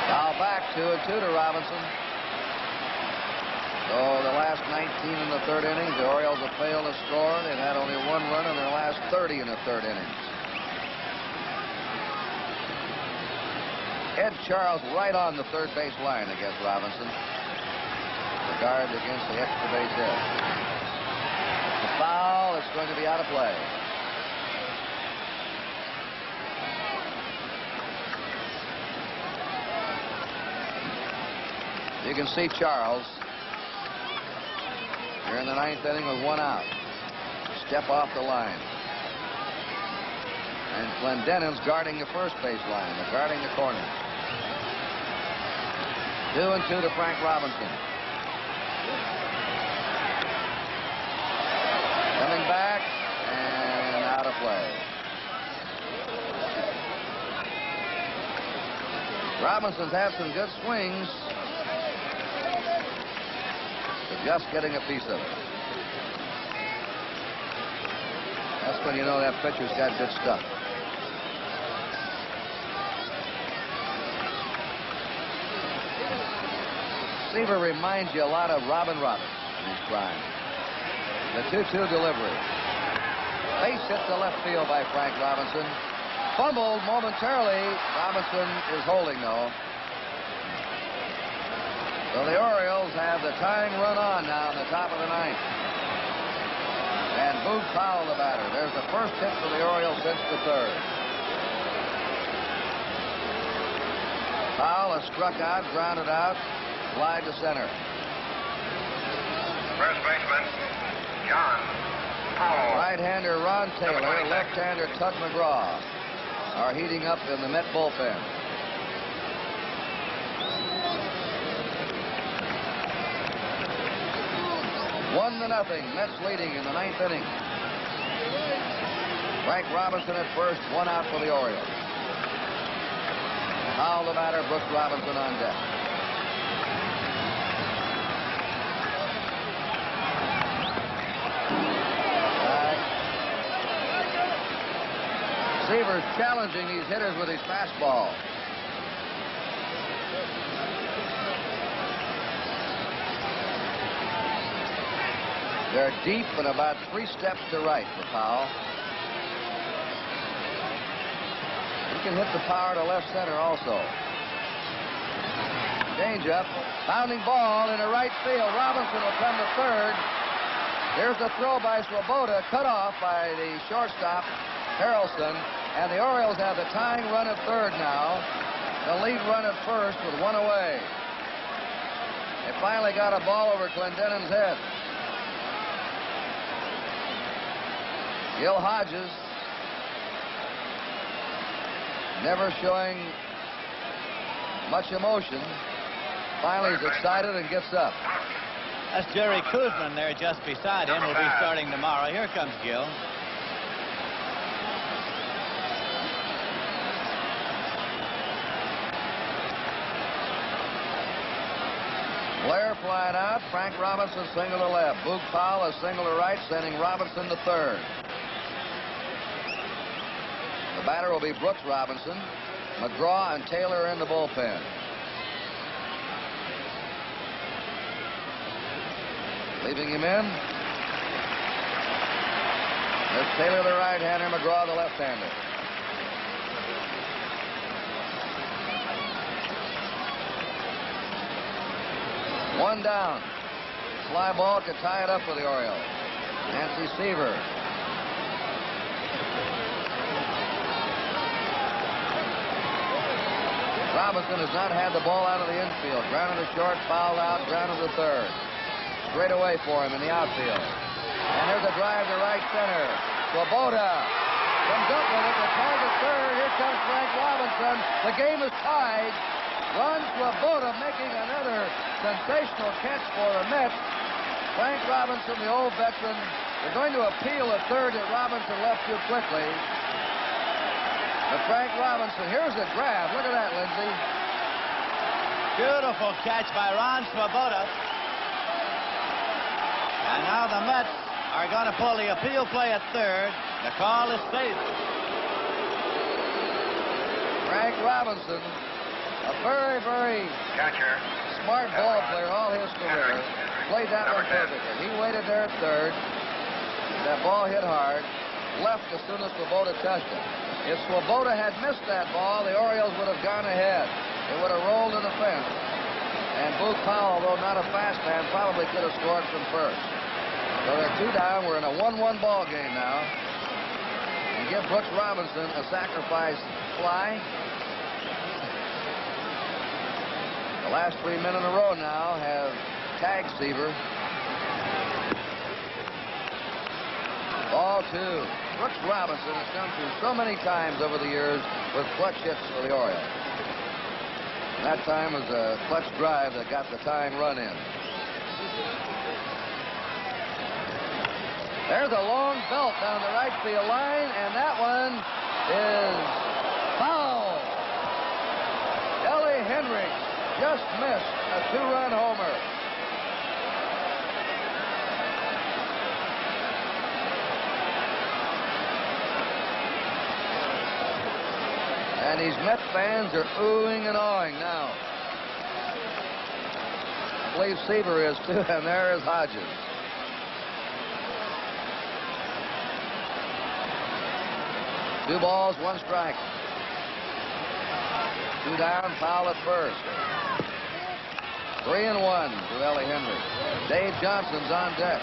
Foul back, 2-2 to Robinson. So the last 19 in the third innings, the Orioles have failed to score. They've had only 1 run in their last 30 in the third innings. Ed Charles right on the third base line against Robinson. The guard against the extra base hit. The foul, it's going to be out of play. You can see Charles here in the 9th inning with 1 out. Step off the line. And Clendenin's guarding the first base line. They're guarding the corner. 2-2 to Frank Robinson. Coming back and out of play. Robinson's had some good swings. But just getting a piece of it. That's when you know that pitcher's got good stuff. Seaver reminds you a lot of Robin in his prime. The 2-2 delivery. Base hit to left field by Frank Robinson. Fumbled momentarily. Robinson is holding, though. So the Orioles have the tying run on now in the top of the 9th. And Boog Powell, the batter. There's the first hit for the Orioles since the 3rd. Powell has struck out, grounded out, fly to center. First baseman, John Powell. Right-hander Ron Taylor, left-hander Tug McGraw are heating up in the Met bullpen. One to nothing. Mets leading in the 9th inning. Frank Robinson at first, 1 out for the Orioles. Powell the batter, Brooks Robinson on deck. Seaver's challenging these hitters with his fastball. They're deep and about 3 steps to right for Powell. He can hit the power to left center also. Change-up, pounding ball into right field. Robinson will come to third. Here's the throw by Swoboda, cut off by the shortstop, Harrelson. And the Orioles have the tying run at third now. The lead run at first with 1 away. They finally got a ball over Clendenin's head. Gil Hodges never showing much emotion. Finally, he's excited and gets up. That's Jerry Kuzman there just beside him. Will be starting tomorrow. Here comes Gil. Blair flying out. Frank Robinson single to left. Boog Powell a single to right, sending Robinson to third. The batter will be Brooks Robinson. McGraw and Taylor in the bullpen. Leaving him in. There's Taylor, the right-hander, McGraw, the left-hander. One down. Fly ball could tie it up for the Orioles. Nancy Seaver. Robinson has not had the ball out of the infield. Grounded to short, fouled out, grounded to third. Straight away for him in the outfield. And there's a drive to right center. Swoboda comes up with it. They're called to third. Here comes Frank Robinson. The game is tied. Ron Swoboda making another sensational catch for the Mets. Frank Robinson, the old veteran, they're going to appeal a third that Robinson left too quickly. But Frank Robinson, here's a grab. Look at that, Lindsay. Beautiful catch by Ron Swoboda. And now the Mets are going to pull the appeal play at third. The call is safe. Frank Robinson, a very, very smart ball player all his career, played that one perfectly. He waited there at third. That ball hit hard. Left as soon as Swoboda touched it. If Swoboda had missed that ball, the Orioles would have gone ahead. It would have rolled to the fence. And Boog Powell, though not a fast man, probably could have scored from first. So they're 2 down. We're in a 1-1 ball game now. And give Brooks Robinson a sacrifice fly. The last 3 men in a row now have tagged Seaver. Ball 2. Brooks Robinson has come through so many times over the years with clutch hits for the Orioles. And that time was a clutch drive that got the tying run in. There's a long belt down the right field line, and that one is foul. Ellie Hendricks just missed a 2-run homer. And these Mets fans are oohing and awing now. I believe Seaver is too, and there is Hodges. Two balls, one strike. 2 down, Powell at first. 3-1 to Ellie Hendricks. Dave Johnson's on deck.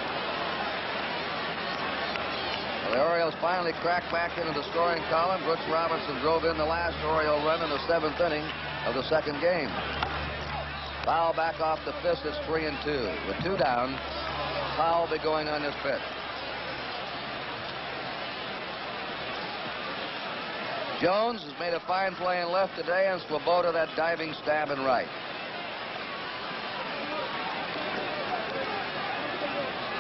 Well, the Orioles finally cracked back into the scoring column. Brooks Robinson drove in the last Oriole run in the 7th inning of the second game. Powell back off the fifth. It's 3-2. With 2 down, Powell will be going on this pitch. Jones has made a fine play in left today, and Swoboda that diving stab in right.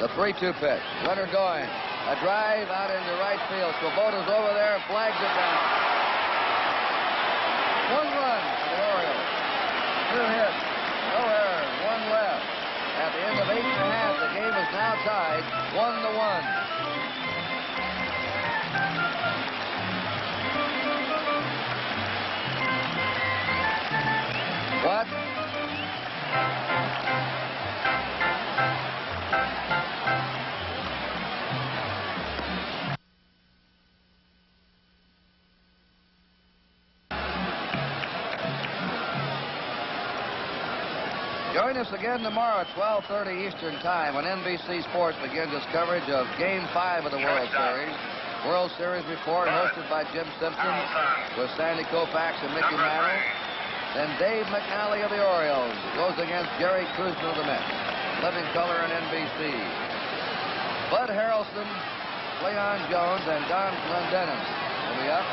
The 3-2 pitch. Runner going. A drive out into right field. Swoboda's over there, flags it down. 1 run for the Orioles. 2 hits, no errors, 1 left. At the end of 8 1/2, the game is now tied 1-1. What? Join us again tomorrow at 12:30 Eastern Time when NBC Sports begins its coverage of Game 5 of the World Series. World Series report hosted by Jim Simpson with Sandy Koufax and Mickey Mantle. Then Dave McNally of the Orioles goes against Jerry Kuzma of the Mets. Living color on NBC. Bud Harrelson, Cleon Jones, and Don Clendenin will be up.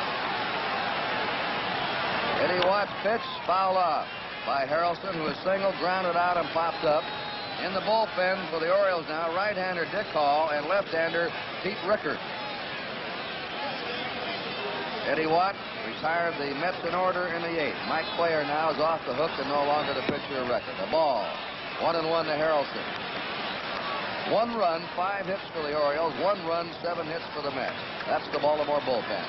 Eddie Watt's pitch, foul off by Harrelson, who is single, grounded out, and popped up. In the bullpen for the Orioles now, right-hander Dick Hall and left-hander Pete Rickard. Eddie Watt retired the Mets in order in the 8th. Mike Cuellar now is off the hook and no longer the pitcher of record. The ball, 1-1 to Harrelson. 1 run, 5 hits for the Orioles. 1 run, 7 hits for the Mets. That's the Baltimore bullpen.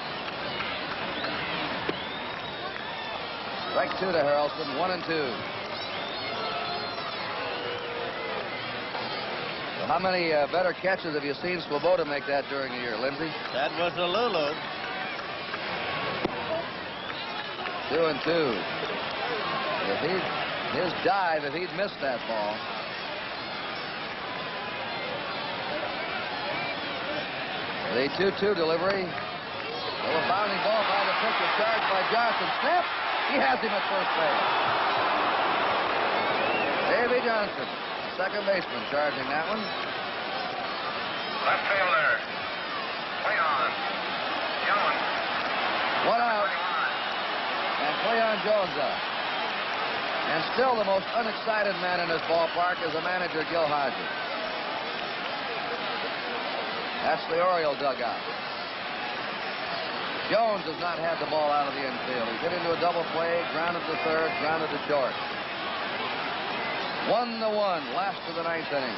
Strike 2 to Harrelson, 1-2. So how many better catches have you seen Swoboda make that during the year, Lindsay? That was a Lulu. 2-2. His dive, if he'd missed that ball. The 2-2 delivery. A bounding ball by the pitcher, charged by Johnson. Snap! He has him at first base. Davy Johnson, second baseman, charging that one. Left fielder, Cleon. Jones up. And still the most unexcited man in this ballpark is the manager, Gil Hodges. That's the Oriole dugout. Jones has not had the ball out of the infield. He's hit into a double play, grounded to third, grounded to short. 1-1, last of the ninth inning.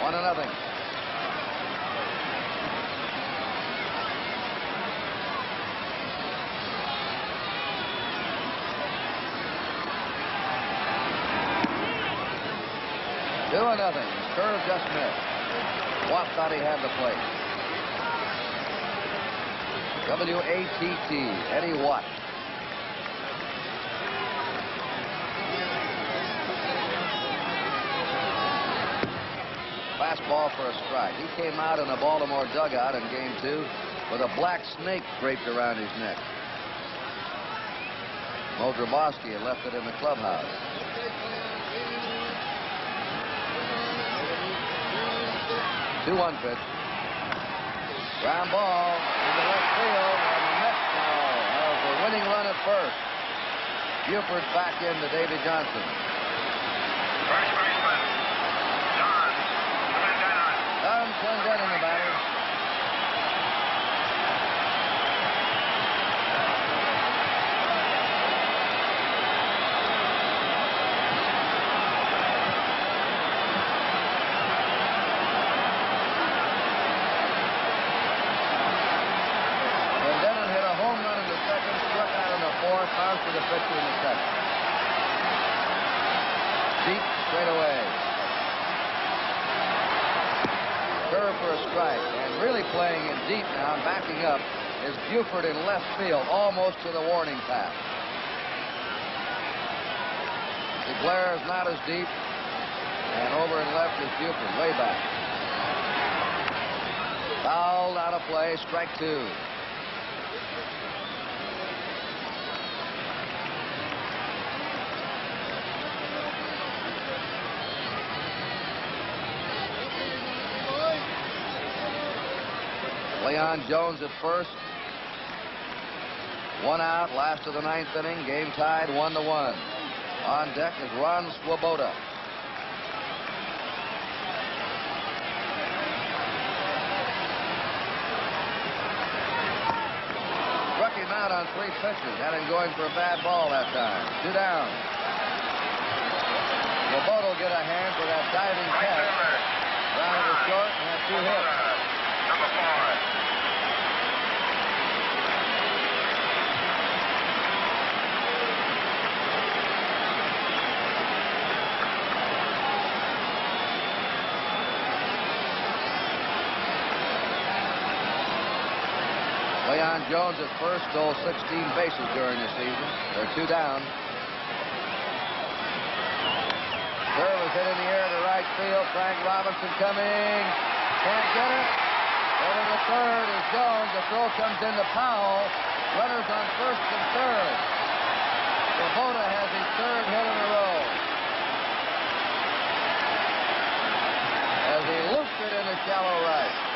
One to nothing. Two or nothing. Curve just missed. Watt thought he had the plate. W-A-T-T, Eddie Watt. Fastball for a strike. He came out in the Baltimore dugout in Game 2 with a black snake draped around his neck. Mo Grabowski had left it in the clubhouse. 2-1 pitch. Ground ball into left field, and the Mets now have the winning run at first. Buford back into Davy Johnson. First baseman, Don Clendenin, the batter. Bounced to the pitcher in the second. Deep straight away. Curve for a strike. And really playing in deep now, backing up, is Buford in left field, almost to the warning path. DeClaire is not as deep. And over in left is Buford, way back. Fouled out of play, strike two. Leon Jones at first. One out, last of the ninth inning. Game tied 1-1. On deck is Ron Swoboda. Struck him out on 3 pitches. Had him going for a bad ball that time. 2 down. Swoboda will get a hand for that diving catch. Grounded to short and had 2 hits. Number 4. Leon Jones at first stole 16 bases during the season. They're 2 down. Curve is hit in the air to right field. Frank Robinson coming. Can't get it. Over to third is Jones. The throw comes into Powell. Runners on first and third. Swoboda has his 3rd hit in a row. As he looped it in the shallow right.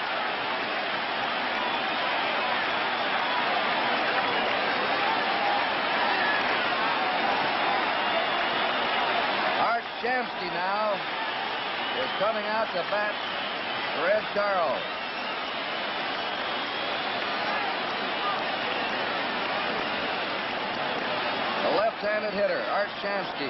Shamsky now is coming out to bat for Ed Charles. The left-handed hitter, Art Shamsky.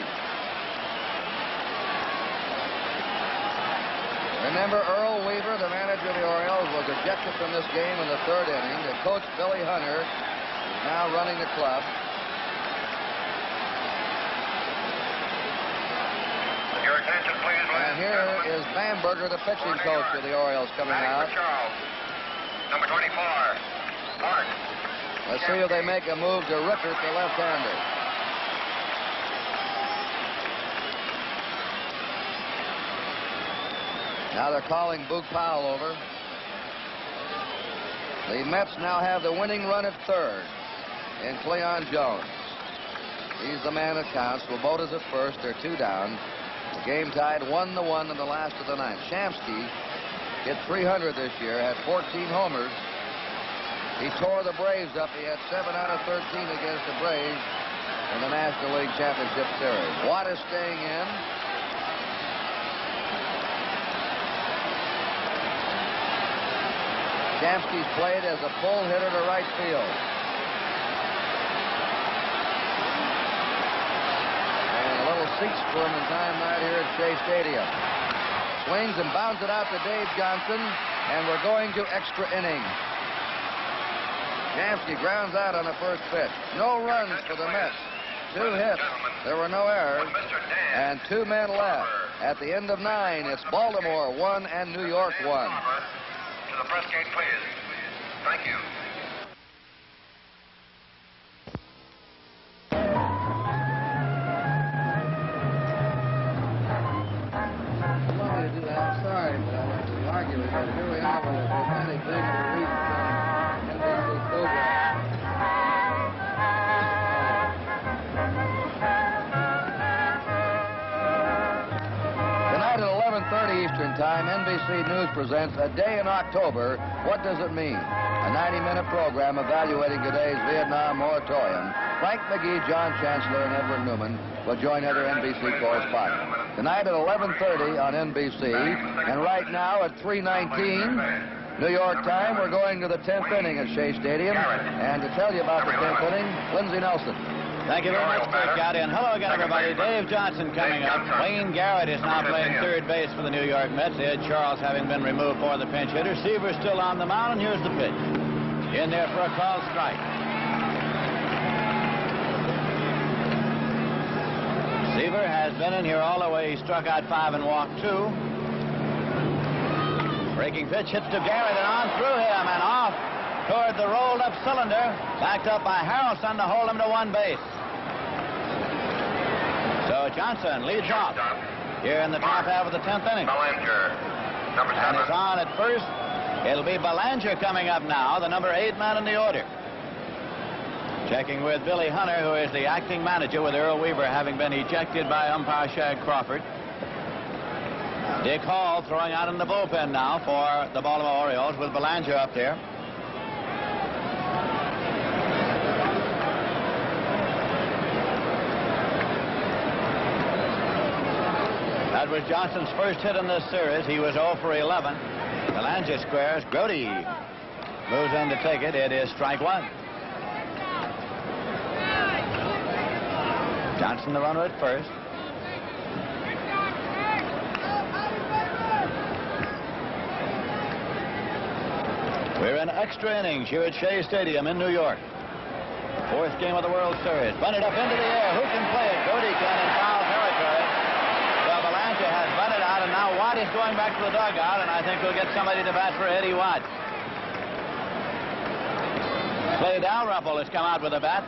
Remember, Earl Weaver, the manager of the Orioles, was ejected from this game in the 3rd inning. The coach, Billy Hunter, is now running the club. Your attention, please, and here is Bamberger, the pitching coach of the Orioles, coming out. Number 24, Mark. Let's see if they make a move to Rickert, the left-hander. Now they're calling Boog Powell over. The Mets now have the winning run at third in Cleon Jones. He's the man that counts. Swoboda's at first. They're 2 down. The game tied 1-1 in the last of the ninth. Shamsky hit .300 this year, had 14 homers. He tore the Braves up. He had 7 out of 13 against the Braves in the National League Championship Series. Watt is staying in. Shamsky's played as a pull hitter to right field. And a little seat squirm in time right here at Shea Stadium. Swings and bounds it out to Dave Johnson, and we're going to extra innings. Shamsky grounds out on the first pitch. No runs for the Mets. 2 hits. There were no errors. And 2 men left. At the end of 9, it's Baltimore 1 and New York 1. To the press gate, please. Thank you. I'm sorry, but I want to argue with that. Here we are with a dramatic thing of the week NBC program. Tonight at 11:30 Eastern Time, NBC News presents A Day in October. What does it mean? A 90-minute program evaluating today's Vietnam moratorium. Frank McGee, John Chancellor, and Edward Newman will join other NBC correspondents. Tonight at 11:30 on NBC, and right now at 3:19 New York time, we're going to the 10th inning at Shea Stadium. And to tell you about the 10th inning, Lindsey Nelson. Thank you very much, Curt Gowdy. And hello again, everybody. Dave Johnson coming up. Wayne Garrett is now playing third base for the New York Mets. Ed Charles having been removed for the pinch hitter. Seaver still on the mound, and here's the pitch. In there for a called strike. Seaver has been in here all the way. He struck out 5 and walked 2. Breaking pitch hits to Garrett and on through him and off toward the rolled up cylinder. Backed up by Harrelson to hold him to 1 base. So Johnson leads off here in the top half of the 10th inning. Belanger, number 7. And it's on at first. It'll be Belanger coming up now, the number 8 man in the order. Checking with Billy Hunter, who is the acting manager, with Earl Weaver having been ejected by umpire Shag Crawford. Dick Hall throwing out in the bullpen now for the Baltimore Orioles with Belanger up there. That was Johnson's first hit in this series. He was 0 for 11. Belanger squares. Grody moves in to take it. It is strike 1. Johnson the runner at first. We're in extra innings here at Shea Stadium in New York. 4th game of the World Series. Bunted up into the air. Who can play it? Grody can in foul territory. Well, Belanger has bunted out, and now Watt is going back to the dugout, and I think we'll get somebody to bat for Eddie Watt. Clay Dalrymple has come out with a bat.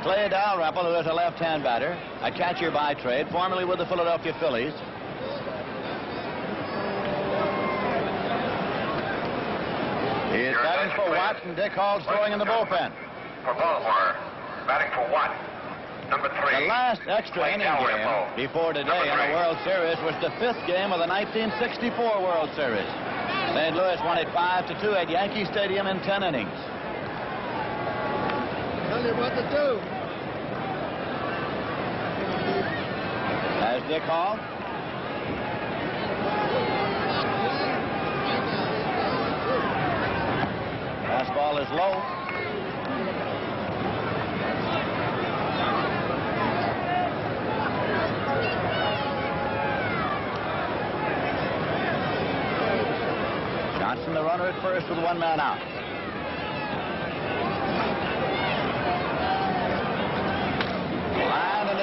Clay Dalrymple, who is a left-hand batter, a catcher by trade, formerly with the Philadelphia Phillies. He is batting for Watt, and Dick Hall's throwing in the bullpen. For Baltimore, batting for Watt, number 3. The last extra inning game before today in the World Series was the 5th game of the 1964 World Series. St. Louis won it 5-2 at Yankee Stadium in 10 innings. Tell you what to do. As Dick Hall. Fastball is low. Johnson the runner at first with 1 man out.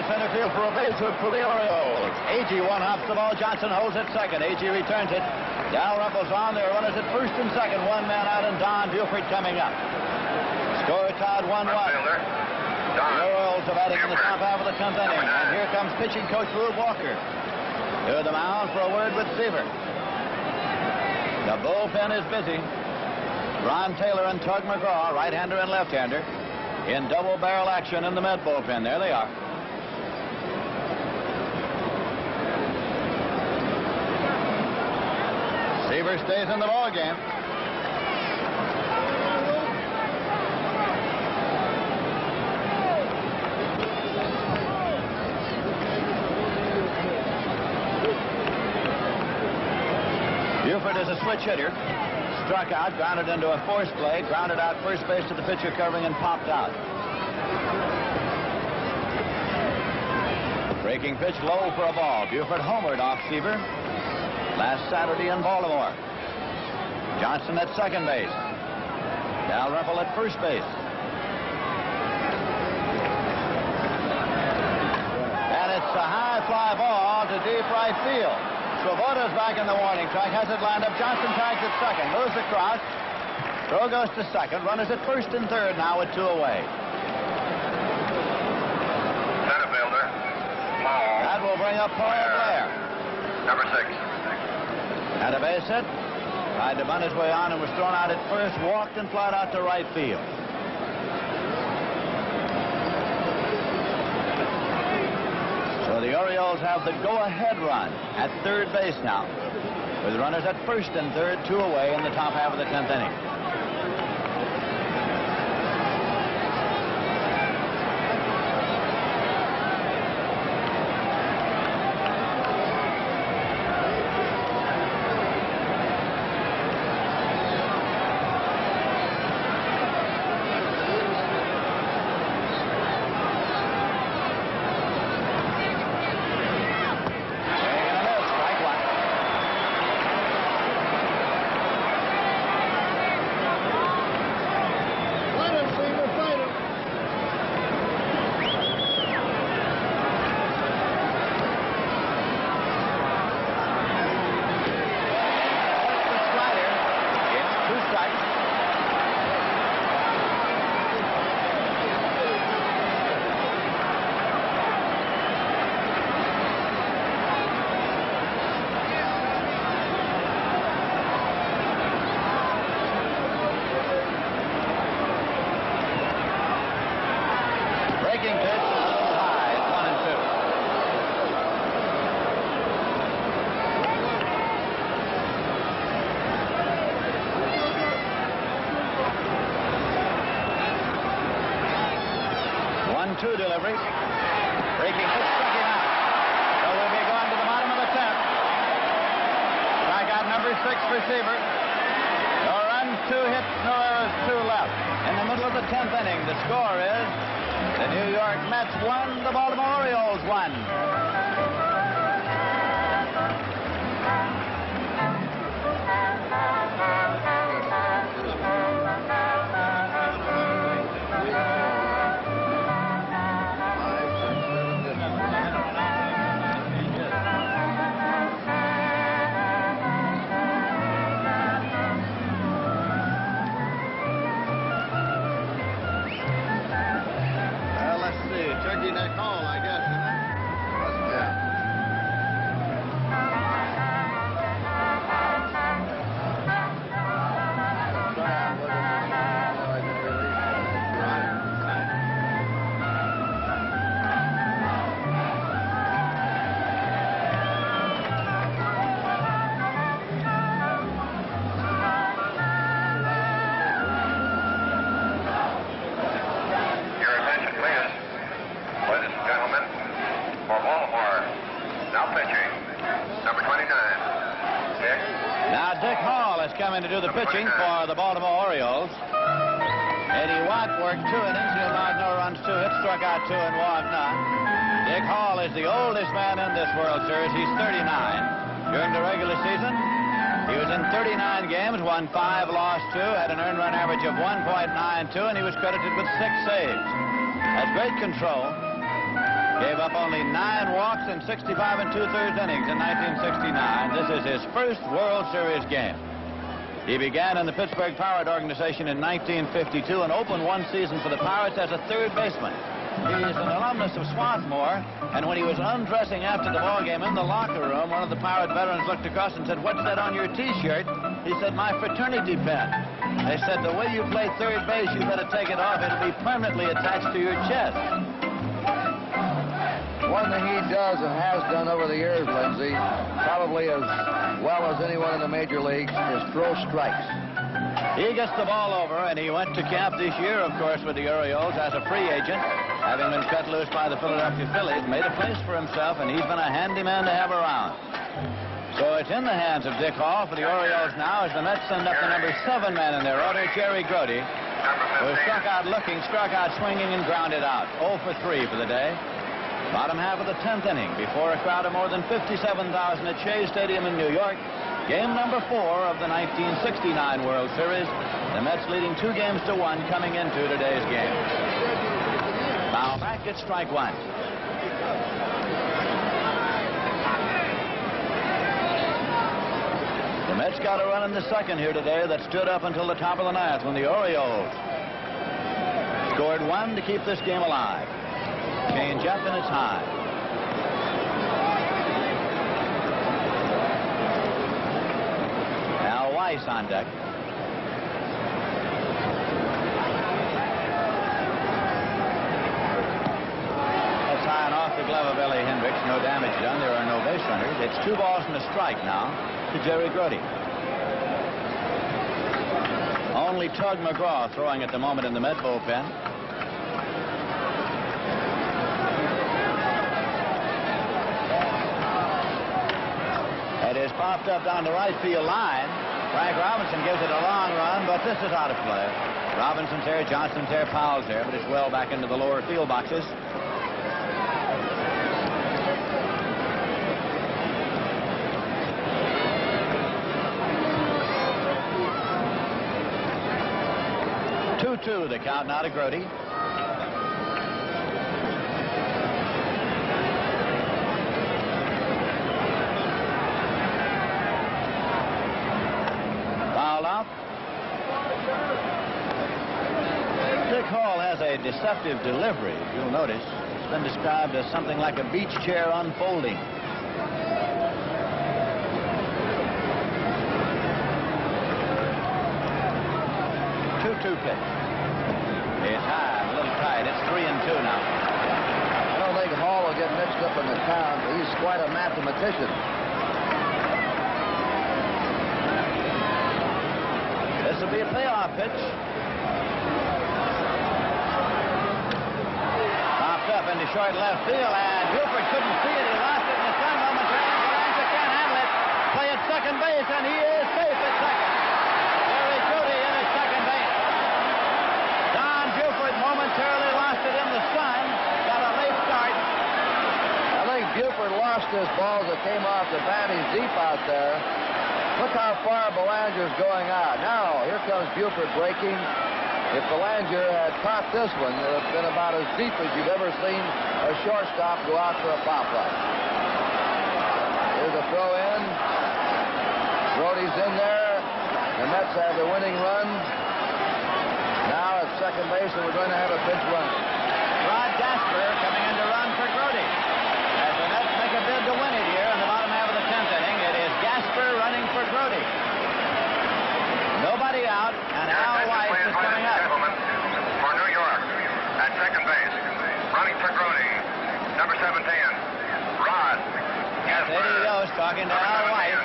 Center field for a base hit for the Orioles. Agee one-hops the ball. Johnson holds at second. Agee returns it. Dalrymple's on there. Runners at first and second. 1 man out, and Don Buford coming up. Score tied 1-1. The Orioles are batting in the top half of the 10th inning. And here comes pitching coach Rube Walker to the mound for a word with Seaver. The bullpen is busy. Ron Taylor and Tug McGraw, right-hander and left-hander, in double barrel action in the Met bullpen. There they are. Seaver stays in the ball game. Buford is a switch hitter. Struck out, grounded into a force play, grounded out first base to the pitcher covering and popped out. Breaking pitch low for a ball. Buford homered off Seaver last Saturday in Baltimore. Johnson at second base. Dalrymple at first base. And it's a high fly ball to deep right field. Swoboda's back in the warning track, has it lined up. Johnson tags at second, moves across. Throw goes to second. Runners at first and third now with 2 away. Center fielder, Paul. That will bring up Paul Blair. Number 6. Had a base hit. Tried to bunt his way on and was thrown out at first. Walked and flied out to right field. So the Orioles have the go-ahead run at third base now, with runners at first and third, 2 away in the top half of the 10th inning. Two delivery. Breaking pitch, struck him out. So we'll be going to the bottom of the 10th. Strikeout number 6 for Seaver. No runs, 2 hits, no errors, 2 left. In the middle of the 10th inning, the score is the New York Mets 1, the Baltimore Orioles 1. Turkey neck hall, I guess, isn't it? Yeah. Coming to do the pitching for the Baltimore Orioles. Eddie Watt worked 2 innings. He allowed no runs, 2 hits, struck out 2 and walked none. Dick Hall is the oldest man in this World Series. He's 39. During the regular season, he was in 39 games, won 5, lost 2, had an earned run average of 1.92, and he was credited with 6 saves. Has great control. Gave up only 9 walks in 65 2/3 innings in 1969. This is his first World Series game. He began in the Pittsburgh Pirate organization in 1952 and opened one season for the Pirates as a third baseman. He's an alumnus of Swarthmore, and when he was undressing after the ball game in the locker room, one of the Pirate veterans looked across and said, "What's that on your T-shirt?" He said, "My fraternity pin." They said, "The way you play third base, you better take it off. It'll be permanently attached to your chest." One thing he does and has done over the years, Lindsay, probably as well as anyone in the major leagues, is throw strikes. He gets the ball over, and he went to camp this year, of course, with the Orioles as a free agent, having been cut loose by the Philadelphia Phillies, made a place for himself, and he's been a handy man to have around. So it's in the hands of Dick Hall for the Orioles now as the Mets send up the number 7 man in their order, Jerry Grody, who struck out looking, struck out swinging, and grounded out. 0 for 3 for the day. Bottom half of the 10th inning before a crowd of more than 57,000 at Shea Stadium in New York. Game number 4 of the 1969 World Series. The Mets leading 2-1 coming into today's game. Foul back at strike 1. The Mets got a run in the second here today that stood up until the top of the 9th when the Orioles scored 1 to keep this game alive. Change up and it's high. Al Weiss on deck. That's high and off the glove of Ellie Hendricks. No damage done. There are no base runners. It's 2 balls and a strike now to Jerry Grody. Only Tug McGraw throwing at the moment in the Met bullpen. It is popped up down the right field line. Frank Robinson gives it a long run, but this is out of play. Robinson's there, Johnson's there, Powell's there, but it's well back into the lower field boxes. The count now to Grody. Fouled out. Dick Hall has a deceptive delivery, you'll notice. It's been described as something like a beach chair unfolding. 2-2 pitch. It's high, a little tight. It's 3-2 now. I don't think Hall will get mixed up in the count. He's quite a mathematician. This will be a payoff pitch. Popped up into short left field, and Buford couldn't see it. He lost it in the sun momentarily. Belanger can't handle it. Play at second base, and he is safe at second. Jerry Grody in at second base. Don Buford momentarily lost it in the sun. Got a late start. I think Buford lost his ball as it came off the bat. He's deep out there. Look how far Belanger's going out. Now, here comes Buford breaking. If Belanger had caught this one, it would have been about as deep as you've ever seen a shortstop go out for a pop-up. Here's a throw in. Grody's in there. The Mets have the winning run. Now at second base, and we're going to have a pinch run. Rod Gasper coming in to run for Grody. As the Mets make a bid to win it here in the bottom half of the 10th inning, it is Gasper running for Grody. Nobody out, and Al Weiss is coming up. For New York, at second base, running for Grody, number 17, Rod Gasper. There he goes, talking to Al Weiss.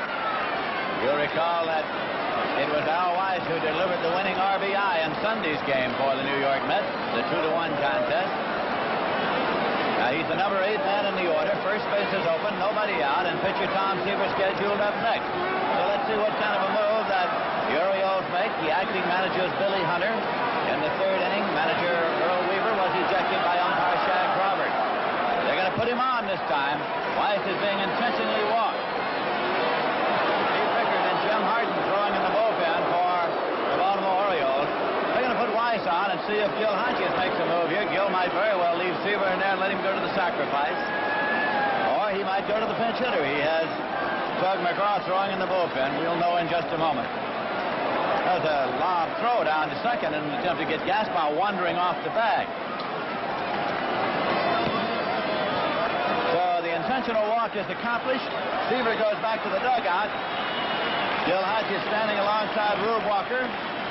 You'll recall that it was Al Weiss who delivered the winning RBI in Sunday's game for the New York Mets, the 2-1 contest. Now, he's the number 8 man in the order. First base is open, nobody out, and pitcher Tom Seaver scheduled up next. So let's see what kind of a move that the Orioles make. The acting manager is Billy Hunter. In the 3rd inning, manager Earl Weaver was ejected by umpire Shag Robert. They're going to put him on this time. Weiss is being intentionally walked. Steve Rickard and Jim Harden throwing in the bullpen for the Baltimore Orioles. They're going to put Weiss on and see if Gil Hodges makes a move here. Gil might very well leave Seaver in there and let him go to the sacrifice. Or he might go to the pinch hitter. He has Tug McGraw throwing in the bullpen. We'll know in just a moment. That was a long throw down to second in an attempt to get Gaspar wandering off the bag. So the intentional walk is accomplished. Seaver goes back to the dugout. Gil Hodges standing alongside Rube Walker.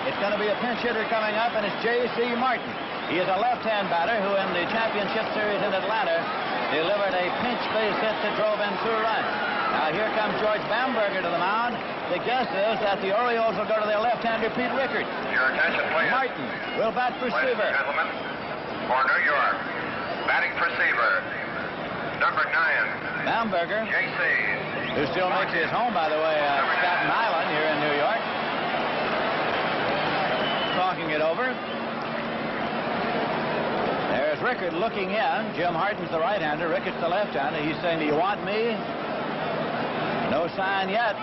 It's going to be a pinch hitter coming up, and it's J.C. Martin. He is a left-hand batter who in the championship series in Atlanta delivered a pinch base hit that drove in 2 runs. Now here comes George Bamberger to the mound. The guess is that the Orioles will go to their left-hander, Pete Rickard. Your attention, please. Martin will bat for Ladies Seaver. and gentlemen, for New York, batting for Seaver, number 9, Bamberger, J.C. who still makes his home, by the way, at Staten Island here in New York. Talking it over. There's Rickard looking in. Jim Harton's the right-hander. Rickard's the left-hander. He's saying, do you want me? No sign yet.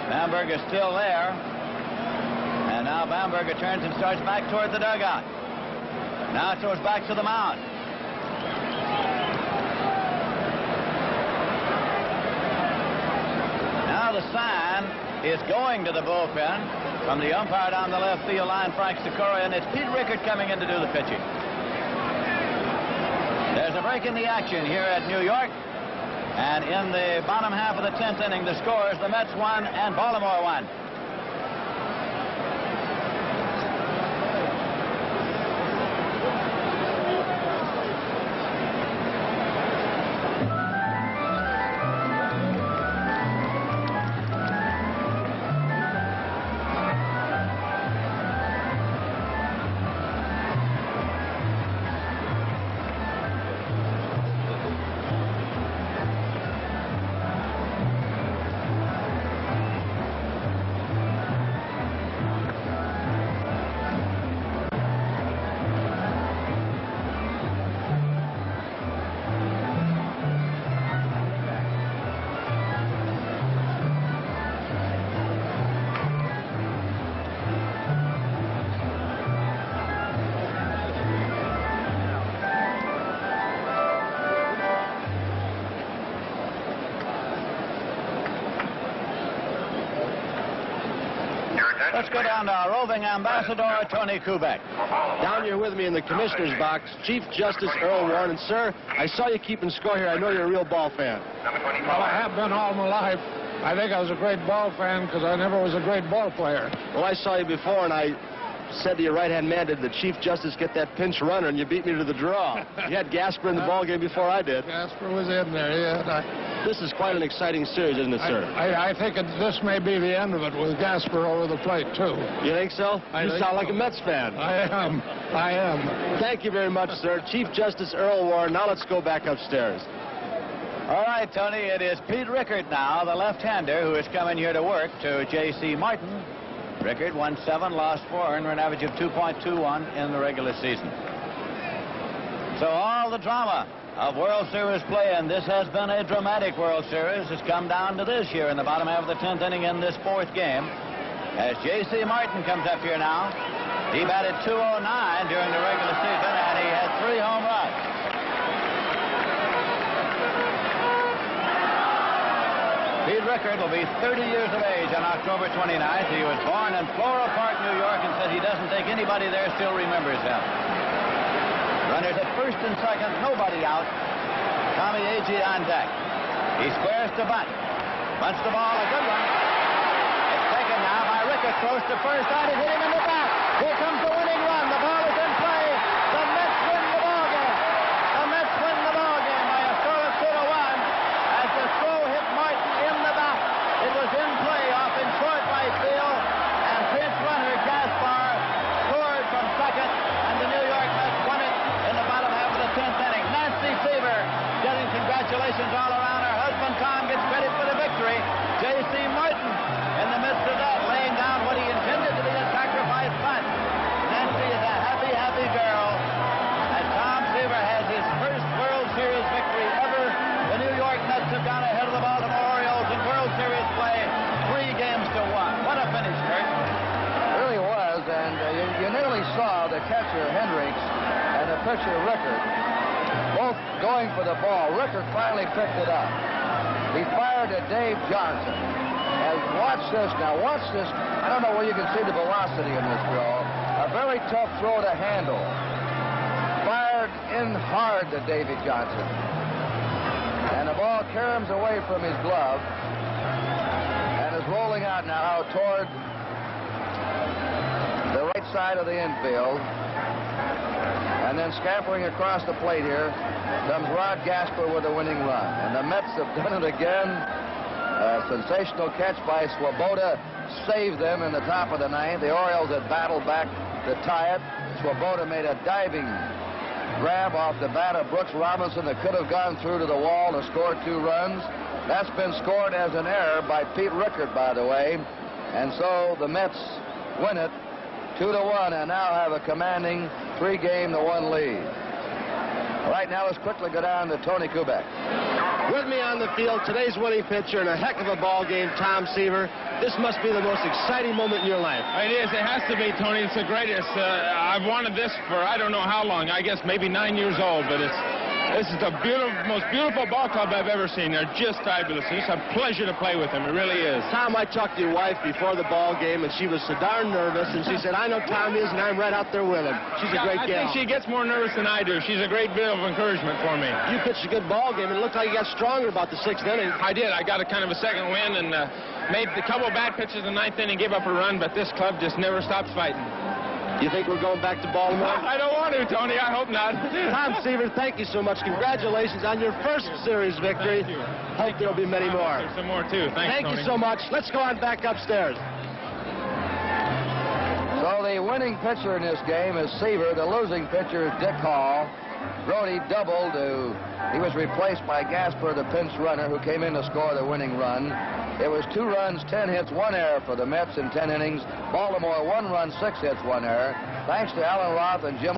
Bamberger's still there. And now Bamberger turns and starts back toward the dugout. Now it throws back to the mound. Now the sign is going to the bullpen from the umpire down the left field line, Frank Sikora, and it's Pete Rickard coming in to do the pitching. There's a break in the action here at New York. And in the bottom half of the 10th inning, the scores, the Mets 1 and Baltimore 1. Let's go down to our roving ambassador, Tony Kubek. Down here with me in the commissioner's box, Chief Justice Earl Warren. And, sir, I saw you keeping score here. I know you're a real ball fan. Well, I have been all my life. I think I was a great ball fan because I never was a great ball player. Well, I saw you before, and I said to your right-hand man, did the Chief Justice get that pinch runner, and you beat me to the draw. You had Gasper in the ball game before I did. Gasper was in there, yeah. This is quite an exciting series, isn't it, sir? I think this may be the end of it with Gasper over the plate, too. You think so? You sound like a Mets fan. I am. Thank you very much, sir. Chief Justice Earl Warren. Now let's go back upstairs. All right, Tony, it is Pete Rickard now, the left-hander, who is coming here to work to J.C. Martin. Rickard won 7, lost 4, earned an average of 2.21 in the regular season. So all the drama of World Series play, and this has been a dramatic World Series, has come down to this here in the bottom half of the 10th inning in this 4th game. As J.C. Martin comes up here now, he batted .209 during the regular season, and he had 3 home runs. Pete Rickard will be 30 years of age on October 29th. He was born in Floral Park, New York, and says he doesn't think anybody there still remembers him. Runners at first and second, nobody out. Tommy Agee on deck. He squares to bunt. Bunts the ball, a good one. It's taken now by Rickard, close to first. That is hit him in the back. Here comes the winning run. The ball is in play. The Mets win the ball game. The Mets win the ball game by a score of 2-1 as the throw hit Martin in the back. It was in play off in short right field, and pinch runner Gaspar scored from second, and the New York Mets won it in the bottom half of the 10th inning. Nancy Seaver getting congratulations all around. Her husband Tom gets credit for the victory. J.C. Martin in the midst of that laying down what he intended to be a sacrifice punt. Nancy is a happy, happy girl, and Tom Seaver has his first World Series victory ever. The New York Mets have gone ahead of the Baltimore Orioles in World Series play 3-1. What a finish, Kurt. It really was, and you nearly saw the catcher Hendricks and the pitcher Rickard both going for the ball. Rickard finally picked it up. He fired at Dave Johnson. And watch this now. Watch this. I don't know where you can see the velocity in this throw. A very tough throw to handle. Fired in hard to Davy Johnson. And the ball caroms away from his glove and is rolling out now toward the right side of the infield. And then scampering across the plate here comes Rod Gasper with a winning run. And the Mets have done it again. A sensational catch by Swoboda saved them in the top of the ninth. The Orioles had battled back to tie it. Swoboda made a diving grab off the bat of Brooks Robinson that could have gone through to the wall to score 2 runs. That's been scored as an error by Pete Rickard, by the way. And so the Mets win it 2-1 and now have a commanding 3-1 lead. Right now, let's quickly go down to Tony Kubek. With me on the field, today's winning pitcher in a heck of a ball game, Tom Seaver. This must be the most exciting moment in your life. It is. It has to be, Tony. It's the greatest. I've wanted this for I don't know how long. I guess maybe 9 years old, but this is the most beautiful ball club I've ever seen. They're just fabulous. It's a pleasure to play with them. It really is. Tom, I talked to your wife before the ball game, and she was so darn nervous, and she said, I know Tom is, and I'm right out there with him. She's a great gal. I think she gets more nervous than I do. She's a great bit of encouragement for me. You pitched a good ball game, and it looked like you got stronger about the 6th inning. I did. I got a kind of a second win and made a couple of bad pitches in the 9th inning, gave up a run, but this club just never stops fighting. You think we're going back to Baltimore? I don't want to, Tony. I hope not. Tom Seaver, thank you so much. Congratulations on your first series victory. Thank you. Hope there'll be many more. There's some more, too. Thanks, Thank Tony. you so much. Let's go on back upstairs. So the winning pitcher in this game is Seaver. The losing pitcher is Dick Hall. Brody doubled. He was replaced by Gasper, the pinch runner, who came in to score the winning run. It was 2 runs, 10 hits, 1 error for the Mets in 10 innings. Baltimore 1 run, 6 hits, 1 error. Thanks to Alan Roth and Jim